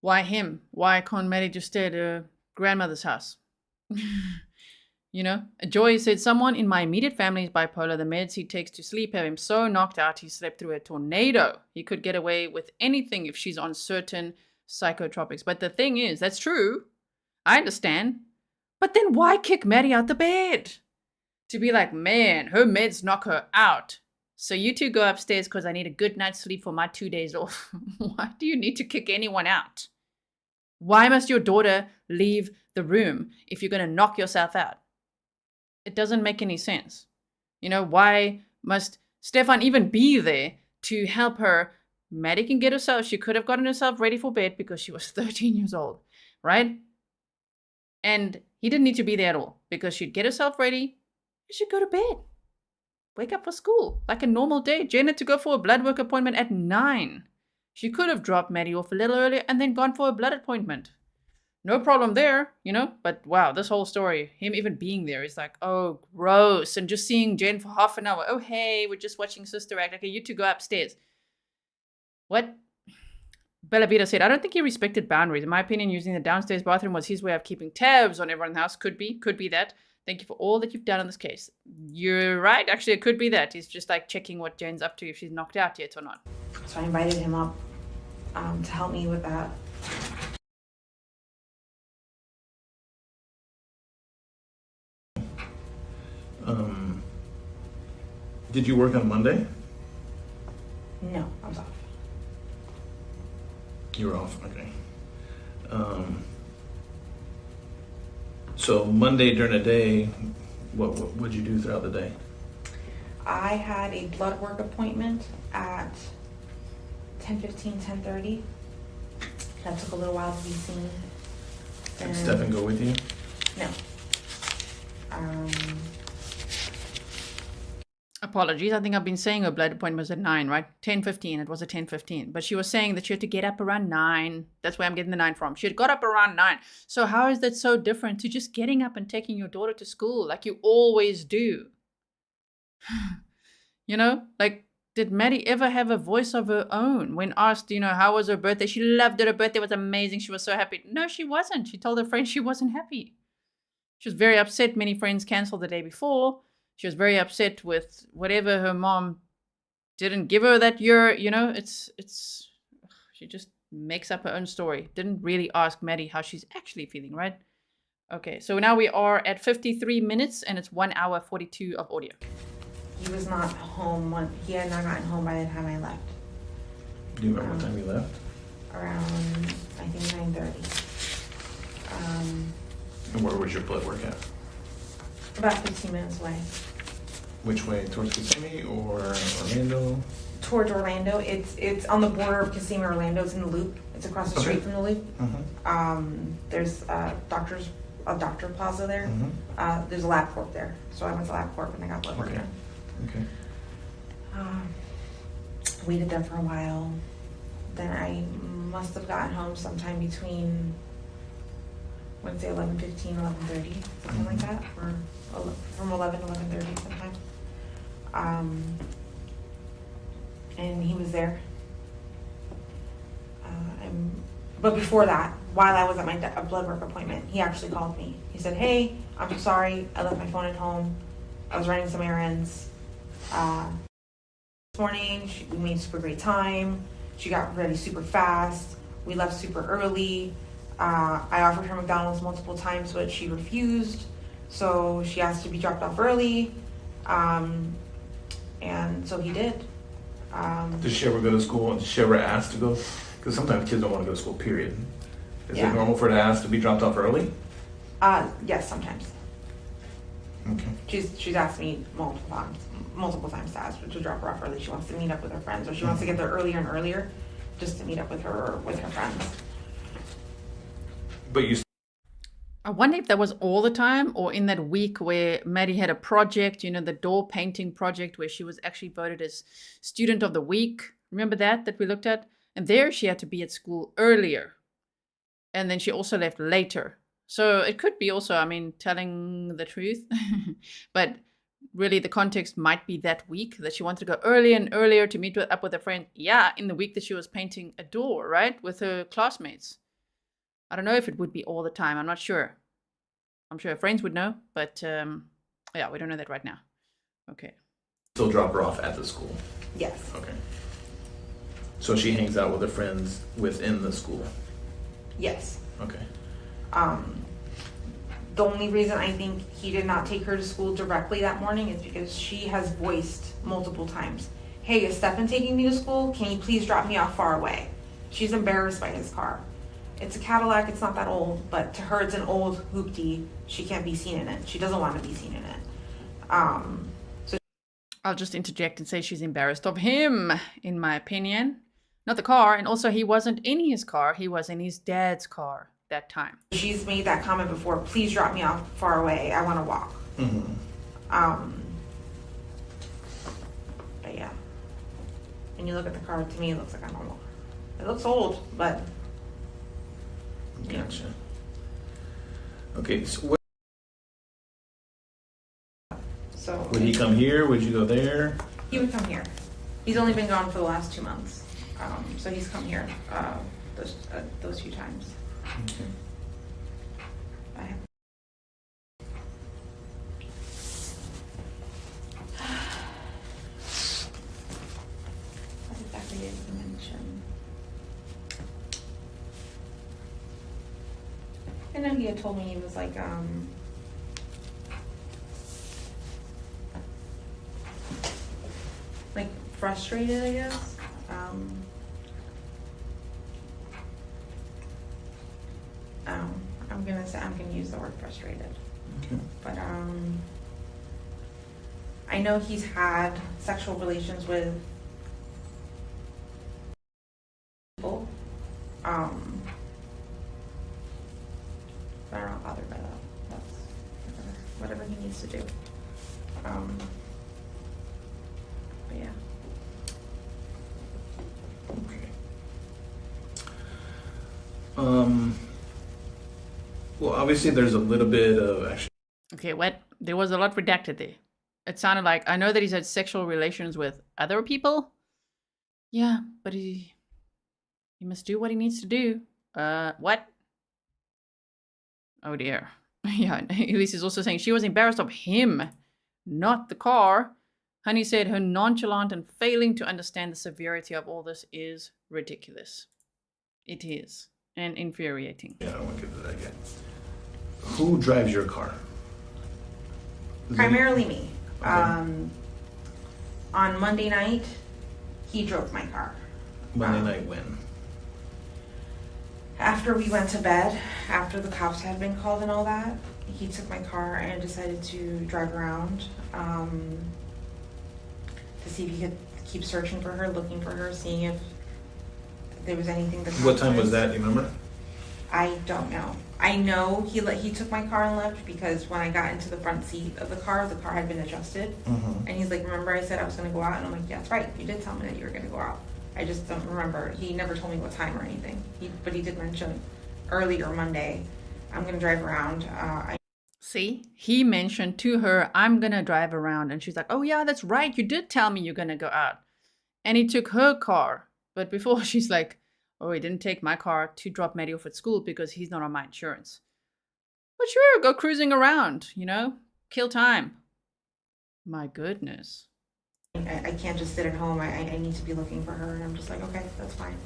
Speaker 1: Why him? Why can't Maddie just stay at her grandmother's house? Joy said, someone in my immediate family is bipolar. The meds he takes to sleep have him so knocked out he slept through a tornado. He could get away with anything if she's on certain psychotropics. But the thing is, that's true. I understand. But then why kick Maddie out the bed? To be like, man, her meds knock her out. So you two go upstairs because I need a good night's sleep for my 2 days off. Why do you need to kick anyone out? Why must your daughter leave the room if you're going to knock yourself out? It doesn't make any sense. Why must Stephan even be there to help her? Maddie can get herself, she could have gotten herself ready for bed because she was 13 years old, right? And he didn't need to be there at all because she'd get herself ready and she'd go to bed. Wake up for school like a normal day. Jen had to go for a blood work appointment at 9. She could have dropped Maddie off a little earlier and then gone for a blood appointment. No problem there, But wow, this whole story, him even being there is like, oh, gross. And just seeing Jen for half an hour. Oh, hey, we're just watching Sister Act. Okay, you two go upstairs. What Bella Vita said, I don't think he respected boundaries. In my opinion, using the downstairs bathroom was his way of keeping tabs on everyone in the house. Could be that. Thank you for all that you've done in this case. You're right. Actually, it could be that. He's just like checking what Jen's up to, if she's knocked out yet or not.
Speaker 7: So I invited him up to help me with that.
Speaker 6: Did you work on Monday?
Speaker 7: No, I was off.
Speaker 6: You were off, okay. So Monday during the day, what'd you do throughout the day?
Speaker 7: I had a blood work appointment at 10:15, 10:30. That took a little while to be seen.
Speaker 6: Did Stephan go with you?
Speaker 7: No.
Speaker 1: Apologies. I think I've been saying her blood appointment was at 9, right? 10:15. It was at 10:15. But she was saying that she had to get up around 9. That's where I'm getting the 9 from. She had got up around 9. So how is that so different to just getting up and taking your daughter to school like you always do? You know, like, did Maddie ever have a voice of her own when asked, you know, how was her birthday? She loved it. Her birthday was amazing. She was so happy. No, she wasn't. She told her friends she wasn't happy. She was very upset. Many friends canceled the day before. She was very upset with whatever her mom didn't give her that year. You know, she just makes up her own story. Didn't really ask Maddie how she's actually feeling, right? Okay, so now we are at 53 minutes and it's 1 hour 42 of audio.
Speaker 7: He was not home. He had not gotten home by the time I left.
Speaker 6: Do you remember what time you left?
Speaker 7: Around, I think, 9:30.
Speaker 6: And where was your blood work at?
Speaker 7: About 15 minutes away.
Speaker 6: Which way? Towards Kissimmee or Orlando?
Speaker 7: Towards Orlando. It's on the border of Kissimmee, Orlando. It's in the Loop. It's across the street from the Loop. There's a doctor plaza there. There's a LabCorp there. So I went to LabCorp and I got blood work done.
Speaker 6: Okay.
Speaker 7: Waited there for a while. Then I must have gotten home sometime between, I would say 11:15, 11:30, something like that, or from 11 to 11:30 sometime. And he was there. But before that, while I was at my blood work appointment, he actually called me. He said, "Hey, I'm sorry, I left my phone at home. I was running some errands. This morning, we made super great time. She got ready super fast. We left super early. I offered her McDonald's multiple times, but she refused. So she asked to be dropped off early. And so he did."
Speaker 6: Did she ever go to school? Did she ever ask to go? Because sometimes kids don't want to go to school, period. Is it normal for her to ask to be dropped off early?
Speaker 7: Yes, sometimes.
Speaker 6: Okay.
Speaker 7: She's asked me multiple times to ask her to drop her off early. She wants to meet up with her friends, or she wants to get there earlier and earlier just to meet up with her friends.
Speaker 6: But you...
Speaker 1: I wonder if that was all the time or in that week where Maddie had a project, you know, the door painting project where she was actually voted as student of the week. Remember that we looked at? And there she had to be at school earlier. And then she also left later. So it could be also, I mean, telling the truth. But really the context might be that week that she wanted to go earlier and earlier to meet up with a friend. Yeah, in the week that she was painting a door, right? With her classmates. I don't know if it would be all the time. I'm not sure. I'm sure her friends would know, but yeah, we don't know that right now. Okay.
Speaker 6: Still drop her off at the school?
Speaker 7: Yes.
Speaker 6: Okay. So she hangs out with her friends within the school?
Speaker 7: Yes.
Speaker 6: Okay.
Speaker 7: The only reason I think he did not take her to school directly that morning is because she has voiced multiple times, "Hey, is Stephan taking me to school? Can you please drop me off far away?" She's embarrassed by his car. It's a Cadillac, it's not that old, but to her it's an old hoopty. She can't be seen in it. She doesn't want to be seen in it. So
Speaker 1: I'll just interject and say she's embarrassed of him, in my opinion. Not the car, and also he wasn't in his car, he was in his dad's car that time.
Speaker 7: she's made that comment before, "Please drop me off far away, I want to walk." But yeah. When you look at the car, to me it looks like a normal car. It looks old, but
Speaker 6: Gotcha. Okay, so
Speaker 7: so
Speaker 6: would he come here? Would you go there?
Speaker 7: he would come here. He's only been gone for the last 2 months.
Speaker 3: So he's come here those few times.
Speaker 6: Okay.
Speaker 3: I have. What exactly did he mention? I know he had told me he was like, frustrated, I guess. I'm gonna use the word frustrated.
Speaker 6: Okay.
Speaker 3: But I know he's had sexual relations with people. But I'm not bothered by that. That's whatever he needs to do. But yeah.
Speaker 6: Okay. Well, obviously there's a little bit of actually.
Speaker 1: Okay, what? There was a lot redacted there. It sounded like, I know that he's had sexual relations with other people. Yeah, but he must do what he needs to do. What? Oh dear. Yeah, Elise is also saying she was embarrassed of him, not the car. Honey said her nonchalant and failing to understand the severity of all this is ridiculous. It is. And infuriating.
Speaker 6: Yeah, I don't want to get to that yet. Who drives your car?
Speaker 3: Primarily me.
Speaker 6: Okay.
Speaker 3: On Monday night, he drove my car.
Speaker 6: Monday night when?
Speaker 3: After we went to bed, after the cops had been called and all that, he took my car and decided to drive around to see if he could keep searching for her, looking for her, seeing if there was anything that.
Speaker 6: What time was that? Do you remember?
Speaker 3: I don't know. I know he took my car and left because when I got into the front seat of the car had been adjusted.
Speaker 6: Mm-hmm.
Speaker 3: And he's like, remember I said I was going to go out? And I'm like, yeah, that's right. You did tell me that you were going to go out. I just don't remember. He never told me what time or anything. But he did mention earlier Monday, I'm going to drive around.
Speaker 1: See, he mentioned to her, I'm going to drive around. And she's like, oh yeah, that's right. You did tell me you're going to go out. And he took her car. But before she's like, oh, he didn't take my car to drop Maddie off at school because he's not on my insurance. But sure, go cruising around, kill time. My goodness.
Speaker 3: I can't just sit at home. I need to be looking for her. And I'm just like, okay, that's fine.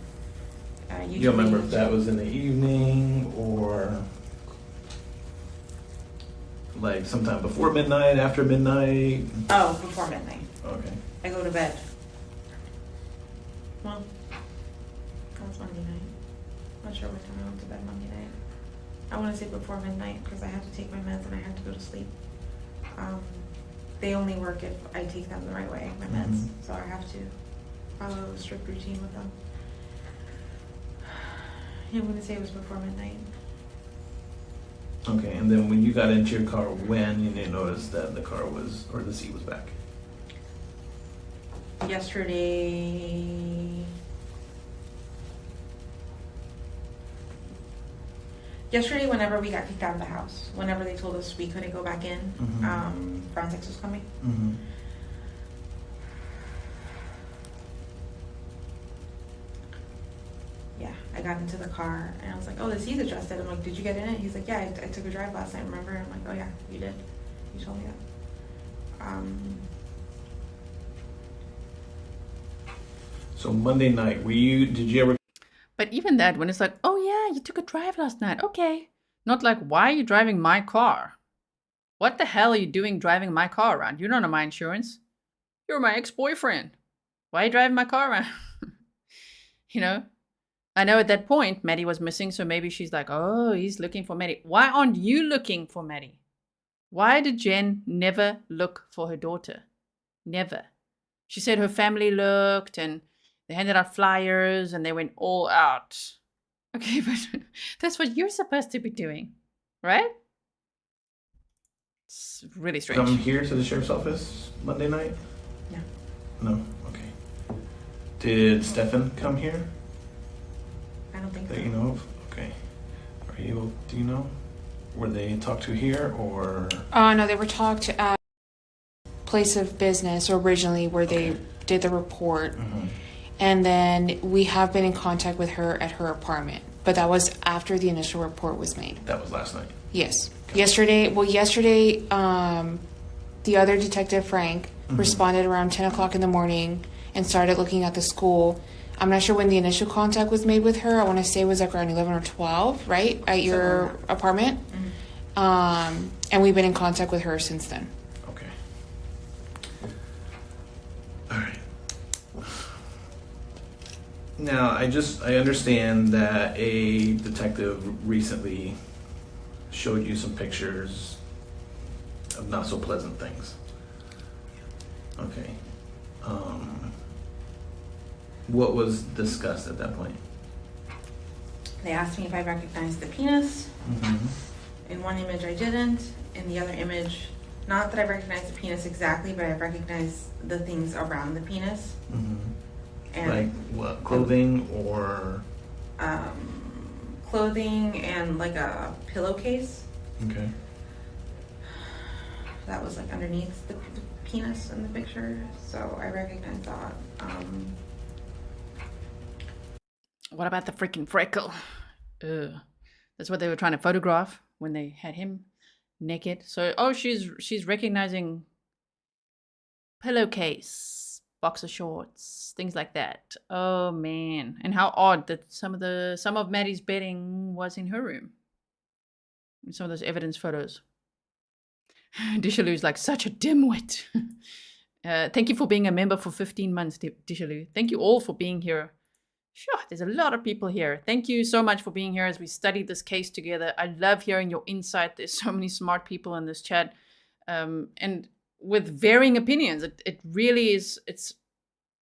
Speaker 6: You don't remember if that was in the evening or like sometime before midnight, after midnight?
Speaker 3: Oh, before midnight.
Speaker 6: Okay.
Speaker 3: I go to bed. Well, that's Monday night. Not sure what time I went to bed Monday night. I want to say before midnight because I had to take my meds and I had to go to sleep. They only work if I take them the right way, my meds.
Speaker 6: Mm-hmm.
Speaker 3: So I have to follow a strict routine with them. Yeah, I'm going to say it was before midnight.
Speaker 6: Okay, and then when you got into your car, when you didn't notice that the car was, or the seat was back?
Speaker 3: Yesterday, whenever we got kicked out of the house, whenever they told us we couldn't go back in,
Speaker 6: Mm-hmm.
Speaker 3: forensics was coming.
Speaker 6: Mm-hmm.
Speaker 3: Yeah, I got into the car and I was like, oh, the seat's adjusted. I'm like, did you get in it? He's like, yeah, I took a drive last night, remember? And I'm like, oh yeah, you did. You told me that.
Speaker 6: So Monday night, did you ever?
Speaker 1: But even that, when it's like, oh yeah, you took a drive last night. Okay. Not like, why are you driving my car? What the hell are you doing driving my car around? You're not on my insurance. You're my ex-boyfriend. Why are you driving my car around? I know at that point, Maddie was missing, so maybe she's like, oh, he's looking for Maddie. Why aren't you looking for Maddie? Why did Jen never look for her daughter? Never. She said her family looked and they handed out flyers and they went all out. Okay, but that's what you're supposed to be doing, right? It's really strange.
Speaker 6: Come here to the sheriff's office Monday night?
Speaker 3: No.
Speaker 6: No? Okay. Did Stephan come here
Speaker 3: I don't think
Speaker 6: that
Speaker 3: so.
Speaker 6: you know of? Okay. Do you know? Were they talked to here or?
Speaker 8: No, they were talked at place of business originally where they did the report.
Speaker 6: Mm-hmm.
Speaker 8: And then we have been in contact with her at her apartment. But that was after the initial report was made.
Speaker 6: That was last night.
Speaker 8: Yes. Yesterday, the other detective, Frank, responded around 10 o'clock in the morning and started looking at the school. I'm not sure when the initial contact was made with her. I want to say it was like around 11 or 12, right? At your apartment. And we've been in contact with her since then.
Speaker 6: Okay. All right. Now, I understand that a detective recently showed you some pictures of not so pleasant things. Okay. What was discussed at that point?
Speaker 3: They asked me if I recognized the penis. In one image I didn't. In the other image, not that I recognized the penis exactly, but I recognized the things around the penis. And
Speaker 6: Like what? Clothing or?
Speaker 3: clothing and like a pillowcase
Speaker 6: Okay.
Speaker 3: that was like underneath the penis in the picture. So I recognized that.
Speaker 1: What about the freaking freckle? Ugh. That's what they were trying to photograph when they had him naked. So, she's recognizing pillowcase, boxer shorts, things like that. Oh man! And how odd that some of Maddie's bedding was in her room. In some of those evidence photos. Dishalu's like such a dimwit. Thank you for being a member for 15 months, Dishalu. Thank you all for being here. Sure, there's a lot of people here. Thank you so much for being here as we study this case together. I love hearing your insight. There's so many smart people in this chat, and with varying opinions. It really is. It's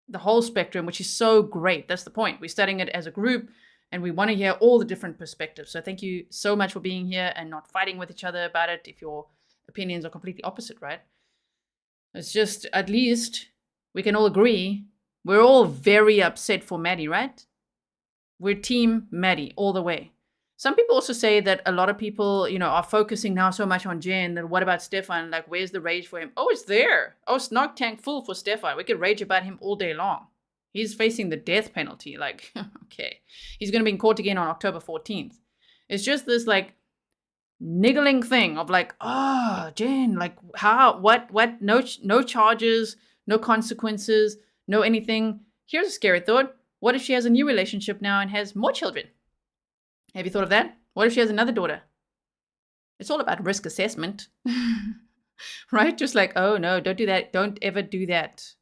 Speaker 1: the whole spectrum, which is so great. That's the point. We're studying it as a group, and we want to hear all the different perspectives. So thank you so much for being here and not fighting with each other about it if your opinions are completely opposite, right? It's just, at least we can all agree. We're all very upset for Maddie, right? We're team Maddie all the way. Some people also say that a lot of people, are focusing now so much on Jen. That what about Stephan? Like, where's the rage for him? Oh, it's there. Oh, snark tank full for Stephan. We could rage about him all day long. He's facing the death penalty. Like, okay. He's going to be in court again on October 14th. It's just this, like, niggling thing of like, Jen, like, how, what, no charges, no consequences, no anything. Here's a scary thought. What if she has a new relationship now and has more children? Have you thought of that? What if she has another daughter? It's all about risk assessment, right? Just like, oh no, don't do that. Don't ever do that.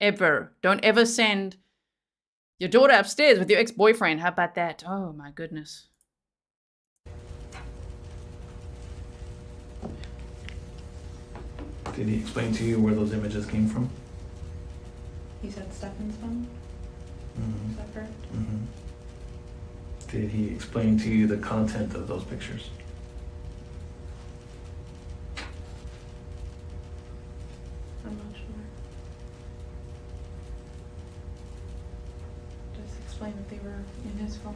Speaker 1: Ever. Don't ever send your daughter upstairs with your ex-boyfriend. How about that? Oh my goodness.
Speaker 6: Did he explain to you where those images came from?
Speaker 3: He said Stephan's phone. Is that correct?
Speaker 6: Did he explain to you the content of those pictures?
Speaker 3: I'm not sure. Just explain that they were in his phone,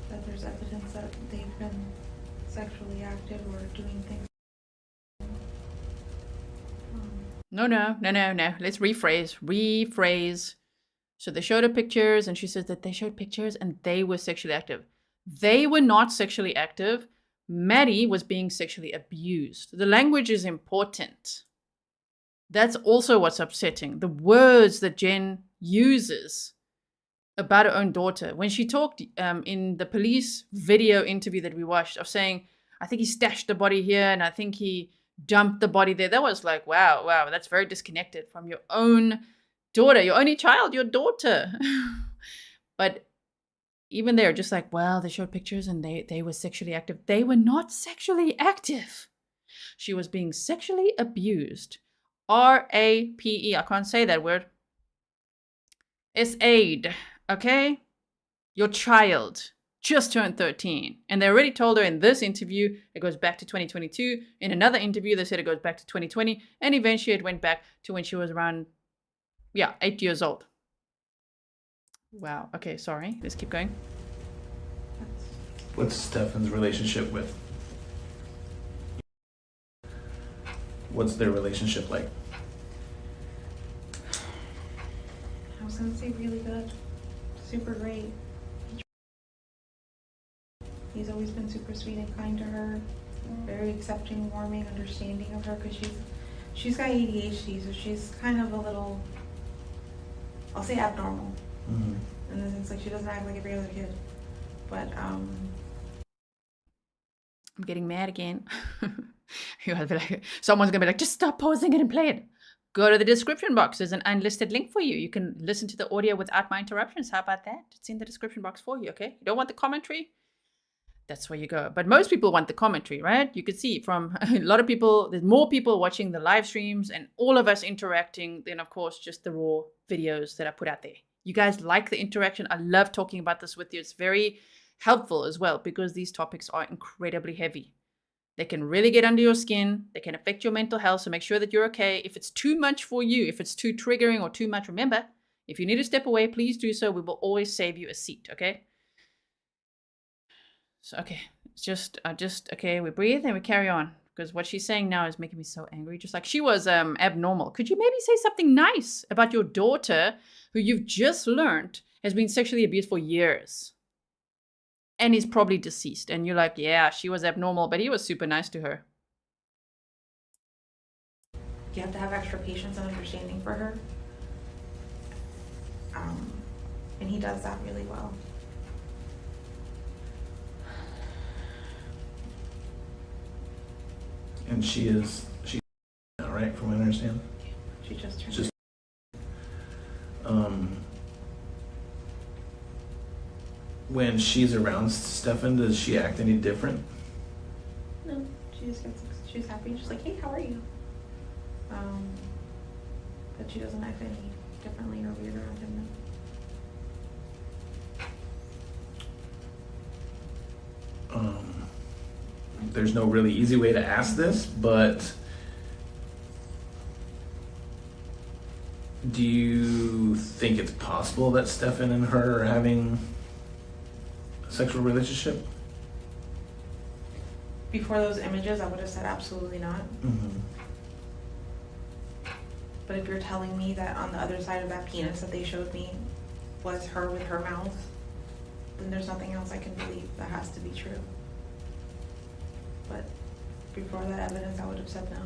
Speaker 3: that there's evidence that they've been sexually active or doing things.
Speaker 1: No. Let's rephrase. So they showed her pictures, and she says that they showed pictures and they were sexually active. They were not sexually active. Maddie was being sexually abused. The language is important. That's also what's upsetting. The words that Jen uses about her own daughter. When she talked in the police video interview that we watched of saying, I think he stashed the body here and I think he dumped the body there. That was like, wow, that's very disconnected from your own daughter, your only child, your daughter. But even there, just like, well, they showed pictures and they were sexually active. They were not sexually active. She was being sexually abused. R-A-P-E. I can't say that word. S-A-D. Okay? Your child just turned 13. And they already told her in this interview it goes back to 2022. In another interview, they said it goes back to 2020. And eventually it went back to when she was around 8 years old. Wow. Okay, sorry. Let's keep going.
Speaker 6: What's Stephan's relationship with? What's their relationship like?
Speaker 3: How I was gonna say really good. Super great. He's always been super sweet and kind to her. Very accepting, warming, understanding of her, because she's got ADHD, so she's kind of a little, I'll say abnormal.
Speaker 6: Mm-hmm.
Speaker 3: In the sense, like, she doesn't act like every other kid. But
Speaker 1: I'm getting mad again. Someone's gonna be like, just stop pausing it and play it. Go to the description box. There's an unlisted link for you. You can listen to the audio without my interruptions. How about that? It's in the description box for you, okay? You don't want the commentary? That's where you go. But most people want the commentary, right? You could see from a lot of people, there's more people watching the live streams and all of us interacting than, of course, just the raw videos that I put out there. You guys like the interaction. I love talking about this with you. It's very helpful as well because these topics are incredibly heavy. They can really get under your skin. They can affect your mental health. So make sure that you're okay. If it's too much for you, if it's too triggering or too much, remember, if you need to step away, please do so. We will always save you a seat, okay? So, okay, it's okay, we breathe and we carry on. Because what she's saying now is making me so angry. Just like she was abnormal. Could you maybe say something nice about your daughter who you've just learned has been sexually abused for years? And is probably deceased. And you're like, yeah, she was abnormal, but he was super nice to her.
Speaker 3: you have to have extra patience and understanding for her. And he does that really well.
Speaker 6: And she's now, right, from what I understand?
Speaker 3: She just turned
Speaker 6: Just, when she's around Stephan, does she act any different?
Speaker 3: No, she just gets, she's happy. She's like, hey, how are you? But she doesn't act any differently or weird around him now.
Speaker 6: There's no really easy way to ask this, but do you think it's possible that Stephan and her are having a sexual relationship?
Speaker 3: Before those images, I would have said absolutely not.
Speaker 6: Mm-hmm.
Speaker 3: But if you're telling me that on the other side of that penis that they showed me was her with her mouth, then there's nothing else I can believe. That has to be true. But before that evidence, I would have said no.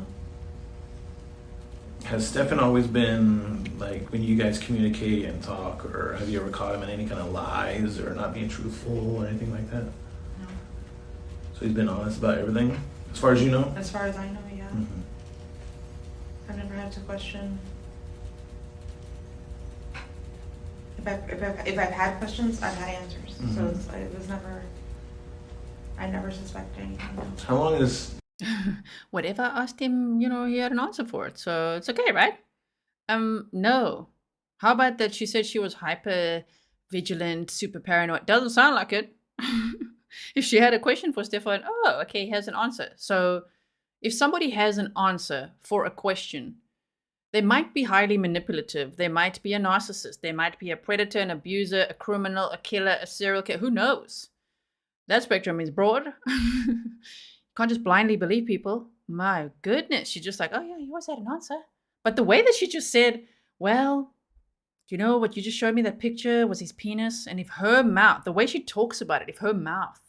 Speaker 6: Has Stephan always been, like, when you guys communicate and talk, or have you ever caught him in any kind of lies or not being truthful or anything like that?
Speaker 3: No.
Speaker 6: So he's been honest about everything, as far as you know?
Speaker 3: As far as I know, yeah.
Speaker 6: Mm-hmm.
Speaker 3: I've never had to question. If I've had questions, I've had answers.
Speaker 6: Mm-hmm.
Speaker 3: So it was never. I never suspected anything. No.
Speaker 6: How long is?
Speaker 1: Whatever I asked him, he had an answer for it. So it's okay, right? No. How about that she said she was hyper vigilant, super paranoid? Doesn't sound like it. If she had a question for Stephan, oh, okay, he has an answer. So if somebody has an answer for a question, they might be highly manipulative. They might be a narcissist. They might be a predator, an abuser, a criminal, a killer, a serial killer. Who knows? That spectrum is broad. Can't just blindly believe people. My goodness. She's just like, oh yeah, you always had an answer. But the way that she just said, well, do you know what you just showed me? That picture was his penis. And if her mouth, the way she talks about it, if her mouth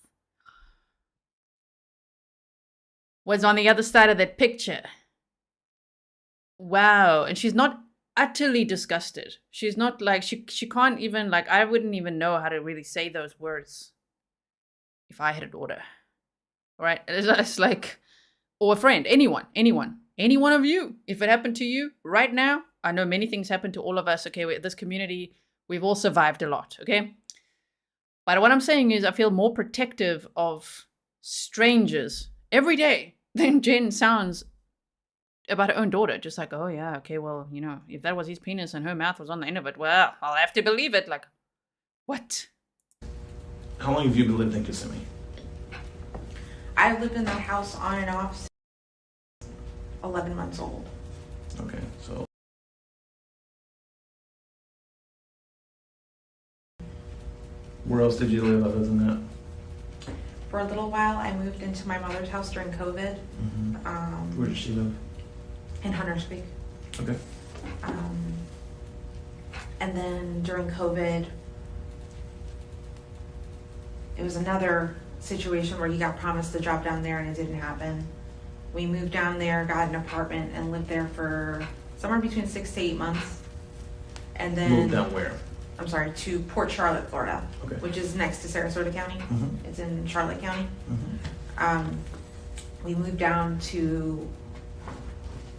Speaker 1: was on the other side of that picture. Wow. And she's not utterly disgusted. She's not like, she can't even, like, I wouldn't even know how to really say those words if I had a daughter. Right? It's like, or a friend, any one of you. If it happened to you right now, I know many things happen to all of us. Okay, this community, we've all survived a lot. Okay. But what I'm saying is I feel more protective of strangers every day than Jen sounds about her own daughter. Just like, oh yeah, okay, well, if that was his penis and her mouth was on the end of it, well, I'll have to believe it. Like, what?
Speaker 6: How long have you lived in Kissimmee?
Speaker 3: I've lived in that house on and off since 11 months old.
Speaker 6: Okay, so. Where else did you live other than that?
Speaker 3: For a little while, I moved into my mother's house during COVID.
Speaker 6: Mm-hmm. Where did she live?
Speaker 3: In Hunters Creek.
Speaker 6: Okay.
Speaker 7: And then during COVID, it was another situation where he got promised the job down there and it didn't happen. We moved down there, got an apartment, and lived there for somewhere between 6 to 8 months. And then
Speaker 6: Moved down where?
Speaker 7: I'm sorry, to Port Charlotte, Florida,
Speaker 6: Okay.
Speaker 7: which is next to Sarasota County.
Speaker 6: Mhm.
Speaker 7: It's in Charlotte County.
Speaker 6: Mhm.
Speaker 7: We moved down to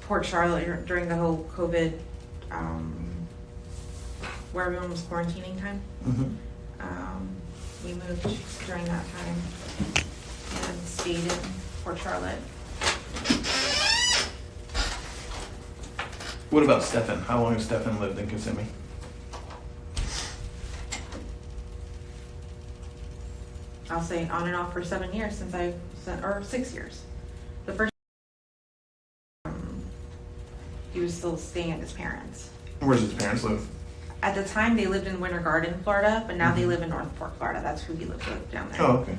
Speaker 7: Port Charlotte during the whole COVID, where everyone was quarantining time.
Speaker 6: Mhm.
Speaker 7: We moved during that time and stayed in Port Charlotte.
Speaker 6: What about Stephan? How long has Stephan lived in Kissimmee?
Speaker 7: I'll say on and off for 7 years or 6 years. The first he was still staying at his parents.
Speaker 6: Where does his parents live?
Speaker 7: At the time, they lived in Winter Garden, Florida, but now they live in Northport, Florida. That's who he lives with down there.
Speaker 6: Oh, okay.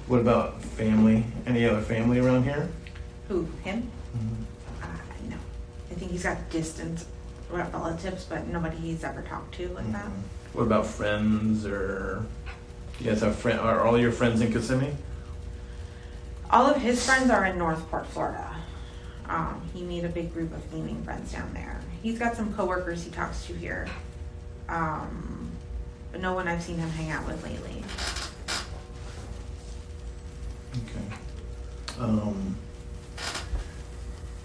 Speaker 6: What about family? Any other family around here?
Speaker 7: Who, him?
Speaker 6: Mm-hmm.
Speaker 7: No. I think he's got distant relatives, but nobody he's ever talked to like that.
Speaker 6: What about friends, or you guys have friends? Are all your friends in Kissimmee?
Speaker 7: All of his friends are in Northport, Florida. He made a big group of gaming friends down there. He's got some coworkers he talks to here, but no one I've seen him hang out with lately.
Speaker 6: Okay.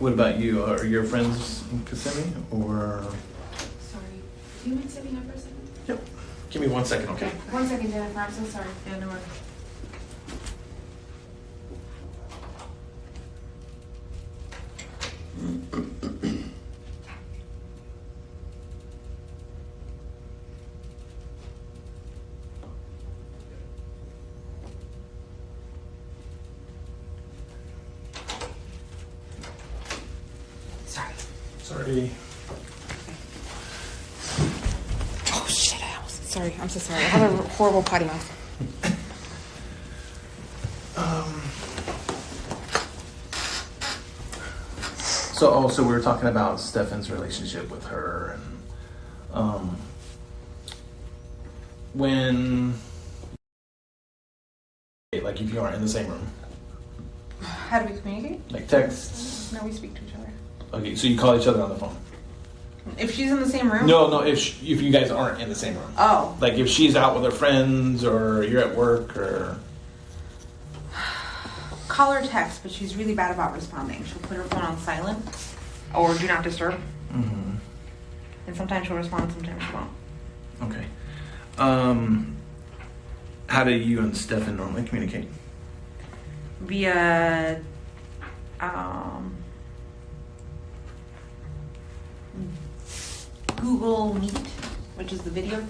Speaker 6: What about you? Are your friends in Kissimmee, or?
Speaker 8: Sorry. Do you mind stepping up for a second?
Speaker 6: Yep. Give me 1 second, okay?
Speaker 8: 1 second, Jennifer. I'm so sorry.
Speaker 7: Yeah, no worries.
Speaker 6: Sorry.
Speaker 8: Oh shit! Sorry. I'm so sorry. I have a horrible potty mouth.
Speaker 6: So also we were talking about Stephan's relationship with her, and when, like, if you aren't in the same room,
Speaker 7: How do we communicate?
Speaker 6: like texts.
Speaker 7: No, we speak to each other.
Speaker 6: Okay, so you call each other on the phone.
Speaker 7: If she's in the same room?
Speaker 6: No, if you guys aren't in the same room.
Speaker 7: Oh.
Speaker 6: Like if she's out with her friends, or you're at work, or.
Speaker 7: Call or text, but she's really bad about responding. She'll put her phone on silent or do not disturb.
Speaker 6: Mm-hmm.
Speaker 7: And sometimes she'll respond, sometimes she won't.
Speaker 6: Okay. How do you and Stephan normally communicate?
Speaker 7: Via Google Meet, which is the video,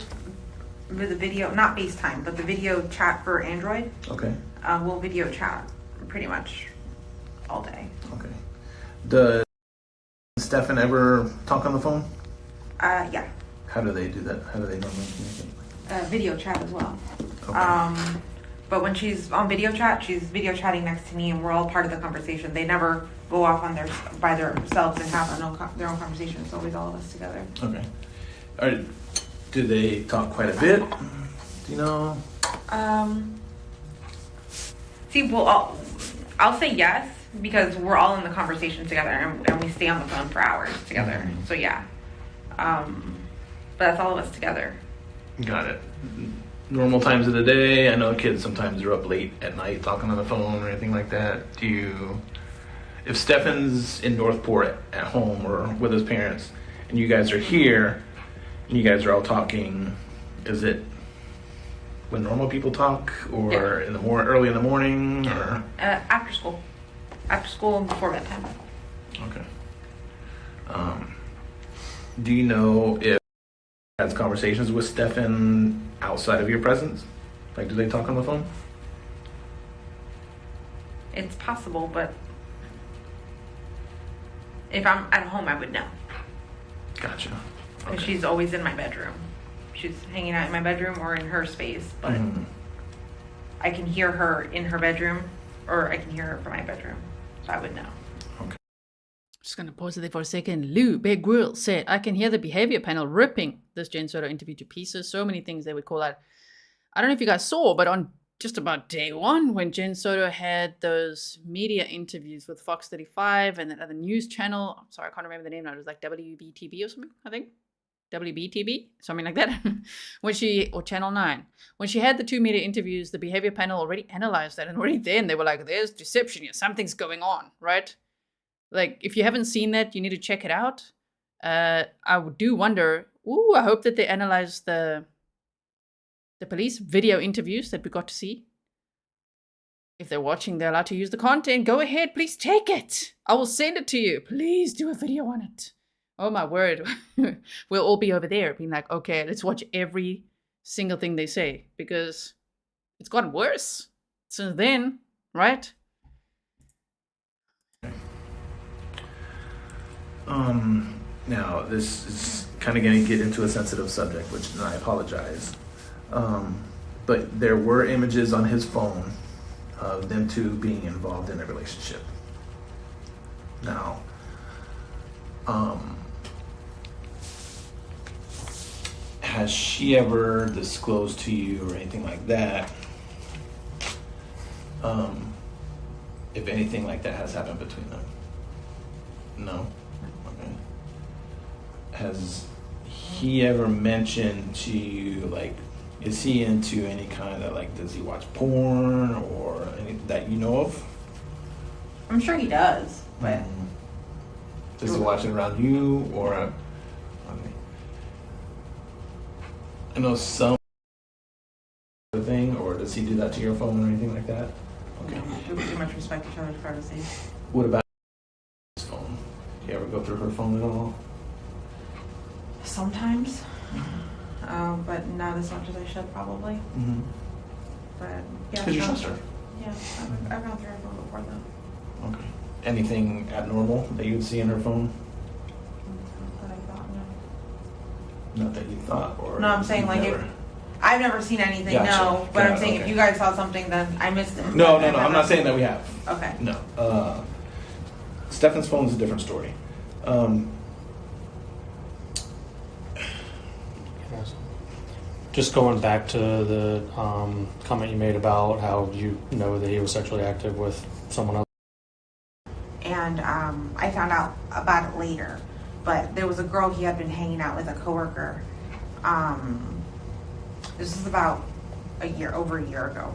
Speaker 7: not FaceTime, but the video chat for Android.
Speaker 6: Okay.
Speaker 7: We'll video chat pretty much all day.
Speaker 6: Okay. Does Stephan ever talk on the phone?
Speaker 7: Yeah.
Speaker 6: How do they do that? How do they normally communicate?
Speaker 7: Video chat as well.
Speaker 6: Okay.
Speaker 7: But when she's on video chat, she's video chatting next to me, and we're all part of the conversation. They never go off on by themselves and have their own conversation. It's always all of us together.
Speaker 6: Okay. Do they talk quite a bit? Do you know?
Speaker 7: I'll say yes, because we're all in the conversation together, and we stay on the phone for hours together.
Speaker 6: Mm-hmm.
Speaker 7: So yeah. But that's all of us together.
Speaker 6: Got it. Normal times of the day. I know kids sometimes are up late at night talking on the phone or anything like that. If Stephan's in Northport at home or with his parents, and you guys are here, and you guys are all talking, is it when normal people talk, or in the early in the morning, or
Speaker 7: After school and before bedtime.
Speaker 6: okay? Do you know if has conversations with Stephan outside of your presence? Like, do they talk on the phone?
Speaker 7: It's possible, but if I'm at home, I would know.
Speaker 6: Gotcha.
Speaker 7: Because
Speaker 6: Okay.
Speaker 7: she's always in my bedroom. She's hanging out in my bedroom or in her space, but
Speaker 6: Mhm.
Speaker 7: I can hear her in her bedroom, or I can hear her from my bedroom, so I would know.
Speaker 1: Just going to pause it there for a second. Lou Bear Grill said, I can hear the behavior panel ripping this Jen Soto interview to pieces. So many things they would call out. I don't know if you guys saw, but on just about day one, when Jen Soto had those media interviews with Fox 35 and that other news channel, I'm sorry, I can't remember the name now. It was like WBTV or something, I think. WBTV, something like that. Or Channel 9. When she had the 2 media interviews, the behavior panel already analyzed that. And already then they were like, there's deception here. Something's going on, right? Like, if you haven't seen that, you need to check it out. I do wonder, I hope that they analyze the police video interviews that we got to see. If they're watching, they're allowed to use the content. Go ahead, please take it. I will send it to you. Please do a video on it. Oh my word. We'll all be over there being like, okay, let's watch every single thing they say, because it's gotten worse since then, right?
Speaker 6: Now this is kind of going to get into a sensitive subject, which I apologize. But there were images on his phone of them two being involved in a relationship. Now, has she ever disclosed to you or anything like that? If anything like that has happened between them? No? Okay. Has he ever mentioned to you, like, is he into any kind of, like, does he watch porn or any that you know of?
Speaker 7: I'm sure he does, but
Speaker 6: Does he watch it around you or? Okay. I know some thing, or does he do that to your phone or anything like that? Okay.
Speaker 7: we pretty much respect each other's privacy.
Speaker 6: What about his phone? Do you ever go through her phone at all?
Speaker 7: Sometimes, but not as much as I should probably.
Speaker 6: Mm-hmm.
Speaker 7: But yeah,
Speaker 6: Because you trust her.
Speaker 7: Yeah, I've gone through her phone before though.
Speaker 6: Okay. Anything abnormal that you would see in her phone?
Speaker 7: That I thought, no.
Speaker 6: Not that you thought, or
Speaker 7: No, I'm saying
Speaker 6: you've
Speaker 7: like
Speaker 6: never...
Speaker 7: I've never seen anything.
Speaker 6: Gotcha.
Speaker 7: No, but I'm
Speaker 6: Got it,
Speaker 7: saying
Speaker 6: okay.
Speaker 7: if you guys saw something, then I missed it.
Speaker 6: No. I'm not saying that we have.
Speaker 7: Okay.
Speaker 6: No. Stephan's phone is a different story.
Speaker 9: Just going back to the comment you made about how you know that he was sexually active with someone else.
Speaker 7: And I found out about it later. But there was a girl he had been hanging out with, a coworker. This was about over a year ago.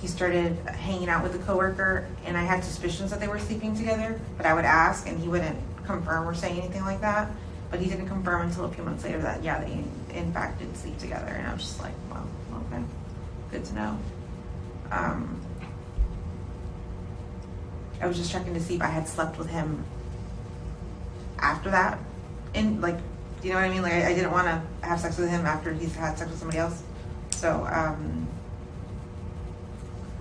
Speaker 7: He started hanging out with a coworker, and I had suspicions that they were sleeping together, but I would ask, and he wouldn't confirm or say anything like that. But he didn't confirm until a few months later that, yeah, they in fact did sleep together. And I was just like, well, okay, good to know. I was just checking to see if I had slept with him after that. And like, you know what I mean? Like, I didn't want to have sex with him after he's had sex with somebody else. So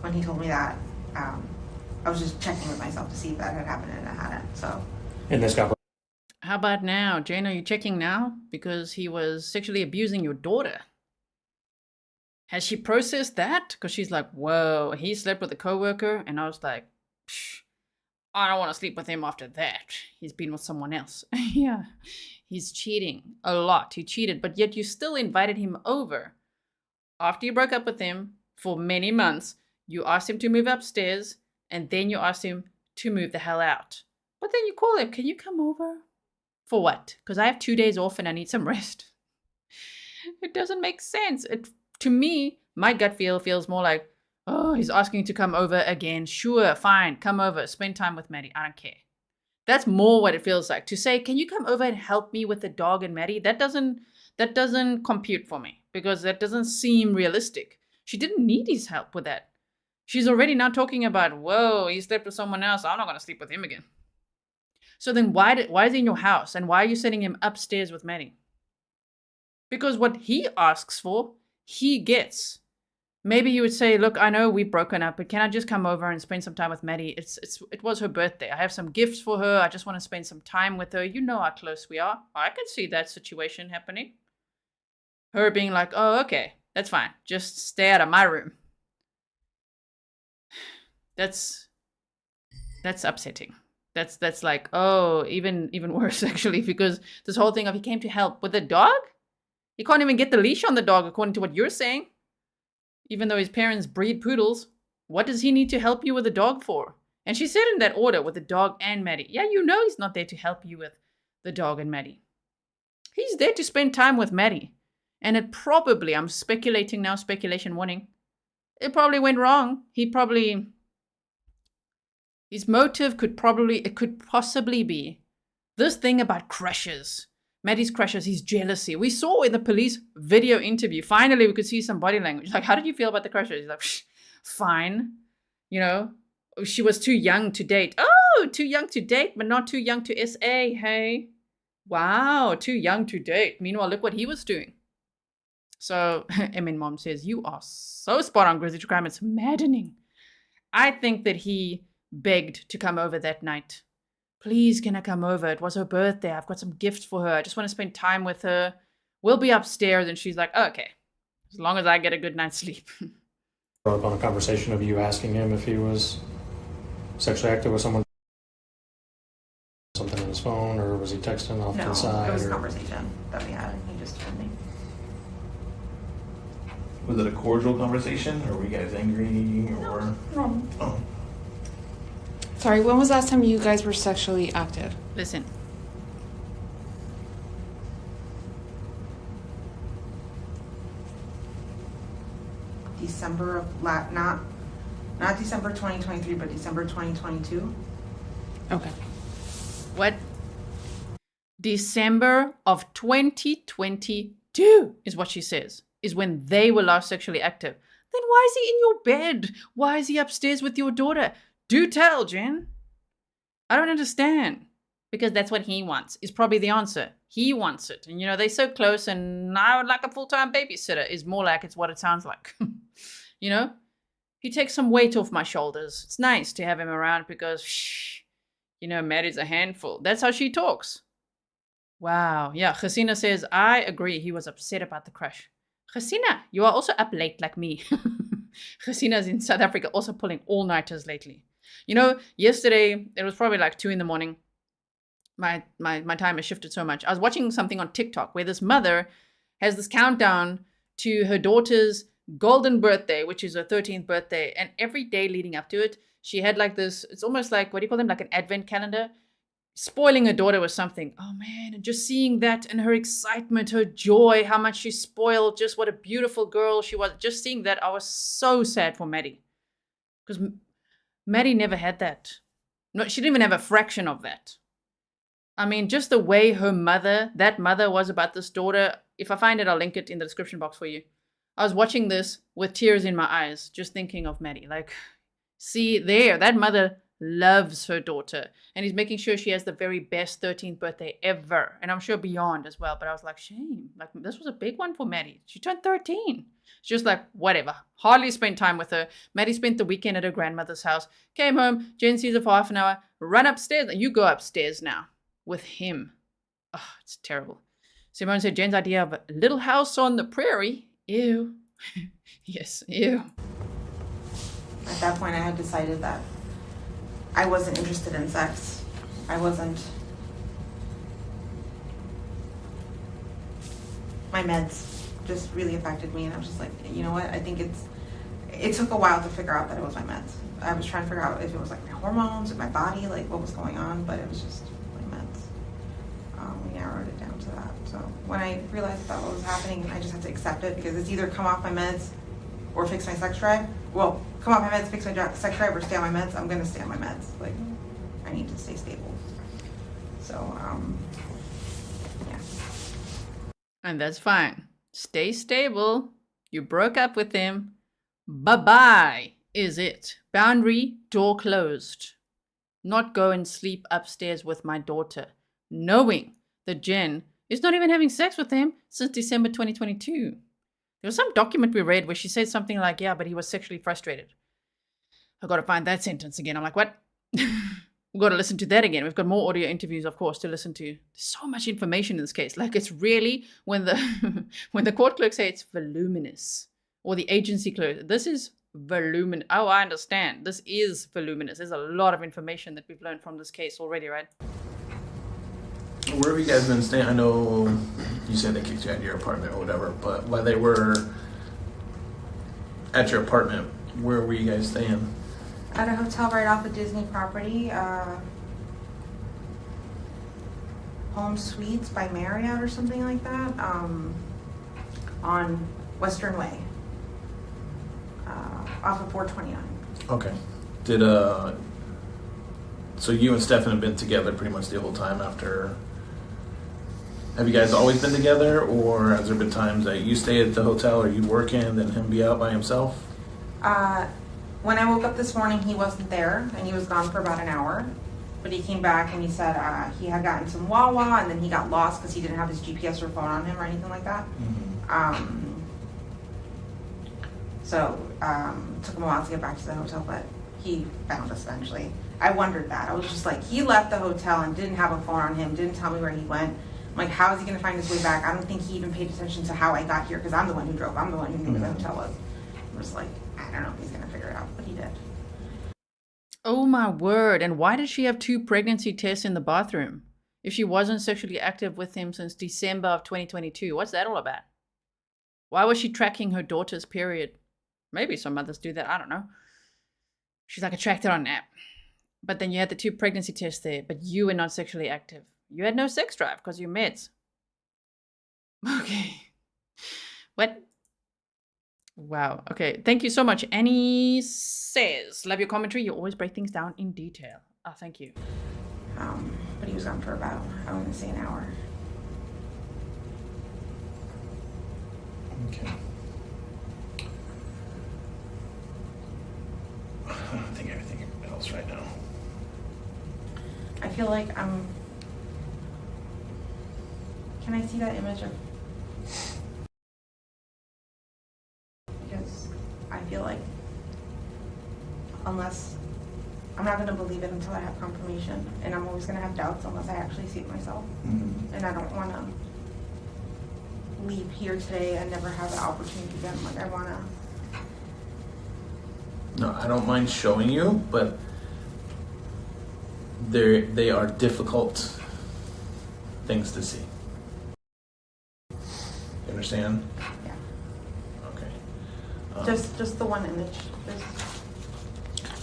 Speaker 7: when he told me that, I was just checking with myself to see if that had happened, and it hadn't. So.
Speaker 9: And this got.
Speaker 1: How about now? Jane, are you checking now? Because he was sexually abusing your daughter. Has she processed that? Because she's like, whoa, he slept with a coworker. And I was like, I don't want to sleep with him after that. He's been with someone else. Yeah, he's cheating a lot. He cheated, but yet you still invited him over. After you broke up with him for many months, you asked him to move upstairs, and then you asked him to move the hell out. But then you call him, can you come over? For what? Because I have 2 days off and I need some rest. It doesn't make sense. To me, my gut feel feels more like, oh, he's asking to come over again. Sure, fine, come over, spend time with Maddie. I don't care. That's more what it feels like. To say, can you come over and help me with the dog and Maddie? That doesn't compute for me, because that doesn't seem realistic. She didn't need his help with that. She's already now talking about, whoa, he slept with someone else. I'm not going to sleep with him again. So then why is he in your house? And why are you sending him upstairs with Maddie? Because what he asks for, he gets. Maybe he would say, look, I know we've broken up, but can I just come over and spend some time with Maddie? It was her birthday. I have some gifts for her. I just want to spend some time with her. You know how close we are. I can see that situation happening. Her being like, oh, okay, that's fine. Just stay out of my room. That's upsetting. That's like, oh, even worse actually, because this whole thing of he came to help with the dog. He can't even get the leash on the dog according to what you're saying. Even though his parents breed poodles, what does he need to help you with the dog for? And she said in that order with the dog and Maddie. Yeah, you know he's not there to help you with the dog and Maddie. He's there to spend time with Maddie. And it probably, I'm speculating now, speculation warning, it probably went wrong. His motive could possibly be this thing about crushes. Maddie's crushes, his jealousy. We saw in the police video interview, finally we could see some body language. Like, how did you feel about the crushes? He's like, fine. You know, she was too young to date. Oh, too young to date, but not too young to SA, hey? Wow, too young to date. Meanwhile, look what he was doing. So, Emin Mom says, you are so spot on, Grizzly True Crime. It's maddening. I think that he begged to come over that night. Please, can I come over? It was her birthday. I've got some gifts for her. I just want to spend time with her. We'll be upstairs. And she's like, oh, okay, as long as I get a good night's sleep.
Speaker 9: Up on a conversation of you asking him if he was sexually active with someone, something on his phone, or was he texting off to the side?
Speaker 7: No, it was a conversation that we had, and he just told me.
Speaker 6: Was it a cordial conversation, or were you guys angry, or?
Speaker 7: No.
Speaker 6: Oh.
Speaker 8: Sorry, when was the last time you guys were sexually active?
Speaker 1: Listen.
Speaker 7: December of not December 2023, but December 2022.
Speaker 8: Okay.
Speaker 1: What? December of 2022 is what she says, is when they were last sexually active. Then why is he in your bed? Why is he upstairs with your daughter? Do tell, Jen. I don't understand. Because that's what he wants, is probably the answer. He wants it. And, you know, they're so close, and I would like a full-time babysitter is more like it's what it sounds like. You know? He takes some weight off my shoulders. It's nice to have him around because, you know, Maddie's a handful. That's how she talks. Wow. Yeah, Christina says, I agree. He was upset about the crush. Christina, you are also up late like me. Christina's in South Africa also pulling all-nighters lately. You know, yesterday, it was probably like 2 a.m. My time has shifted so much. I was watching something on TikTok where this mother has this countdown to her daughter's golden birthday, which is her 13th birthday. And every day leading up to it, she had like this, it's almost like, what do you call them? Like an advent calendar, spoiling her daughter with something. Oh man, and just seeing that and her excitement, her joy, how much she spoiled, just what a beautiful girl she was. Just seeing that, I was so sad for Maddie. Because Maddie never had that. No, she didn't even have a fraction of that. I mean, just the way that mother was about this daughter. If I find it, I'll link it in the description box for you. I was watching this with tears in my eyes, just thinking of Maddie. Like, see there, that mother loves her daughter. And he's making sure she has the very best 13th birthday ever. And I'm sure beyond as well. But I was like, shame. Like, this was a big one for Maddie. She turned 13. It's just like, whatever. Hardly spent time with her. Maddie spent the weekend at her grandmother's house. Came home. Jen sees her for half an hour. Run upstairs. You go upstairs now. With him. Oh, it's terrible. Simone said Jen's idea of a little house on the prairie. Ew. Yes, ew.
Speaker 7: At that point, I had decided that I wasn't interested in sex. I wasn't. My meds just really affected me, and I was just like, you know what? I think it took a while to figure out that it was my meds. I was trying to figure out if it was like my hormones or my body, like what was going on, but it was just my meds. We narrowed it down to that. So when I realized that what was happening, I just had to accept it, because it's either come off my meds or fix my sex drive. Well, come off my meds, fix my sex drive, or stay on my meds. I'm gonna stay on my meds. Like, I need to stay stable. So, yeah.
Speaker 1: And that's fine. Stay stable. You broke up with him. Bye-bye is it. Boundary, door closed. Not go and sleep upstairs with my daughter, knowing that Jen is not even having sex with him since December 2022. There was some document we read where she said something like, yeah, but he was sexually frustrated. I've got to find that sentence again. I'm like, what? We've got to listen to that again. We've got more audio interviews, of course, to listen to. There's so much information in this case. Like, it's really, when the when the court clerks say it's voluminous, or the agency clerk, this is voluminous. Oh, I understand. This is voluminous. There's a lot of information that we've learned from this case already, right?
Speaker 6: Where have you guys been staying? I know you said they kicked you out of your apartment or whatever, but while they were at your apartment, where were you guys staying?
Speaker 7: At a hotel right off a Disney property, Home Suites by Marriott or something like that, on Western Way, off of 429.
Speaker 6: Okay. So you and Stephan have been together pretty much the whole time after. Have you guys always been together, or has there been times that you stay at the hotel or you work in, then him be out by himself?
Speaker 7: When I woke up this morning, he wasn't there, and he was gone for about an hour. But he came back and he said he had gotten some Wawa, and then he got lost because he didn't have his GPS or phone on him or anything like that. So took him a while to get back to the hotel, but he found us eventually. I wondered that. I was just like, he left the hotel and didn't have a phone on him, didn't tell me where he went. I'm like, how is he going to find his way back? I don't think he even paid attention to how I got here because I'm the one who drove. I'm the one who knew where the hotel was. I was like, I don't know if he's going to figure it out, but he did.
Speaker 1: Oh my word. And why did she have 2 pregnancy tests in the bathroom? If she wasn't sexually active with him since December of 2022, what's that all about? Why was she tracking her daughter's period? Maybe some mothers do that. I don't know. She's like attracted on an app. But then you had the 2 pregnancy tests there, but you were not sexually active. You had no sex drive because you're meds. Okay. What? Wow. Okay. Thank you so much. Annie says, love your commentary. You always break things down in detail. Oh, thank you.
Speaker 7: But he was gone for about, I want to say, an hour.
Speaker 6: Okay. I don't think everything else right now.
Speaker 7: I feel like I'm. Can I see that image of? Because I feel like unless I'm not going to believe it until I have confirmation, and I'm always going to have doubts unless I actually see it myself. And I don't want to leave here today and never have the opportunity again. Like I want to.
Speaker 6: No, I don't mind showing you, but they are difficult things to see. You understand?
Speaker 7: Yeah.
Speaker 6: Okay.
Speaker 7: Just the one image.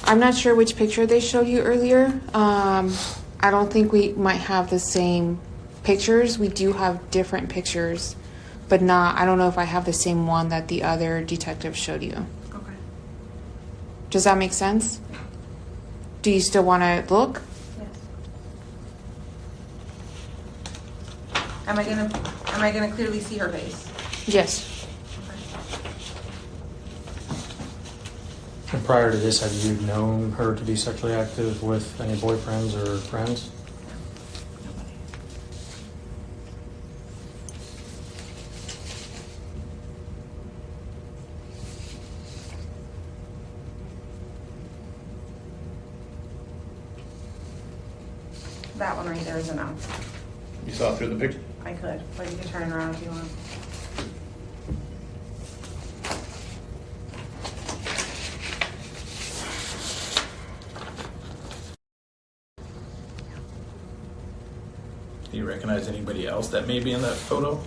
Speaker 8: I'm not sure which picture they showed you earlier. I don't think we might have the same pictures. We do have different pictures, but I don't know if I have the same one that the other detective showed you.
Speaker 7: Okay.
Speaker 8: Does that make sense? Do you still want to look?
Speaker 7: Yes. Am I gonna clearly see her face?
Speaker 8: Yes.
Speaker 9: And prior to this, have you known her to be sexually active with any boyfriends or friends?
Speaker 7: Nobody. That one right there is enough.
Speaker 6: You saw it through the picture?
Speaker 7: I could, but you can turn it around if you want.
Speaker 6: Do you recognize anybody else that may be in that photo?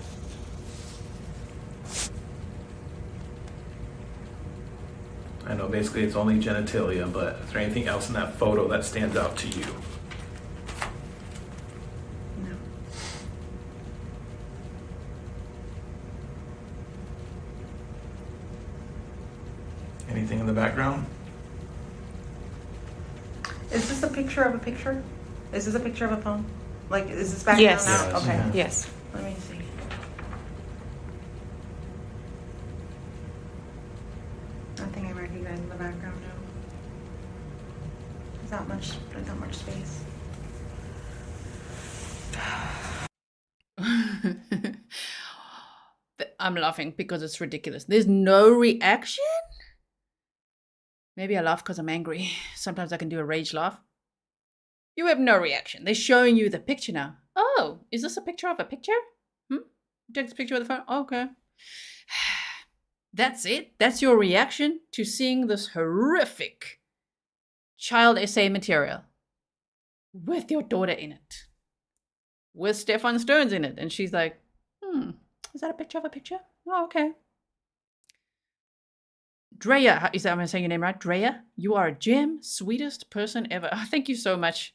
Speaker 6: I know basically it's only genitalia, but is there anything else in that photo that stands out to you?
Speaker 7: No.
Speaker 6: Anything in the background?
Speaker 7: Is this a picture of a picture? Is this a picture of a phone? Like, is this background
Speaker 8: Yes.
Speaker 7: now?
Speaker 9: Yes.
Speaker 7: Okay.
Speaker 9: Yeah.
Speaker 8: Yes.
Speaker 7: Let me see. Nothing I recognize in the background now. There's not much space.
Speaker 1: I'm laughing because it's ridiculous. There's no reaction? Maybe I laugh because I'm angry. Sometimes I can do a rage laugh. You have no reaction. They're showing you the picture now. Oh, is this a picture of a picture? Take this picture of the phone? Okay. That's it? That's your reaction to seeing this horrific child essay material with your daughter in it, with Stephan Sterns in it? And she's like, is that a picture of a picture? Oh, okay. Drea, is that, am I saying your name right? Drea, you are a gem, sweetest person ever. Oh, thank you so much.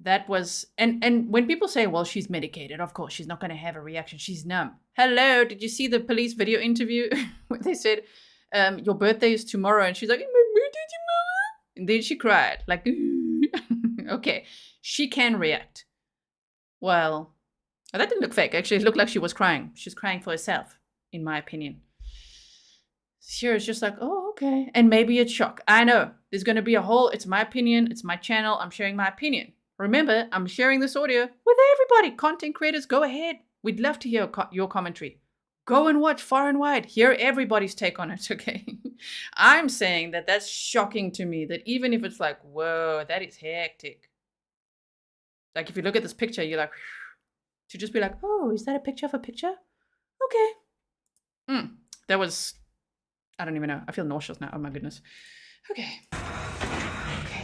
Speaker 1: That was, and when people say, well, she's medicated, of course, she's not going to have a reaction. She's numb. Hello, did you see the police video interview where they said, your birthday is tomorrow? And she's like, my birthday tomorrow? And then she cried, like, okay, she can react. Well, that didn't look fake. Actually, it looked like she was crying. She's crying for herself, in my opinion. Sure, it's just like, oh, okay. And maybe it's shock. I know. There's going to be a whole, it's my opinion, it's my channel, I'm sharing my opinion. Remember, I'm sharing this audio with everybody. Content creators, go ahead. We'd love to hear your commentary. Go and watch far and wide. Hear everybody's take on it, okay? I'm saying that that's shocking to me, that even if it's like, whoa, that is hectic. Like, if you look at this picture, you're like, to just be like, oh, is that a picture of a picture? Okay. That was, I don't even know. I feel nauseous now. Oh, my goodness. Okay. Okay.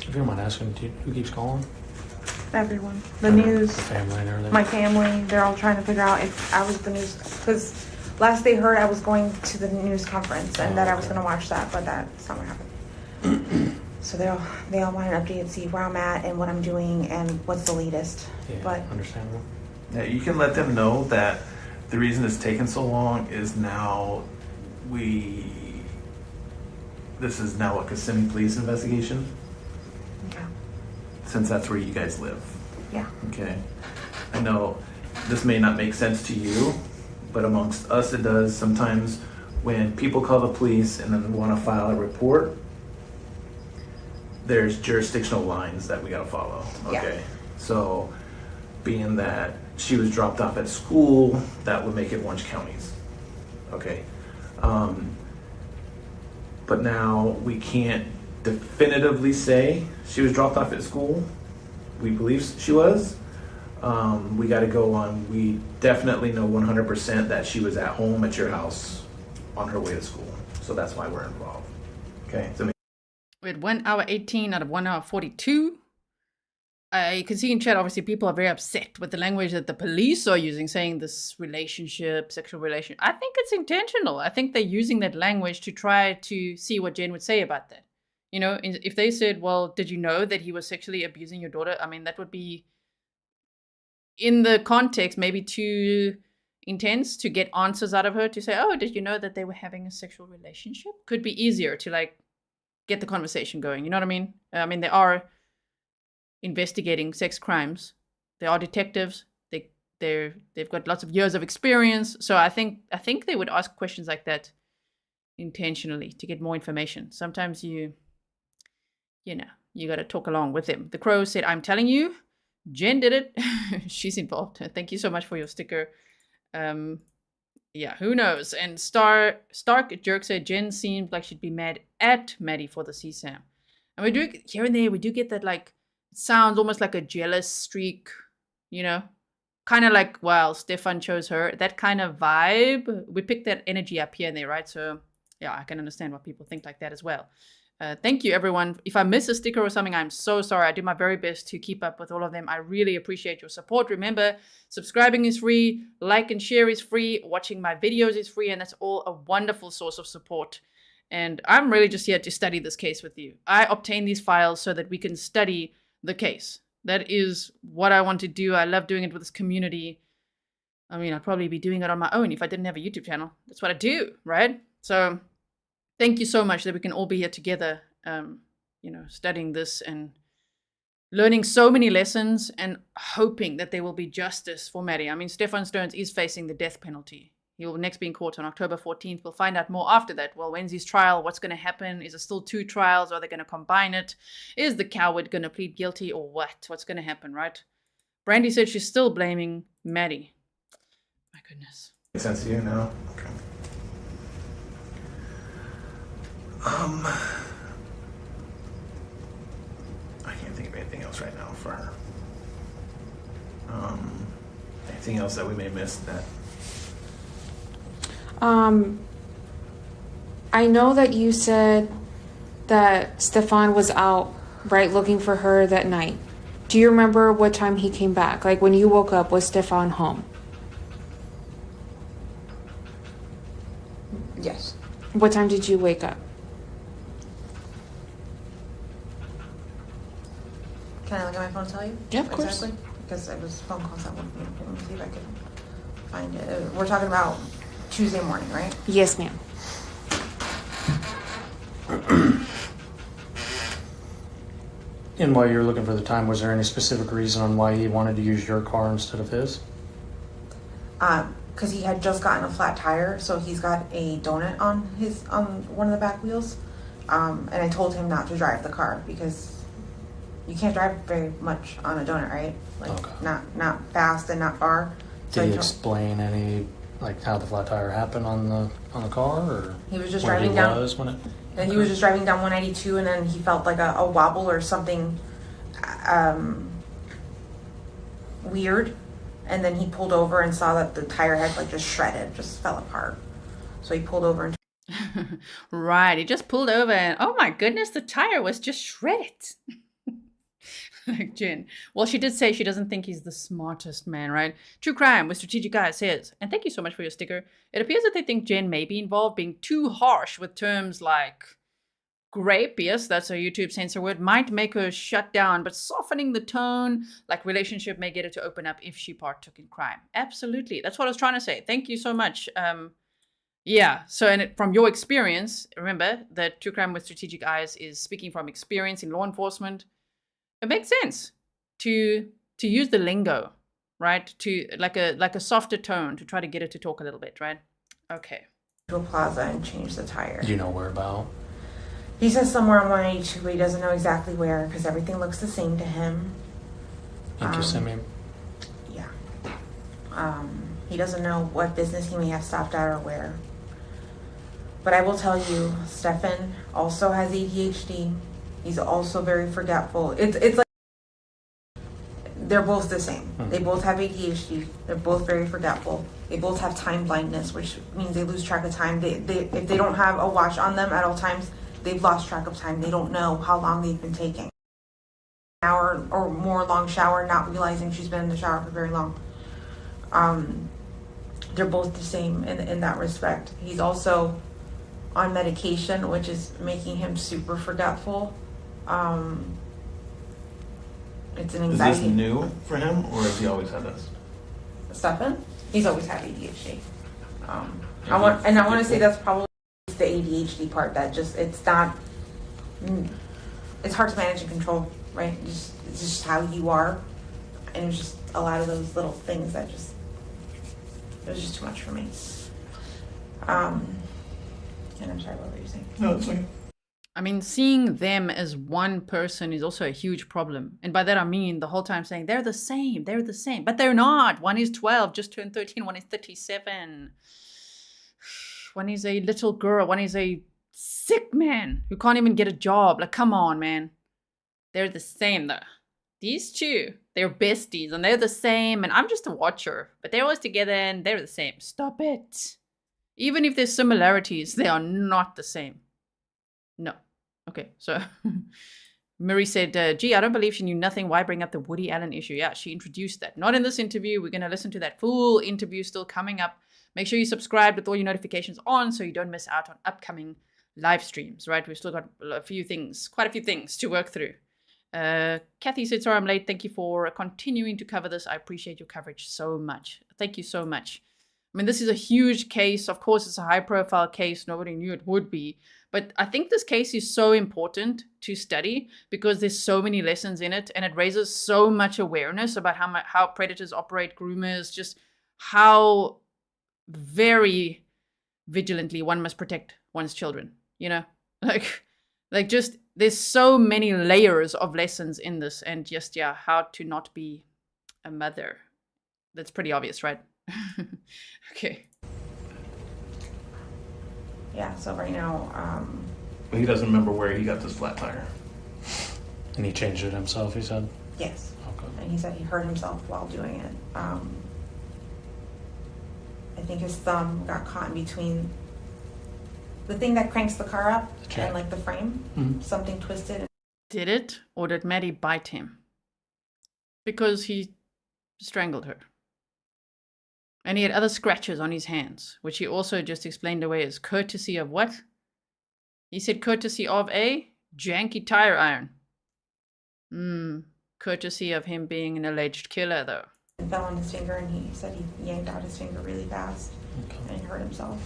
Speaker 9: If you don't mind asking, who keeps calling?
Speaker 3: Everyone. The news.
Speaker 9: The family and everything.
Speaker 3: My family, they're all trying to figure out if I was the news, because last they heard I was going to the news conference and that I was going to watch that, but that's not what happened. So they all want an update, see where I'm at and what I'm doing and what's the latest.
Speaker 9: Yeah,
Speaker 3: but
Speaker 9: understandable.
Speaker 6: Yeah, you can let them know that the reason it's taken so long is now this is now a Kissimmee police investigation,
Speaker 3: okay.
Speaker 6: since that's where you guys live.
Speaker 3: Yeah.
Speaker 6: Okay. I know this may not make sense to you, but amongst us it does. Sometimes when people call the police and then want to file a report, there's jurisdictional lines that we got to follow. Okay.
Speaker 3: Yeah.
Speaker 6: So being that she was dropped off at school, that would make it Orange counties. Okay. But now we can't definitively say she was dropped off at school. We believe she was. We got to go on. We definitely know 100% that she was at home at your house on her way to school. So that's why we're involved. Okay. So
Speaker 1: we had 1 hour 18 out of 1 hour 42. I can see in chat, obviously, people are very upset with the language that the police are using, saying this relationship, sexual relation. I think it's intentional. I think they're using that language to try to see what Jen would say about that. You know, if they said, well, did you know that he was sexually abusing your daughter? I mean, that would be, in the context, maybe too intense to get answers out of her to say, oh, did you know that they were having a sexual relationship? Could be easier to, like, get the conversation going. You know what I mean? I mean, they are investigating sex crimes. They are detectives. They've got lots of years of experience. So I think they would ask questions like that intentionally to get more information. Sometimes you got to talk along with them. The Crow said, I'm telling you, Jen did it. She's involved. Thank you so much for your sticker. Yeah, who knows? And Stark Jerk said, Jen seemed like she'd be mad at Maddie for the CSAM. And we do, here and there, we do get that, like, it sounds almost like a jealous streak, you know? Kind of like, well, Stephan chose her. That kind of vibe. We pick that energy up here and there, right? So, yeah, I can understand why people think like that as well. Thank you, everyone. If I miss a sticker or something, I'm so sorry. I do my very best to keep up with all of them. I really appreciate your support. Remember, subscribing is free. Like and share is free. Watching my videos is free. And that's all a wonderful source of support. And I'm really just here to study this case with you. I obtain these files so that we can study the case. That is what I want to do. I love doing it with this community. I mean, I'd probably be doing it on my own if I didn't have a YouTube channel. That's what I do, right? So thank you so much that we can all be here together, studying this and learning so many lessons and hoping that there will be justice for Maddie. I mean, Stephan Sterns is facing the death penalty. He will next be in court on October 14th. We'll find out more after that. Well, when's his trial? What's going to happen? Is there still 2 trials? Are they going to combine it? Is the coward going to plead guilty or what? What's going to happen, right? Brandy said she's still blaming Maddie. My goodness.
Speaker 6: Makes sense to you now? Okay. I can't think of anything else right now for her. Anything else that we may miss that?
Speaker 8: I know that you said that Stephan was out, right, looking for her that night. Do you remember what time he came back? Like when you woke up, was Stephan home?
Speaker 3: Yes.
Speaker 8: What time did you wake up?
Speaker 3: Can I look at my phone and tell you?
Speaker 8: Yeah, of course.
Speaker 3: Exactly? Because it was phone calls that woke me up. Let me see if I can find it. We're talking about Tuesday morning, right?
Speaker 8: Yes, ma'am.
Speaker 9: And while you're looking for the time, was there any specific reason on why he wanted to use your car instead of his?
Speaker 3: Because he had just gotten a flat tire, so he's got a donut on his one of the back wheels. And I told him not to drive the car because you can't drive very much on a donut, right? Like
Speaker 9: Okay.
Speaker 3: not fast and not far. So
Speaker 9: Did he explain any, like, how the flat tire happened on the car, or
Speaker 3: He was just
Speaker 9: where
Speaker 3: driving
Speaker 9: he
Speaker 3: down.
Speaker 9: was when it?
Speaker 3: And he was just driving down 192, and then he felt like a wobble or something weird. And then he pulled over and saw that the tire had like just shredded, just fell apart. So he pulled over and
Speaker 1: Right, he just pulled over and oh my goodness, the tire was just shredded. Like Jen. Well, she did say she doesn't think he's the smartest man, right? True Crime with Strategic Guy says, and thank you so much for your sticker. It appears that they think Jen may be involved, being too harsh with terms like grape, yes, that's a YouTube censor word, might make her shut down, but softening the tone, like relationship, may get her to open up if she partook in crime. Absolutely. That's what I was trying to say. Thank you so much. Yeah, so from your experience, remember that True Crime with Strategic Eyes is speaking from experience in law enforcement. It makes sense to use the lingo, right? To like a softer tone to try to get her to talk a little bit, right? Okay.
Speaker 3: to a plaza and change the tire.
Speaker 9: Do you know where about?
Speaker 3: He says somewhere on 182, but he doesn't know exactly where because everything looks the same to him.
Speaker 9: In Kissimmee?
Speaker 3: Yeah. He doesn't know what business he may have stopped at or where. But I will tell you, Stephan also has ADHD. He's also very forgetful. It's like they're both the same. They both have ADHD. They're both very forgetful. They both have time blindness, which means they lose track of time. They if they don't have a watch on them at all times, they've lost track of time. They don't know how long they've been taking. An hour or more long shower, not realizing she's been in the shower for very long. They're both the same in that respect. He's also on medication, which is making him super forgetful. It's an anxiety.
Speaker 6: Is this new for him, or has he always had this?
Speaker 3: Stephan, he's always had ADHD. I want to say that's probably the ADHD part that just it's not. It's hard to manage and control, right? It's just how you are, and it's just a lot of those little things that just it was just too much for me. And I'm sorry, what were you saying?
Speaker 6: No, it's okay.
Speaker 1: I mean, seeing them as one person is also a huge problem. And by that I mean the whole time saying they're the same, but they're not. One is 12, just turned 13, one is 37. One is a little girl, one is a sick man who can't even get a job. Like, come on, man. They're the same though. These two, they're besties and they're the same. And I'm just a watcher, but they're always together and they're the same. Stop it. Even if there's similarities, they are not the same. No. Okay, so Marie said, gee, I don't believe she knew nothing. Why bring up the Woody Allen issue? Yeah, she introduced that. Not in this interview. We're going to listen to that full interview still coming up. Make sure you subscribe with all your notifications on so you don't miss out on upcoming live streams, right? We've still got quite a few things to work through. Kathy said, sorry I'm late. Thank you for continuing to cover this. I appreciate your coverage so much. Thank you so much. I mean, this is a huge case. Of course, it's a high-profile case. Nobody knew it would be. But I think this case is so important to study because there's so many lessons in it, and it raises so much awareness about how predators operate, groomers, just how very vigilantly one must protect one's children. You know, like just there's so many layers of lessons in this, and just how to not be a mother. That's pretty obvious, right? Okay.
Speaker 3: Yeah, so right now,
Speaker 6: But he doesn't remember where he got this flat tire.
Speaker 9: And he changed it himself, he said?
Speaker 7: Yes.
Speaker 9: Okay.
Speaker 7: And he said he hurt himself while doing it. I think his thumb got caught in between the thing that cranks the car up
Speaker 9: Okay.
Speaker 7: and like the frame.
Speaker 9: Mhm.
Speaker 7: Something twisted.
Speaker 1: Did it, or did Maddie bite him? Because he strangled her. And he had other scratches on his hands, which he also just explained away as courtesy of what? He said courtesy of a janky tire iron. Courtesy of him being an alleged killer, though.
Speaker 7: It fell on his finger, and he said he yanked out his finger really fast
Speaker 9: Okay.
Speaker 7: and hurt himself.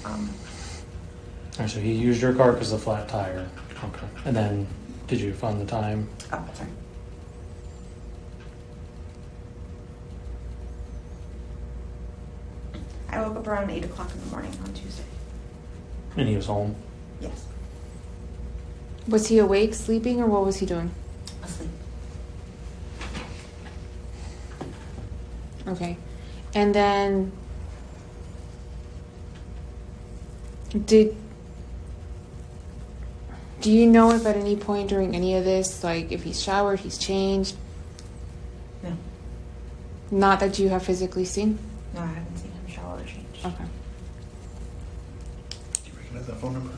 Speaker 9: Alright, so he used your car because of the flat tire. Okay. And then, did you find the time?
Speaker 7: Oh, sorry. I woke up around 8 o'clock in the morning on Tuesday.
Speaker 9: And he was home?
Speaker 7: Yes,
Speaker 8: Was he awake, sleeping, or what was he doing?
Speaker 7: asleep.
Speaker 8: Okay. And then do you know if at any point during any of this, like if he's showered, he's changed?
Speaker 7: No,
Speaker 8: Not that you have physically seen?
Speaker 7: no, I haven't seen him shower or change.
Speaker 8: Okay.
Speaker 6: Do you recognize that phone number?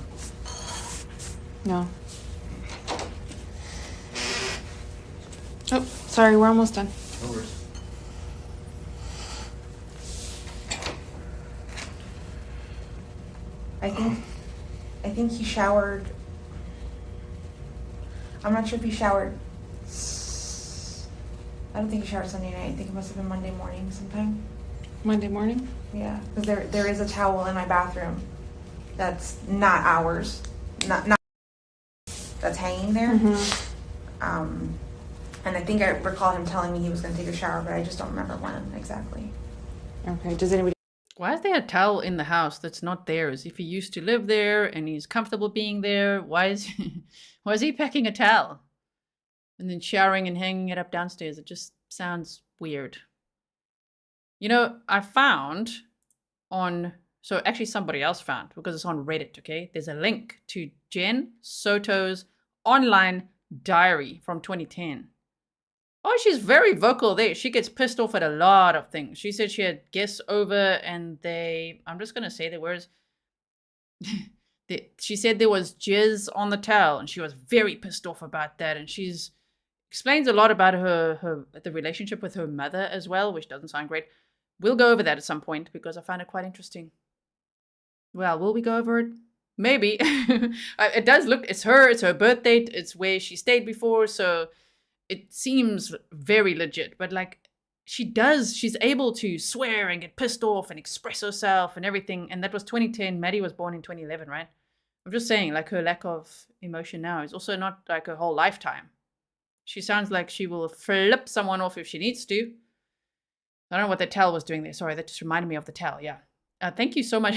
Speaker 8: No. Oh, sorry, we're almost done.
Speaker 6: No worries.
Speaker 7: I think he showered. I'm not sure if he showered. I don't think he showered Sunday night. I think it must have been Monday morning sometime.
Speaker 8: Monday morning?
Speaker 7: Yeah, because there is a towel in my bathroom that's not ours, not that's hanging there. And I think I recall him telling me he was going to take a shower, but I just don't remember when exactly.
Speaker 8: Okay. Does anybody?
Speaker 1: Why is there a towel in the house that's not theirs? If he used to live there and he's comfortable being there, why is he packing a towel? And then showering and hanging it up downstairs. It just sounds weird. You know, I found so actually somebody else found, because it's on Reddit, okay? There's a link to Jen Soto's online diary from 2010. Oh, she's very vocal there. She gets pissed off at a lot of things. She said she had guests over and I'm just going to say the words. She said there was jizz on the towel and she was very pissed off about that. And she's explains a lot about the relationship with her mother as well, which doesn't sound great. We'll go over that at some point because I find it quite interesting. Well, will we go over it? Maybe. It does look, it's her birthday, it's where she stayed before, so it seems very legit. But like, she's able to swear and get pissed off and express herself and everything. And that was 2010. Maddie was born in 2011, right? I'm just saying, like, her lack of emotion now is also not like her whole lifetime. She sounds like she will flip someone off if she needs to. I don't know what the towel was doing there. Sorry, that just reminded me of the towel. Yeah. Thank you so much.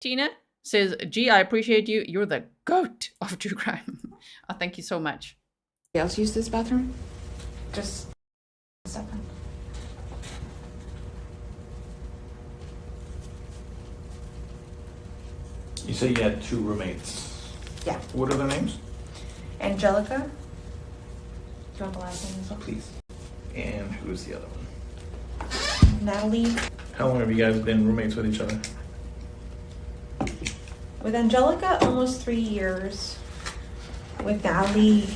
Speaker 1: Tina says, gee, I appreciate you. You're the goat of true crime. Thank you so much.
Speaker 8: Else use this bathroom?
Speaker 7: Just Stephan.
Speaker 6: You said you had two roommates.
Speaker 7: Yeah.
Speaker 6: What are their names?
Speaker 7: Angelica. Do you want the last name as well?
Speaker 6: Please. And who's the other one?
Speaker 7: Natalie.
Speaker 6: How long have you guys been roommates with each other?
Speaker 7: With Angelica, almost 3 years. With Natalie,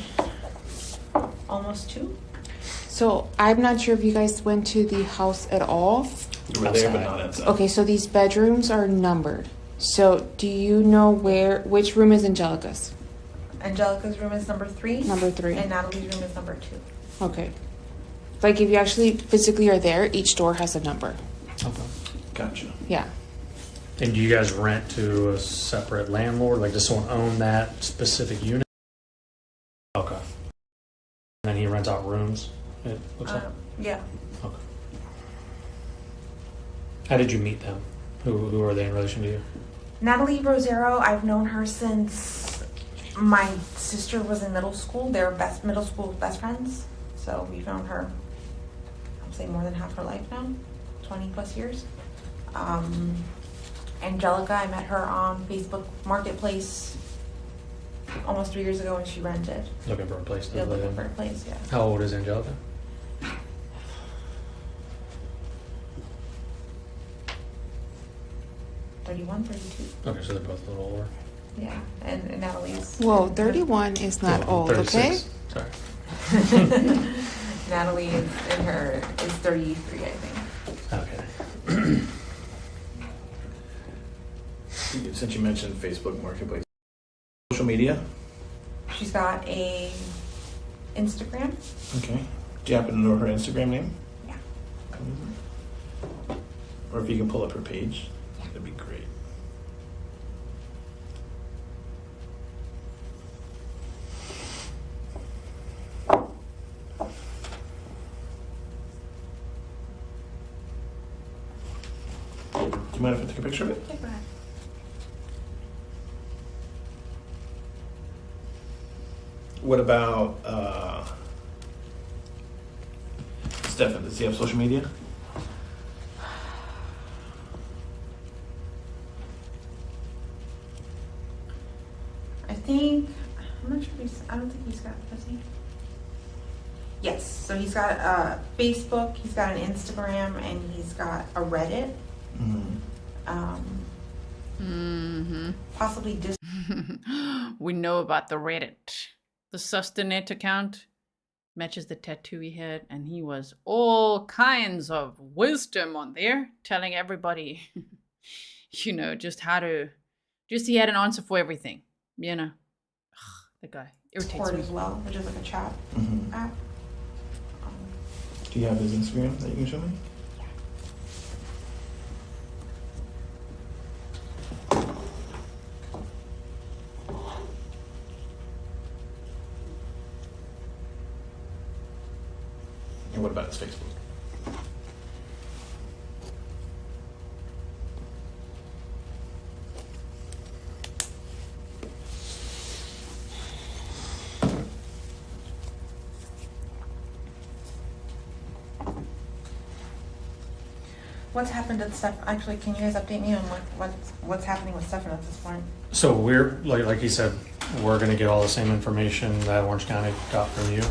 Speaker 7: almost 2.
Speaker 8: So I'm not sure if you guys went to the house at all.
Speaker 6: You were there, but not inside.
Speaker 8: Okay, so these bedrooms are numbered. So do you know which room is Angelica's?
Speaker 7: Angelica's room is number 3.
Speaker 8: Number 3.
Speaker 7: And Natalie's room is number 2.
Speaker 8: Okay. Like if you actually physically are there, each door has a number.
Speaker 9: Okay.
Speaker 6: Gotcha.
Speaker 8: Yeah.
Speaker 9: And do you guys rent to a separate landlord? Like, does someone own that specific unit? Okay. And then he rents out rooms, it looks like?
Speaker 7: Yeah.
Speaker 9: Okay. How did you meet them? Who are they in relation to you?
Speaker 7: Natalie Rosero, I've known her since my sister was in middle school. They're middle school best friends. So we've known her, I'd say more than half her life now, 20 plus years. Angelica, I met her on Facebook Marketplace almost 3 years ago when she rented.
Speaker 9: Looking for a place to
Speaker 7: Yeah,
Speaker 9: live
Speaker 7: looking
Speaker 9: in.
Speaker 7: for a place, yeah.
Speaker 9: How old is Angelica?
Speaker 7: 31, 32.
Speaker 9: Okay, so they're both a little older.
Speaker 7: Yeah, and Natalie's.
Speaker 8: Whoa, 31 is not
Speaker 9: Well,
Speaker 8: old, okay?
Speaker 9: 36. Sorry.
Speaker 7: Natalie is 33, I think.
Speaker 9: Okay.
Speaker 6: Since you mentioned Facebook Marketplace, social media.
Speaker 7: She's got a Instagram.
Speaker 6: Okay. Do you happen to know her Instagram name?
Speaker 7: Yeah.
Speaker 6: Or if you can pull up her page, that'd be great. Do you mind if I take a picture of it?
Speaker 7: Yeah, go ahead.
Speaker 6: What about Stephan? Does he have social media?
Speaker 7: I'm not sure I don't think he's got, does he? Yes, so he's got Facebook, he's got an Instagram, and he's got a Reddit. Possibly
Speaker 1: We know about the Reddit. The sustainate account matches the tattoo he had, and he was all kinds of wisdom on there, telling everybody, you know, just he had an answer for everything, you know. The guy irritates
Speaker 7: Discord
Speaker 1: me.
Speaker 7: as well, which is like a chat app.
Speaker 6: Do you have his Instagram that you can show me? And what about his Facebook?
Speaker 7: What's happened at Steph? Actually, can you guys update me on what's happening with Stephan at this point?
Speaker 9: So we're like he said, we're going to get all the same information that Orange County got from you.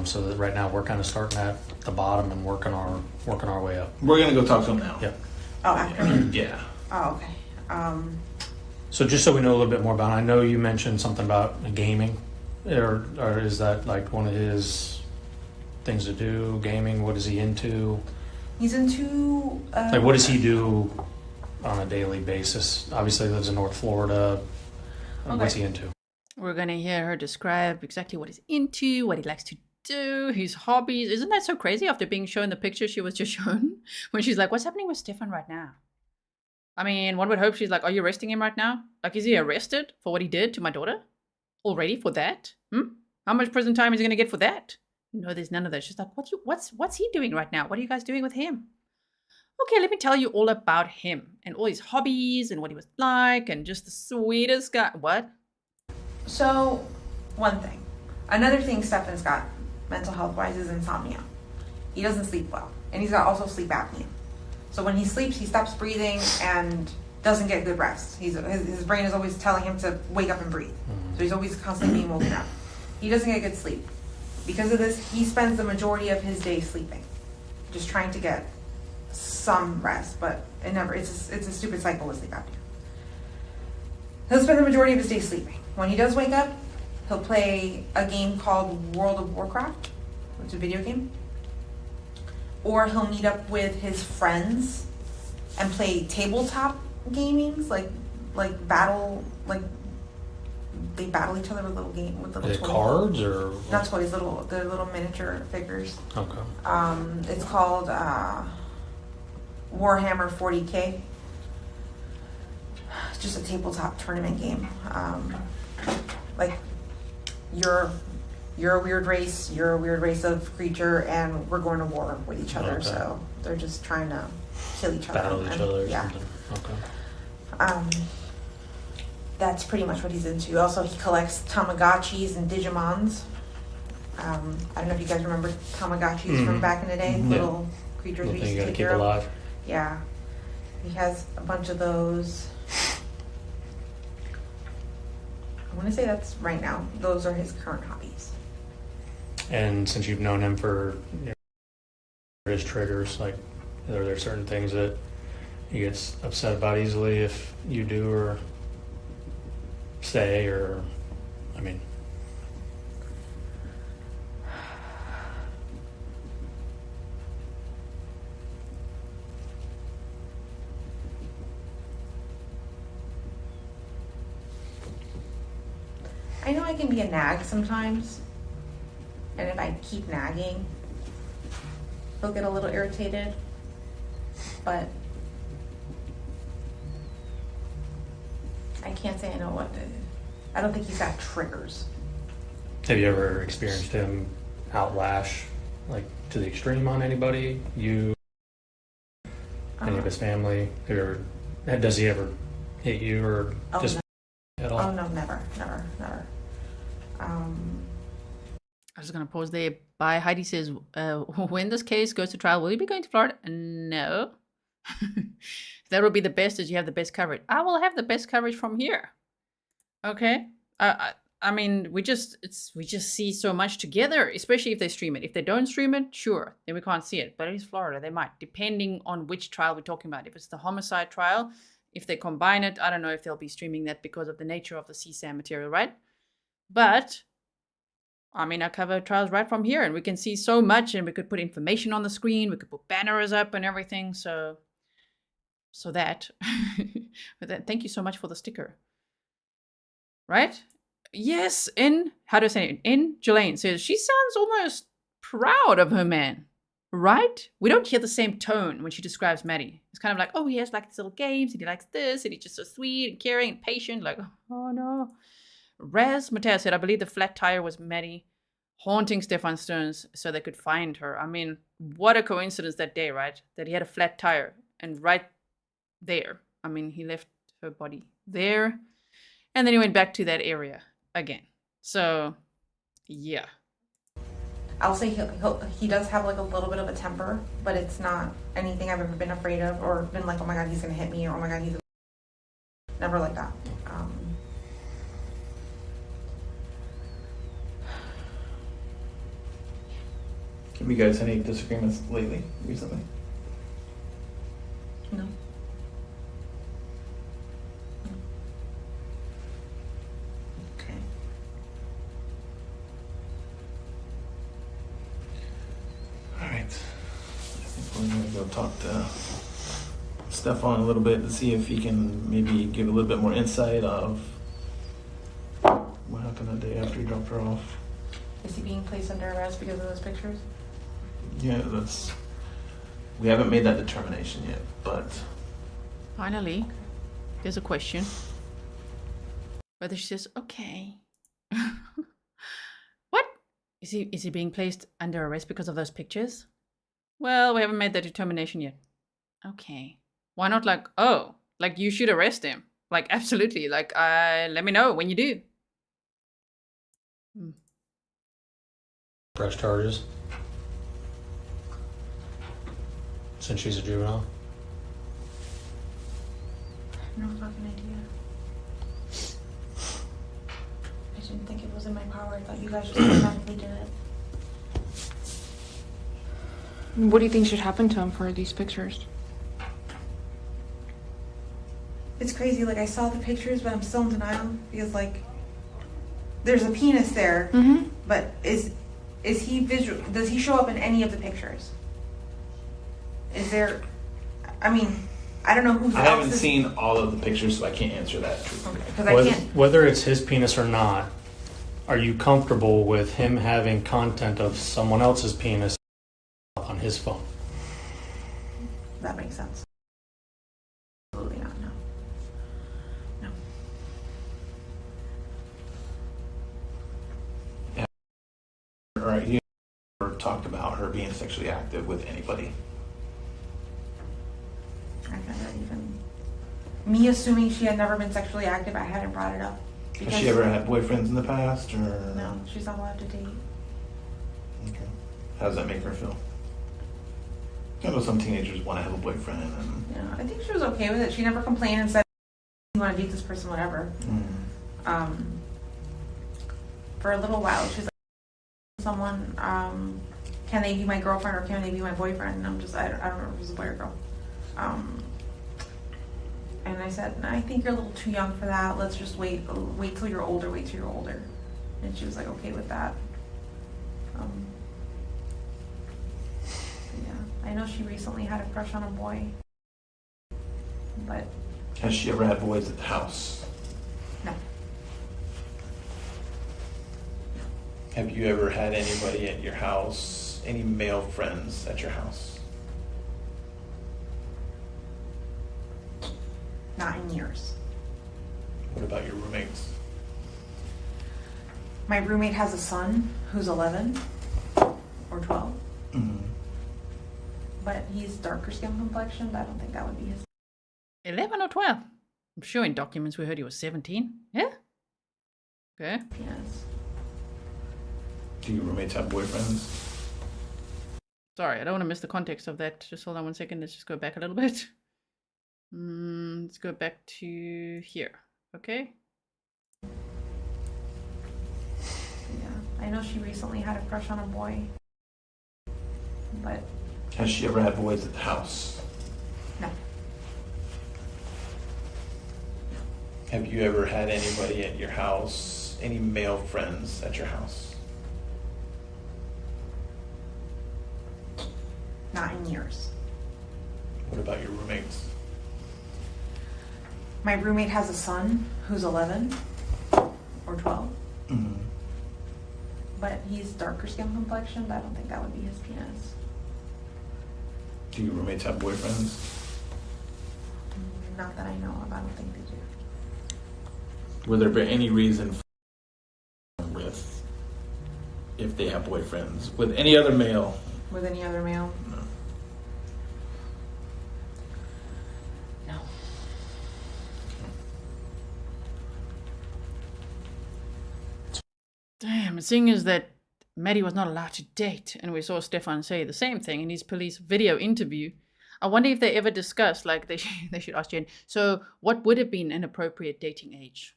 Speaker 9: So that right now we're kind of starting at the bottom and working our way up.
Speaker 6: We're gonna go talk to him now.
Speaker 9: Yep.
Speaker 7: Oh, after?
Speaker 6: Yeah.
Speaker 7: Oh, okay.
Speaker 9: So just so we know a little bit more about it, I know you mentioned something about gaming, or is that like one of his things to do? Gaming? What is he into?
Speaker 7: He's into.
Speaker 9: Like, what does he do on a daily basis? Obviously, he lives in North Florida. What's he into?
Speaker 1: We're going to hear her describe exactly what he's into, what he likes to do, his hobbies. Isn't that so crazy after being shown the picture she was just shown? When she's like, what's happening with Stephan right now? I mean, one would hope she's like, are you arresting him right now? Like, is he arrested for what he did to my daughter? Already for that? How much prison time is he going to get for that? No, there's none of that. She's like, what's he doing right now? What are you guys doing with him? Okay, let me tell you all about him and all his hobbies and what he was like and just the sweetest guy. What?
Speaker 7: So, one thing. Another thing Stephan's got, mental health-wise, is insomnia. He doesn't sleep well. And he's got also sleep apnea. So when he sleeps, he stops breathing and doesn't get good rest. His brain is always telling him to wake up and breathe. So he's always constantly being woken up. He doesn't get good sleep. Because of this, he spends the majority of his day sleeping. Just trying to get some rest, but it's a stupid cycle with sleep apnea. He'll spend the majority of his day sleeping. When he does wake up, he'll play a game called World of Warcraft, which is a video game. Or he'll meet up with his friends and play tabletop gamings, like battle, like they battle each other with little toys.
Speaker 9: Cards or
Speaker 7: Not toys, they're little miniature figures.
Speaker 9: Okay.
Speaker 7: It's called Warhammer 40K. It's just a tabletop tournament game. Like you're a weird race, you're a weird race of creature, and we're going to war with each other.
Speaker 9: Okay.
Speaker 7: So they're just trying to kill each other.
Speaker 9: Battle each other or
Speaker 7: yeah.
Speaker 9: something. Okay.
Speaker 7: That's pretty much what he's into. Also, he collects Tamagotchis and Digimons. I don't know if you guys remember Tamagotchis from back in the day. Little creatures we used
Speaker 9: You
Speaker 7: to
Speaker 9: gotta
Speaker 7: take
Speaker 9: keep
Speaker 7: care of.
Speaker 9: alive.
Speaker 7: Yeah. He has a bunch of those. I want to say that's right now. Those are his current hobbies.
Speaker 9: And since you've known him for his triggers, like, are there certain things that he gets upset about easily if you do or say, or, I mean,
Speaker 7: I know I can be a nag sometimes, and if I keep nagging, he'll get a little irritated, but I can't say I know what to, I don't think he's got triggers.
Speaker 9: have you ever experienced him outlash, like, to the extreme on anybody? You, any of his family? Or does he ever hit you or just
Speaker 7: no.
Speaker 9: at all?
Speaker 7: Oh no, never.
Speaker 1: I'm just going to pause there. By Heidi says, when this case goes to trial, will you be going to Florida? No. That will be the best, as you have the best coverage. I will have the best coverage from here. Okay? I mean, we just see so much together, especially if they stream it. If they don't stream it, sure, then we can't see it. But it's Florida, they might, depending on which trial we're talking about. If it's the homicide trial, if they combine it, I don't know if they'll be streaming that because of the nature of the CSAM material, right? But I mean, I cover trials right from here, and we can see so much, and we could put information on the screen, we could put banners up and everything. So that, but that, thank you so much for the sticker. Right? Yes, how do I say it? Jelaine says, she sounds almost proud of her man, right? We don't hear the same tone when she describes Maddie. It's kind of like, oh, he has like these little games, and he likes this, and he's just so sweet and caring and patient, like, oh no. Raz Mateo said, I believe the flat tire was Maddie haunting Stephan Sterns so they could find her. I mean, what a coincidence that day, right? That he had a flat tire, and right there, I mean, he left her body there, and then he went back to that area again. So, yeah.
Speaker 7: I'll say he does have like a little bit of a temper, but it's not anything I've ever been afraid of or been like, oh my God, he's gonna hit me, or oh my God, he's never like that.
Speaker 6: Have you guys had any disagreements recently?
Speaker 7: No.
Speaker 6: Okay. All right. I think we're gonna go talk to Stephan a little bit to see if he can maybe give a little bit more insight of what happened that day after he dropped her off.
Speaker 7: Is he being placed under arrest because of those pictures?
Speaker 6: Yeah, we haven't made that determination yet, but
Speaker 1: Finally, there's a question. Whether she says, okay. What? Is he being placed under arrest because of those pictures? Well, we haven't made that determination yet. Okay. Why not like, oh, like you should arrest him? Like, absolutely. Like, let me know when you do.
Speaker 9: Press charges since she's a juvenile.
Speaker 7: No fucking idea. I didn't think it was in my power. I thought you guys just automatically did it.
Speaker 8: What do you think should happen to him for these pictures?
Speaker 7: It's crazy. Like, I saw the pictures, but I'm still in denial because, like, there's a penis there, but is he visual? Does he show up in any of the pictures? Is there? I mean, I don't know who's.
Speaker 6: I haven't seen all of the pictures, so I can't answer that truthfully.
Speaker 7: Because I can't.
Speaker 9: Whether it's his penis or not, are you comfortable with him having content of someone else's penis on his phone?
Speaker 7: That makes sense. Absolutely not. No.
Speaker 6: Yeah. All right. You never talked about her being sexually active with anybody.
Speaker 7: I never even. Me assuming she had never been sexually active, I hadn't brought it up.
Speaker 6: Has she ever had boyfriends in the past, or?
Speaker 7: No, she's not allowed to date.
Speaker 6: Okay. How does that make her feel? I know some teenagers want to have a boyfriend. And
Speaker 7: Yeah, I think she was okay with it. She never complained and said, "You want to date this person, whatever." For a little while, she's like, "Someone, can they be my girlfriend or can they be my boyfriend?" And I'm just, I don't know if it was a boy or girl. And I said, "I think you're a little too young for that. Let's just wait till you're older. Wait till you're older." And she was like, okay with that. Yeah, I know she recently had a crush on a boy, but
Speaker 6: has she ever had boys at the house?
Speaker 7: no.
Speaker 6: Have you ever had anybody at your house, any male friends at your house?
Speaker 7: Not in years.
Speaker 6: What about your roommates?
Speaker 7: My roommate has a son who's 11 or 12, but he's darker skin complexioned. I don't think that would be his.
Speaker 1: 11 or 12? I'm sure in documents we heard he was 17. Yeah? Okay.
Speaker 7: Yes.
Speaker 6: Do your roommates have boyfriends?
Speaker 1: Sorry, I don't want to miss the context of that. Just hold on 1 second. Let's just go back a little bit. Let's go back to here. Okay.
Speaker 7: Yeah, I know she recently had a crush on a boy, but
Speaker 6: has she ever had boys at the house?
Speaker 7: no.
Speaker 6: Have you ever had anybody at your house, any male friends at your house?
Speaker 7: Not in years.
Speaker 6: What about your roommates?
Speaker 7: My roommate has a son who's 11 or 12, but he's darker skin complexioned. I don't think that would be his penis.
Speaker 6: Do your roommates have boyfriends?
Speaker 7: Not that I know of. I don't think they do.
Speaker 6: Would there be any reason with if they have boyfriends with any other male?
Speaker 7: With any other male?
Speaker 6: No.
Speaker 1: No. Damn, the thing is that Maddie was not allowed to date, and we saw Stephan say the same thing in his police video interview. I wonder if they ever discussed, like, they should ask Jen, so what would have been an appropriate dating age?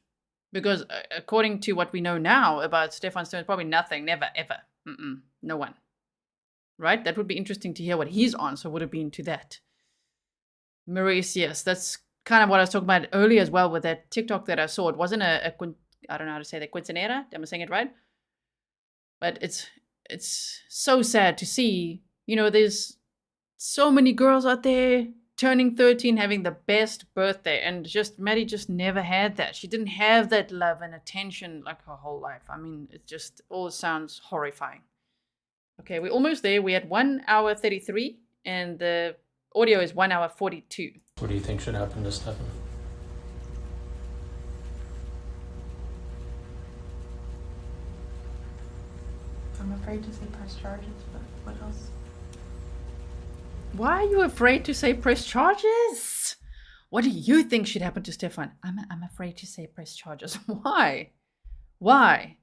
Speaker 1: Because according to what we know now about Stephan Sterns, probably nothing, never, ever. No one. Right? That would be interesting to hear what his answer would have been to that. Maurice, yes, that's kind of what I was talking about earlier as well with that TikTok that I saw. It wasn't I don't know how to say that, quinceanera? Am I saying it right? But it's so sad to see, you know, there's so many girls out there turning 13, having the best birthday, and just Maddie just never had that. She didn't have that love and attention like her whole life. I mean, it just all sounds horrifying. Okay, we're almost there. We're at 1 hour 33, and the audio is 1 hour 42.
Speaker 9: What do you think should happen to Stephan?
Speaker 7: I'm afraid to say press charges, but what else?
Speaker 1: Why are you afraid to say press charges? What do you think should happen to Stephan? I'm afraid to say press charges. Why? Why?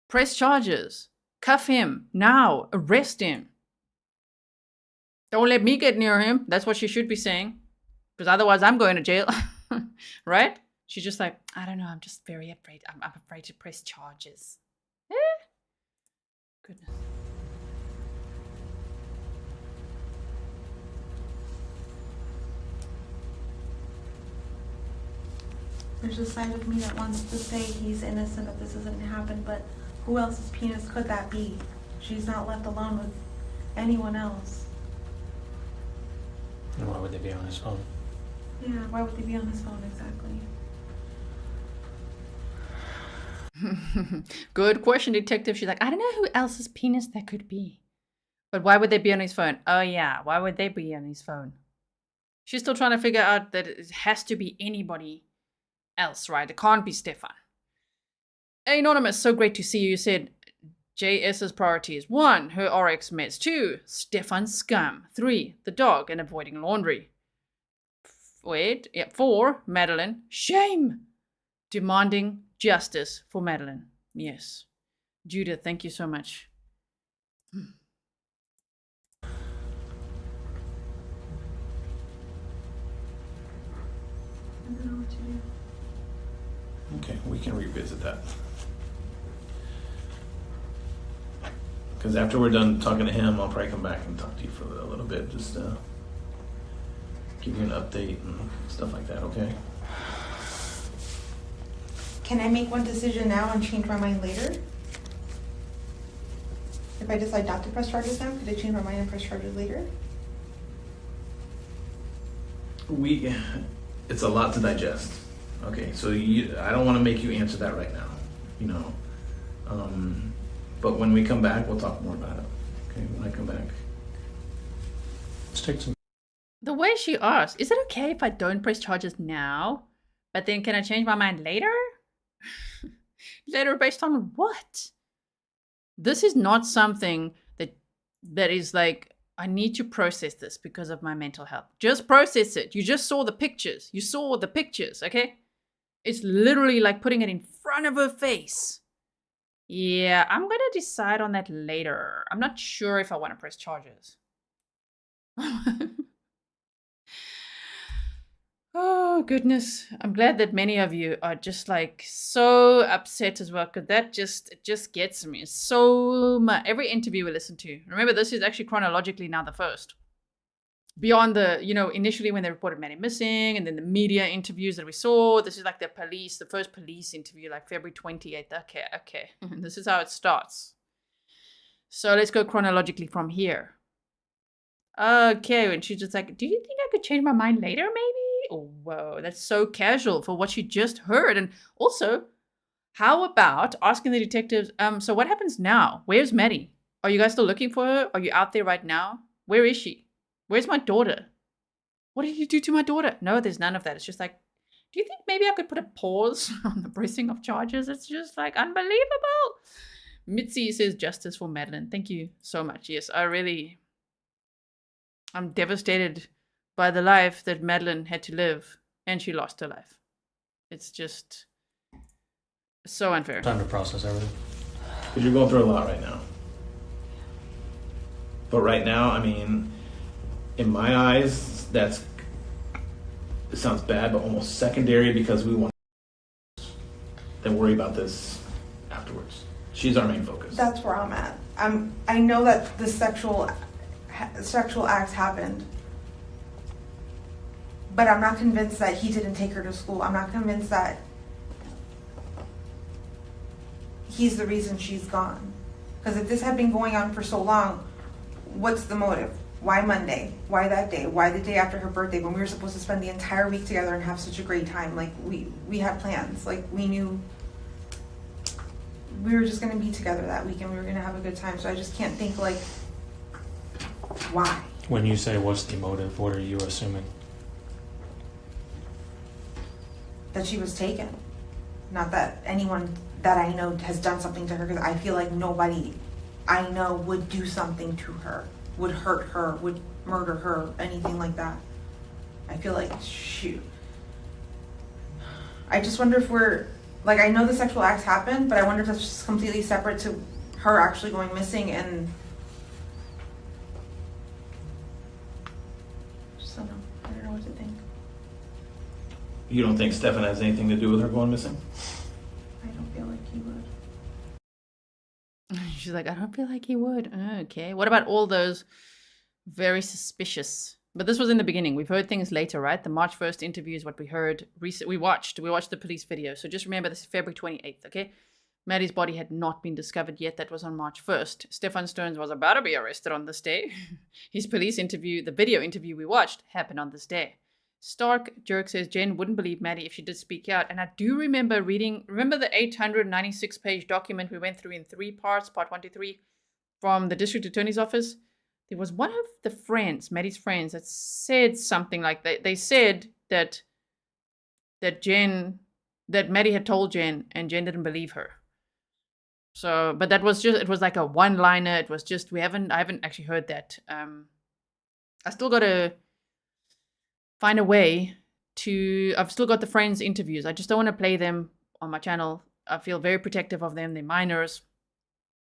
Speaker 1: Press charges. Cuff him. Now. Arrest him. Don't let me get near him. That's what she should be saying. Because otherwise I'm going to jail. Right? She's just like, I don't know. I'm just very afraid. I'm afraid to press charges. Goodness.
Speaker 7: There's a side of me that wants to say he's innocent, that this isn't happened, but who else's penis could that be? She's not left alone with anyone else.
Speaker 9: And why would they be on his phone?
Speaker 7: Yeah, why would they be on his phone exactly?
Speaker 1: Good question, detective. She's like, I don't know who else's penis that could be. But why would they be on his phone? Oh yeah, why would they be on his phone? She's still trying to figure out that it has to be anybody else, right? It can't be Stephan. Anonymous, so great to see you. You said JS's priorities. 1, her RX meds. 2, Stephan's scum. 3, the dog and avoiding laundry. 4, Madeline. Shame! Demanding justice for Madeline. Yes. Judith, thank you so much.
Speaker 3: to you.
Speaker 6: Okay, we can revisit that. Because after we're done talking to him, I'll probably come back and talk to you for a little bit, just give you an update and stuff like that, okay?
Speaker 3: Can I make one decision now and change my mind later? If I decide not to press charges now, could I change my mind and press charges later?
Speaker 6: It's a lot to digest. Okay, so I don't want to make you answer that right now, you know. But when we come back, we'll talk more about it. Okay, when I come back.
Speaker 9: Let's take some.
Speaker 1: The way she asked, is it okay if I don't press charges now, but then can I change my mind later? Later based on what? This is not something that is like, I need to process this because of my mental health. Just process it. You just saw the pictures. You saw the pictures, okay? It's literally like putting it in front of her face. Yeah, I'm going to decide on that later. I'm not sure if I want to press charges. Oh, goodness. I'm glad that many of you are just like so upset as well, because that just gets me so much. Every interview we listen to. Remember, this is actually chronologically now the first. Beyond the, initially when they reported Maddie missing, and then the media interviews that we saw. This is like the first police interview, like February 28th. Okay. This is how it starts. So let's go chronologically from here. Okay, and she's just like, do you think I could change my mind later, maybe? Oh, whoa, that's so casual for what she just heard. And also, how about asking the detectives, so what happens now? Where's Maddie? Are you guys still looking for her? Are you out there right now? Where is she? Where's my daughter? What did you do to my daughter? No, there's none of that. It's just like, do you think maybe I could put a pause on the pressing of charges? It's just like unbelievable. Mitzi says justice for Madeline. Thank you so much. Yes, I'm devastated by the life that Madeline had to live, and she lost her life. It's just so unfair.
Speaker 9: Time to process everything.
Speaker 6: Because you're going through a lot right now. But right now, I mean, in my eyes, it sounds bad, but almost secondary, because we want to worry about this afterwards. She's our main focus.
Speaker 3: That's where I'm at. I know that the sexual acts happened, but I'm not convinced that he didn't take her to school. I'm not convinced that he's the reason she's gone. Because if this had been going on for so long, what's the motive? Why Monday? Why that day? Why the day after her birthday when we were supposed to spend the entire week together and have such a great time? Like, we had plans. Like, we knew we were just going to be together that week and we were going to have a good time. So I just can't think, like, why?
Speaker 9: When you say what's the motive, what are you assuming?
Speaker 3: That she was taken. Not that anyone that I know has done something to her, because I feel like nobody I know would do something to her, would hurt her, would murder her, anything like that. I feel like, shoot. I just wonder if we're, like, I know the sexual acts happened, but I wonder if that's just completely separate to her actually going missing, and I just don't know. I don't know what to think.
Speaker 6: You don't think Stephan has anything to do with her going missing?
Speaker 3: I don't feel like he would.
Speaker 1: She's like, I don't feel like he would. Okay. What about all those very suspicious? But this was in the beginning. We've heard things later, right? The March 1st interview is what we heard. We watched the police video. So just remember, this is February 28th, okay? Maddie's body had not been discovered yet. That was on March 1st. Stephan Sterns was about to be arrested on this day. His police interview, the video interview we watched, happened on this day. Stark Jerk says Jen wouldn't believe Maddie if she did speak out. And I do remember remember the 896-page document we went through in 3 parts, part 1 to 3, from the district attorney's office? There was one of the friends, Maddie's friends, that said something like that. They said that Maddie had told Jen, and Jen didn't believe her. So, but that was it was like a one-liner. It was just, I haven't actually heard that. I still got to find a way to, I've still got the friends interviews. I just don't want to play them on my channel. I feel very protective of them. They're minors.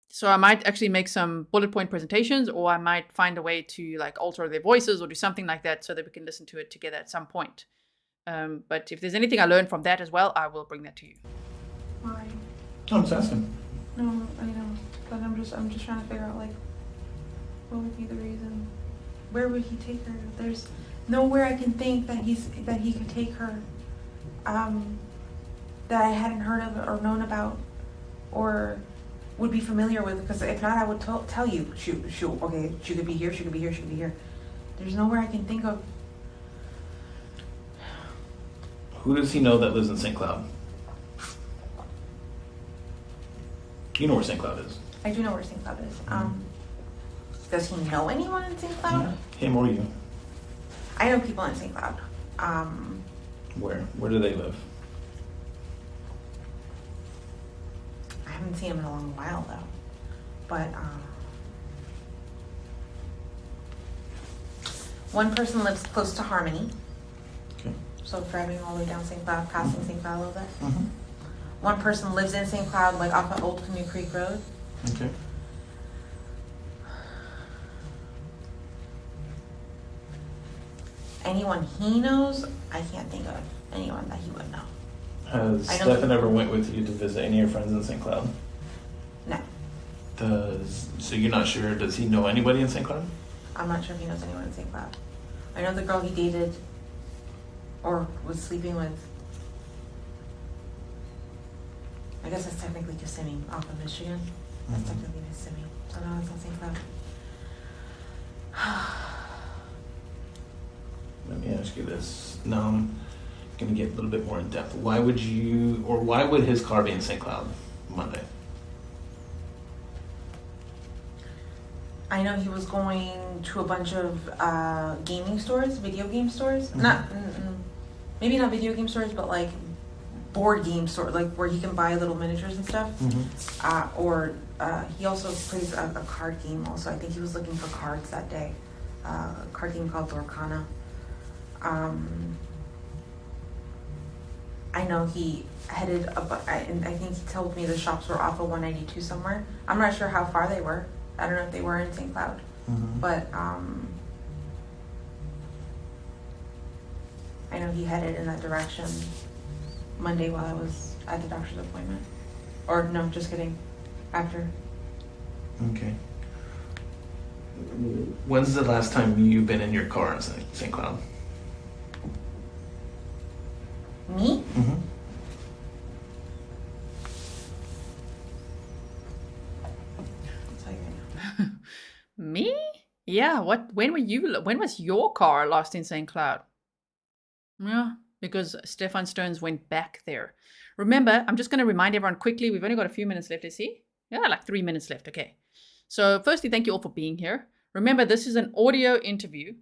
Speaker 1: So I might actually make some bullet point presentations, or I might find a way to like alter their voices or do something like that so that we can listen to it together at some point. But if there's anything I learned from that as well, I will bring that to you.
Speaker 3: Why?
Speaker 6: I'm just asking.
Speaker 3: No, I know, but I'm just trying to figure out like what would be the reason. Where would he take her? There's nowhere I can think that he could take her. That I hadn't heard of or known about, or would be familiar with. Because if not, I would tell you. Okay, she could be here. She could be here. She could be here. There's nowhere I can think of.
Speaker 6: Who does he know that lives in St. Cloud? You know where St. Cloud is.
Speaker 3: I do know where St. Cloud is. Does he know anyone in St. Cloud?
Speaker 6: Him or you?
Speaker 3: I know people in St. Cloud.
Speaker 6: Where? Where do they live?
Speaker 3: I haven't seen him in a long while though. But one person lives close to Harmony.
Speaker 6: Okay.
Speaker 3: So driving all the way down St. Cloud, passing St. Cloud a little bit.
Speaker 6: Mm-hmm.
Speaker 3: One person lives in St. Cloud, like off of Old Canoe Creek Road.
Speaker 6: Okay.
Speaker 3: Anyone he knows, I can't think of anyone that he would know.
Speaker 6: Has
Speaker 3: I know
Speaker 6: Stephan ever went with you to visit any of your friends in St. Cloud?
Speaker 3: No,
Speaker 6: So you're not sure, does he know anybody in St. Cloud?
Speaker 3: I'm not sure if he knows anyone in St. Cloud. I know the girl he dated or was sleeping with. I guess that's technically Kissimmee off of Michigan. That's technically Kissimmee. So no, it's not St. Cloud.
Speaker 6: Let me ask you this. Now I'm going to get a little bit more in depth. Why would his car be in St. Cloud Monday?
Speaker 3: I know he was going to a bunch of gaming stores, video game stores.
Speaker 6: Mm-hmm.
Speaker 3: Maybe not video game stores, but like board game store, like where he can buy little miniatures and stuff. He also plays a card game. Also, I think he was looking for cards that day. A card game called Lorcana. I know he headed up, and I think he told me the shops were off of 192 somewhere. I'm not sure how far they were. I don't know if they were in St. Cloud, but I know he headed in that direction Monday while I was at the doctor's appointment. Or no, just kidding. After.
Speaker 6: Okay. When's the last time you've been in your car in St. Cloud?
Speaker 3: Me?
Speaker 6: Mm-hmm.
Speaker 3: I'll tell you right now.
Speaker 1: Me? Yeah. When was your car last in St. Cloud? Yeah, because Stephan Sterns went back there. Remember, I'm just going to remind everyone quickly. We've only got a few minutes left. Let's see. Yeah, like 3 minutes left. Okay. So firstly, thank you all for being here. Remember, this is an audio interview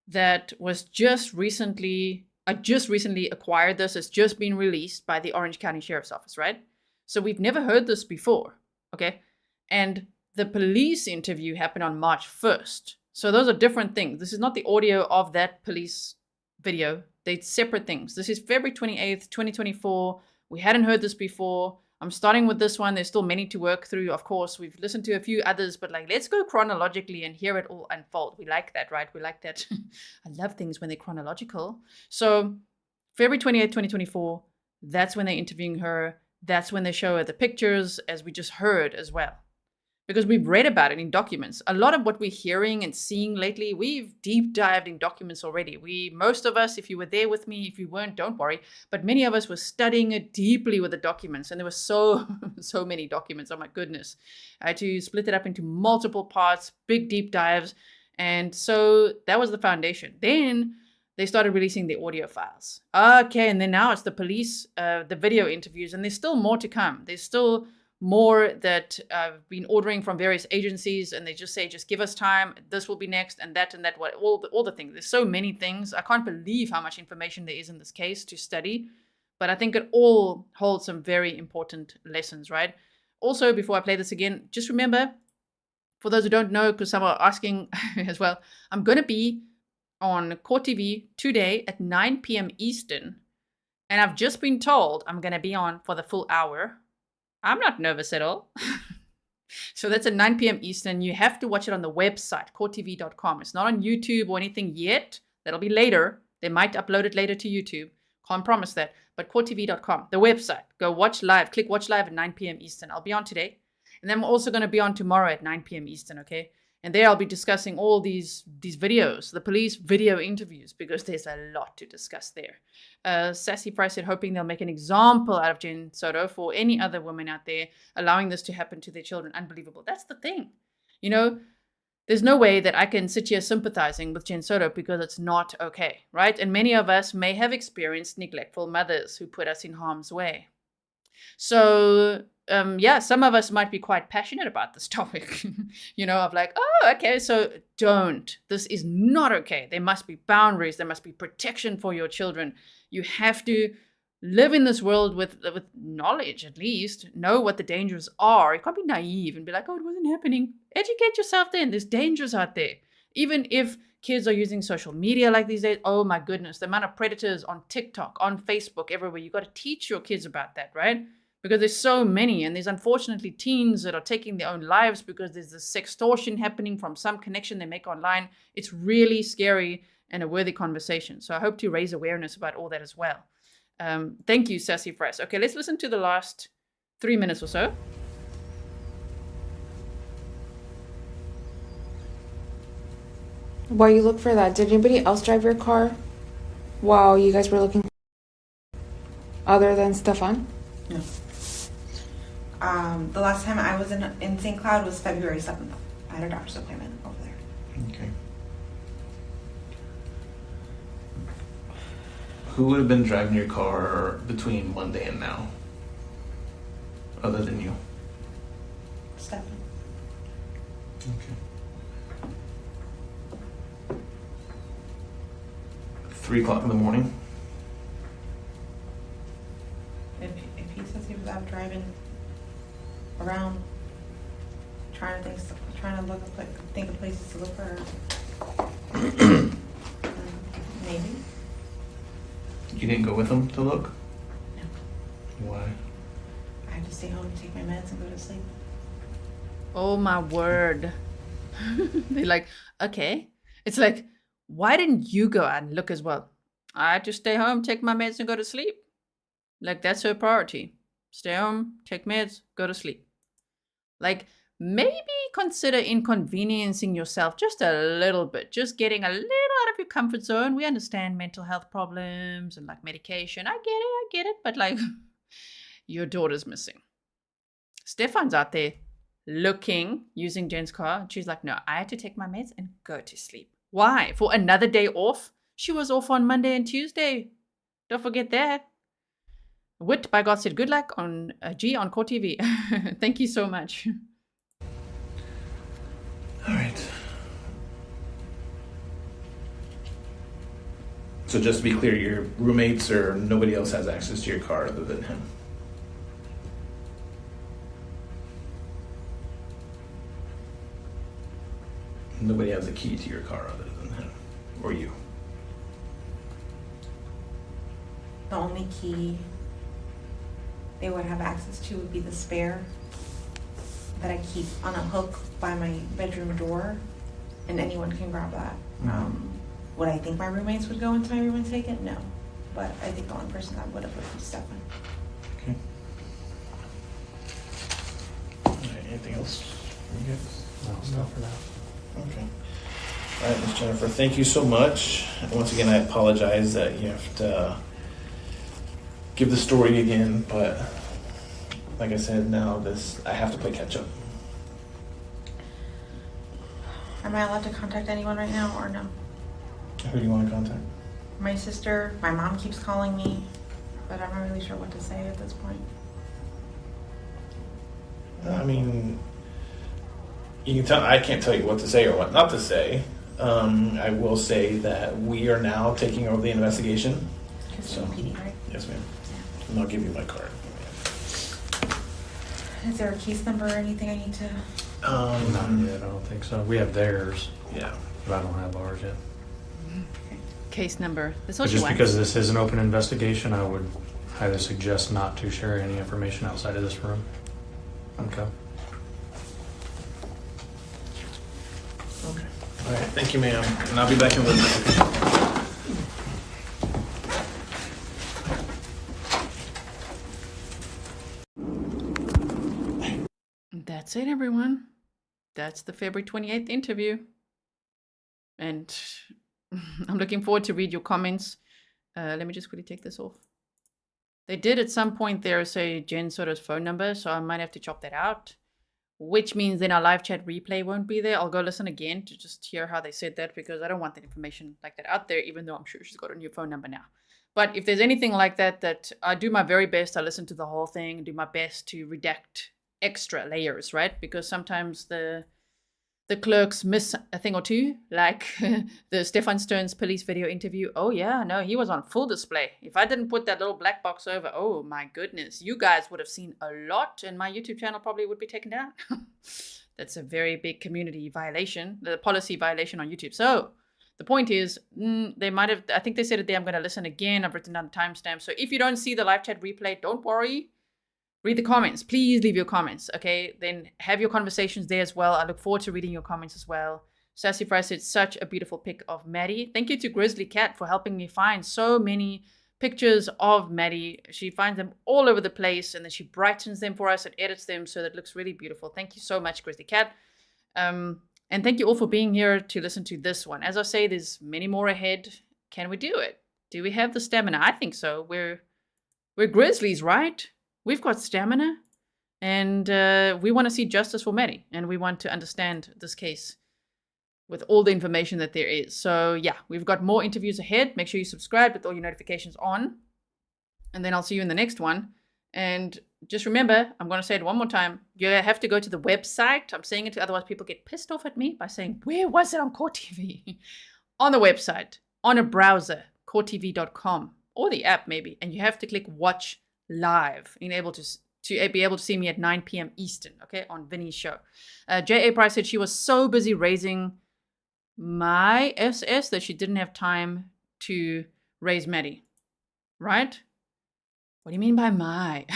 Speaker 1: that was I just recently acquired this. It's just been released by the Orange County Sheriff's Office, right? So we've never heard this before, okay? And the police interview happened on March 1st. So those are different things. This is not the audio of that police video. They're separate things. This is February 28th, 2024. We hadn't heard this before. I'm starting with this one. There's still many to work through. Of course, we've listened to a few others, but like, let's go chronologically and hear it all unfold. We like that, right? We like that. I love things when they're chronological. So February 28th, 2024, that's when they're interviewing her. That's when they show her the pictures, as we just heard as well. Because we've read about it in documents. A lot of what we're hearing and seeing lately, we've deep dived in documents already. Most of us, if you were there with me, if you weren't, don't worry. But many of us were studying it deeply with the documents. And there were so many documents. Oh my goodness. I had to split it up into multiple parts, big deep dives. And so that was the foundation. Then they started releasing the audio files. Okay, and then now it's the police, the video interviews. And there's still more to come. There's still more that I've been ordering from various agencies, and they just say, just give us time, this will be next, and that, all the things. There's so many things. I can't believe how much information there is in this case to study, but I think it all holds some very important lessons, right? Also, before I play this again, just remember, for those who don't know, because some are asking as well, I'm going to be on Court TV today at 9 p.m. Eastern, and I've just been told I'm going to be on for the full hour. I'm not nervous at all. So that's at 9 p.m. Eastern. You have to watch it on the website, courttv.com. It's not on YouTube or anything yet. That'll be later. They might upload it later to YouTube. Can't promise that. But courttv.com, the website. Go watch live. Click watch live at 9 p.m. Eastern. I'll be on today. And then we're also going to be on tomorrow at 9 p.m. Eastern, okay? And there I'll be discussing all these videos, the police video interviews, because there's a lot to discuss there. Sassy Price said, hoping they'll make an example out of Jen Soto for any other women out there allowing this to happen to their children. Unbelievable. That's the thing. You know, there's no way that I can sit here sympathizing with Jen Soto because it's not okay, right? And many of us may have experienced neglectful mothers who put us in harm's way. So, some of us might be quite passionate about this topic, of like, oh, okay, so don't. This is not okay. There must be boundaries. There must be protection for your children. You have to live in this world with knowledge, at least. Know what the dangers are. You can't be naive and be like, oh, it wasn't happening. Educate yourself then. There's dangers out there. Even if kids are using social media like these days, oh my goodness, the amount of predators on TikTok, on Facebook, everywhere. You got to teach your kids about that, right? Because there's so many, and there's unfortunately teens that are taking their own lives because there's this sextortion happening from some connection they make online. It's really scary and a worthy conversation. So I hope to raise awareness about all that as well. Thank you, Sassy Press. Okay, let's listen to the last 3 minutes or so.
Speaker 8: While you look for that, did anybody else drive your car while you guys were looking other than Stephan?
Speaker 7: No. The last time I was in St. Cloud was February 7th. I had a doctor's appointment over there.
Speaker 6: Okay. Who would have been driving your car between Monday and now? Other than you?
Speaker 7: Stephan.
Speaker 6: Okay. 3 o'clock in the morning?
Speaker 7: If he says he was out driving around, trying to think of places to look for her. Maybe.
Speaker 6: You didn't go with him to look?
Speaker 7: No.
Speaker 6: Why?
Speaker 7: I had to stay home, take my meds, and go to sleep.
Speaker 1: Oh my word. They're like, okay. It's like, why didn't you go out and look as well? I had to stay home, take my meds, and go to sleep. Like, that's her priority. Stay home, take meds, go to sleep. Like, maybe consider inconveniencing yourself just a little bit. Just getting a little out of your comfort zone. We understand mental health problems and like medication. I get it. But like, your daughter's missing. Stephan's out there looking, using Jen's car. She's like, no, I had to take my meds and go to sleep. Why? For another day off? She was off on Monday and Tuesday. Don't forget that. Wit, by God, said good luck on on Court TV. Thank you so much.
Speaker 6: All right. So just to be clear, your roommates or nobody else has access to your car other than him? Nobody has a key to your car other than him or you?
Speaker 7: The only key they would have access to would be the spare that I keep on a hook by my bedroom door, and anyone can grab that. Would I think my roommates would go into my room and take it? No. But I think the only person that would have would be Stephan.
Speaker 6: Okay. All right, anything else? You good?
Speaker 9: No, stop for now.
Speaker 6: Okay. All right, Ms. Jennifer, thank you so much. Once again, I apologize that you have to give the story again, but like I said, now I have to play catch up.
Speaker 7: Am I allowed to contact anyone right now or no?
Speaker 6: Who do you want to contact?
Speaker 7: My sister, my mom keeps calling me, but I'm not really sure what to say at this point.
Speaker 6: I mean, you can tell. I can't tell you what to say or what not to say. I will say that we are now taking over the investigation.
Speaker 7: Kissimmee PD, right?
Speaker 6: Yes, ma'am. And I'll give you my card.
Speaker 7: Is there a case number or anything I need to?
Speaker 9: Not yet, I don't think so. We have theirs,
Speaker 6: Yeah.
Speaker 9: but I don't have ours yet.
Speaker 1: Case number. That's
Speaker 9: But
Speaker 1: what she
Speaker 9: just
Speaker 1: wants.
Speaker 9: because this is an open investigation, I would highly suggest not to share any information outside of this room. Okay.
Speaker 6: Okay. All right. Thank you, ma'am. And I'll be back in a little bit.
Speaker 1: that's it, everyone. That's the February 28th interview. And I'm looking forward to read your comments. Let me just quickly take this off. They did at some point there say Jen Soto's phone number, so I might have to chop that out, which means then our live chat replay won't be there. I'll go listen again to just hear how they said that, because I don't want that information like that out there, even though I'm sure she's got a new phone number now. But if there's anything like that, that I do my very best, I listen to the whole thing, do my best to redact extra layers, right? Because sometimes the clerks miss a thing or two, like the Stephan Sterns police video interview. Oh yeah, no, he was on full display. If I didn't put that little black box over, oh my goodness, you guys would have seen a lot, and my YouTube channel probably would be taken down. That's a very big community violation, the policy violation on YouTube. So the point is, they might have, I think they said it there, I'm going to listen again. I've written down the timestamp. So if you don't see the live chat replay, don't worry. Read the comments. Please leave your comments, okay? Then have your conversations there as well. I look forward to reading your comments as well. Sassy Fry said, such a beautiful pic of Maddie. Thank you to Grizzly Cat for helping me find so many pictures of Maddie. She finds them all over the place, and then she brightens them for us and edits them so that it looks really beautiful. Thank you so much, Grizzly Cat. And thank you all for being here to listen to this one. As I say, there's many more ahead. Can we do it? Do we have the stamina? I think so. We're Grizzlies, right? We've got stamina, and we want to see justice for Maddie, and we want to understand this case with all the information that there is. So yeah, we've got more interviews ahead. Make sure you subscribe with all your notifications on, and then I'll see you in the next one. And just remember, I'm going to say it one more time, you have to go to the website. I'm saying it, otherwise people get pissed off at me by saying, where was it on Court TV? On the website, on a browser, courttv.com, or the app maybe, and you have to click watch live and able to be able to see me at 9 p.m. Eastern, okay, on Vinny's show. J.A. Price said she was so busy raising my SS that she didn't have time to raise Maddie. Right? What do you mean by my?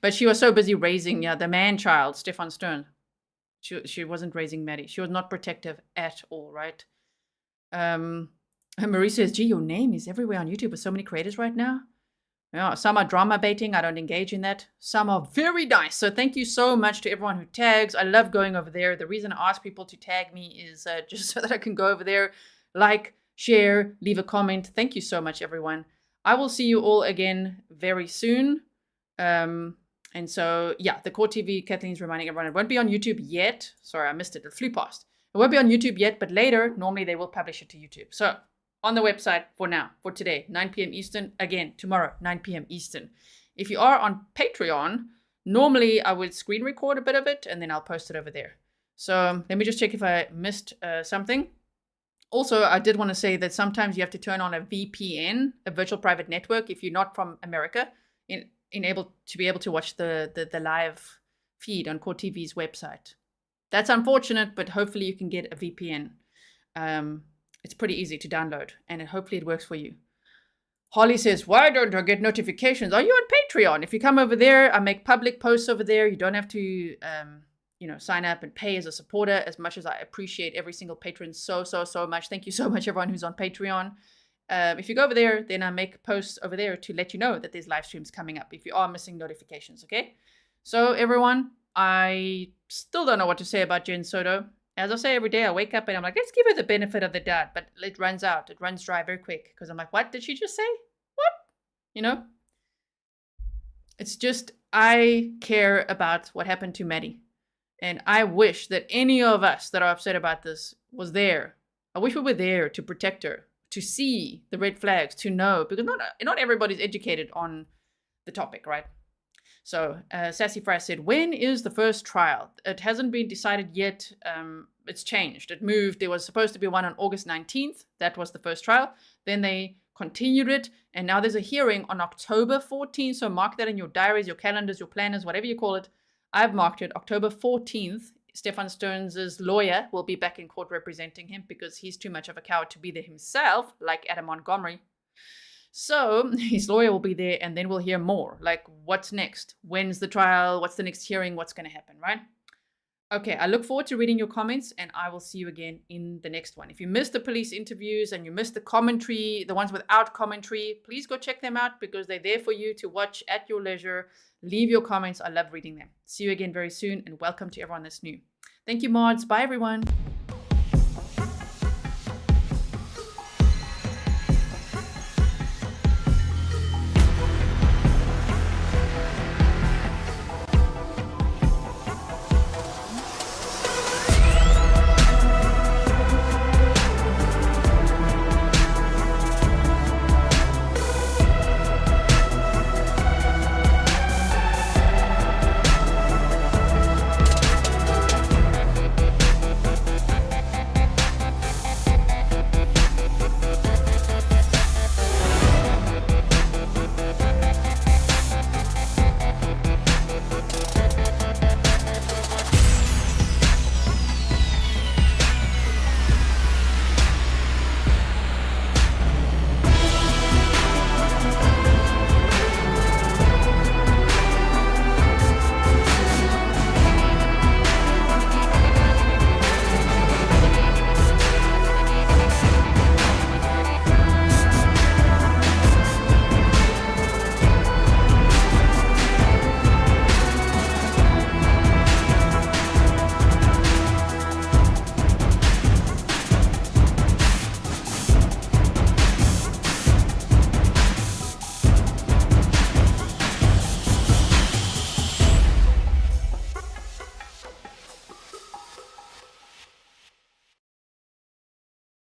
Speaker 1: But she was so busy raising the man-child, Stephan Sterns. She wasn't raising Maddie. She was not protective at all, right? Marie says, gee, your name is everywhere on YouTube with so many creators right now. Yeah, some are drama baiting. I don't engage in that. Some are very nice. So thank you so much to everyone who tags. I love going over there. The reason I ask people to tag me is just so that I can go over there, like, share, leave a comment. Thank you so much, everyone. I will see you all again very soon. And so, yeah, the Court TV, Kathleen's reminding everyone, it won't be on YouTube yet. Sorry, I missed it. It flew past. It won't be on YouTube yet, but later, normally they will publish it to YouTube. So on the website for now, for today, 9 p.m. Eastern. Again, tomorrow, 9 p.m. Eastern. If you are on Patreon, normally I would screen record a bit of it and then I'll post it over there. So let me just check if I missed something. Also, I did want to say that sometimes you have to turn on a VPN, a virtual private network, if you're not from America, in able to be able to watch the live feed on Court TV's website. That's unfortunate, but hopefully you can get a VPN. It's pretty easy to download, and hopefully it works for you. Holly says, why don't I get notifications? Are you on Patreon? If you come over there, I make public posts over there. You don't have to, sign up and pay as a supporter, as much as I appreciate every single patron so much. Thank you so much, everyone who's on Patreon. If you go over there, then I make posts over there to let you know that there's live streams coming up if you are missing notifications, okay? So, everyone, I still don't know what to say about Jen Soto. As I say every day, I wake up and I'm like, let's give her the benefit of the doubt. But it runs out. It runs dry very quick. Because I'm like, what did she just say? What? It's just, I care about what happened to Maddie. And I wish that any of us that are upset about this was there. I wish we were there to protect her, to see the red flags, to know. Because not everybody's educated on the topic, right? So Sassy Fry said, when is the first trial? It hasn't been decided yet. It's changed. It moved. There was supposed to be one on August 19th. That was the first trial. Then they continued it. And now there's a hearing on October 14th. So mark that in your diaries, your calendars, your planners, whatever you call it. I've marked it. October 14th. Stephan Sterns' lawyer will be back in court representing him because he's too much of a coward to be there himself, like Adam Montgomery. So his lawyer will be there, and then we'll hear more. Like, what's next? When's the trial? What's the next hearing? What's going to happen, right? Okay, I look forward to reading your comments, and I will see you again in the next one. If you missed the police interviews and you missed the commentary, the ones without commentary, please go check them out because they're there for you to watch at your leisure. Leave your comments. I love reading them. See you again very soon, and welcome to everyone that's new. Thank you, mods. Bye, everyone.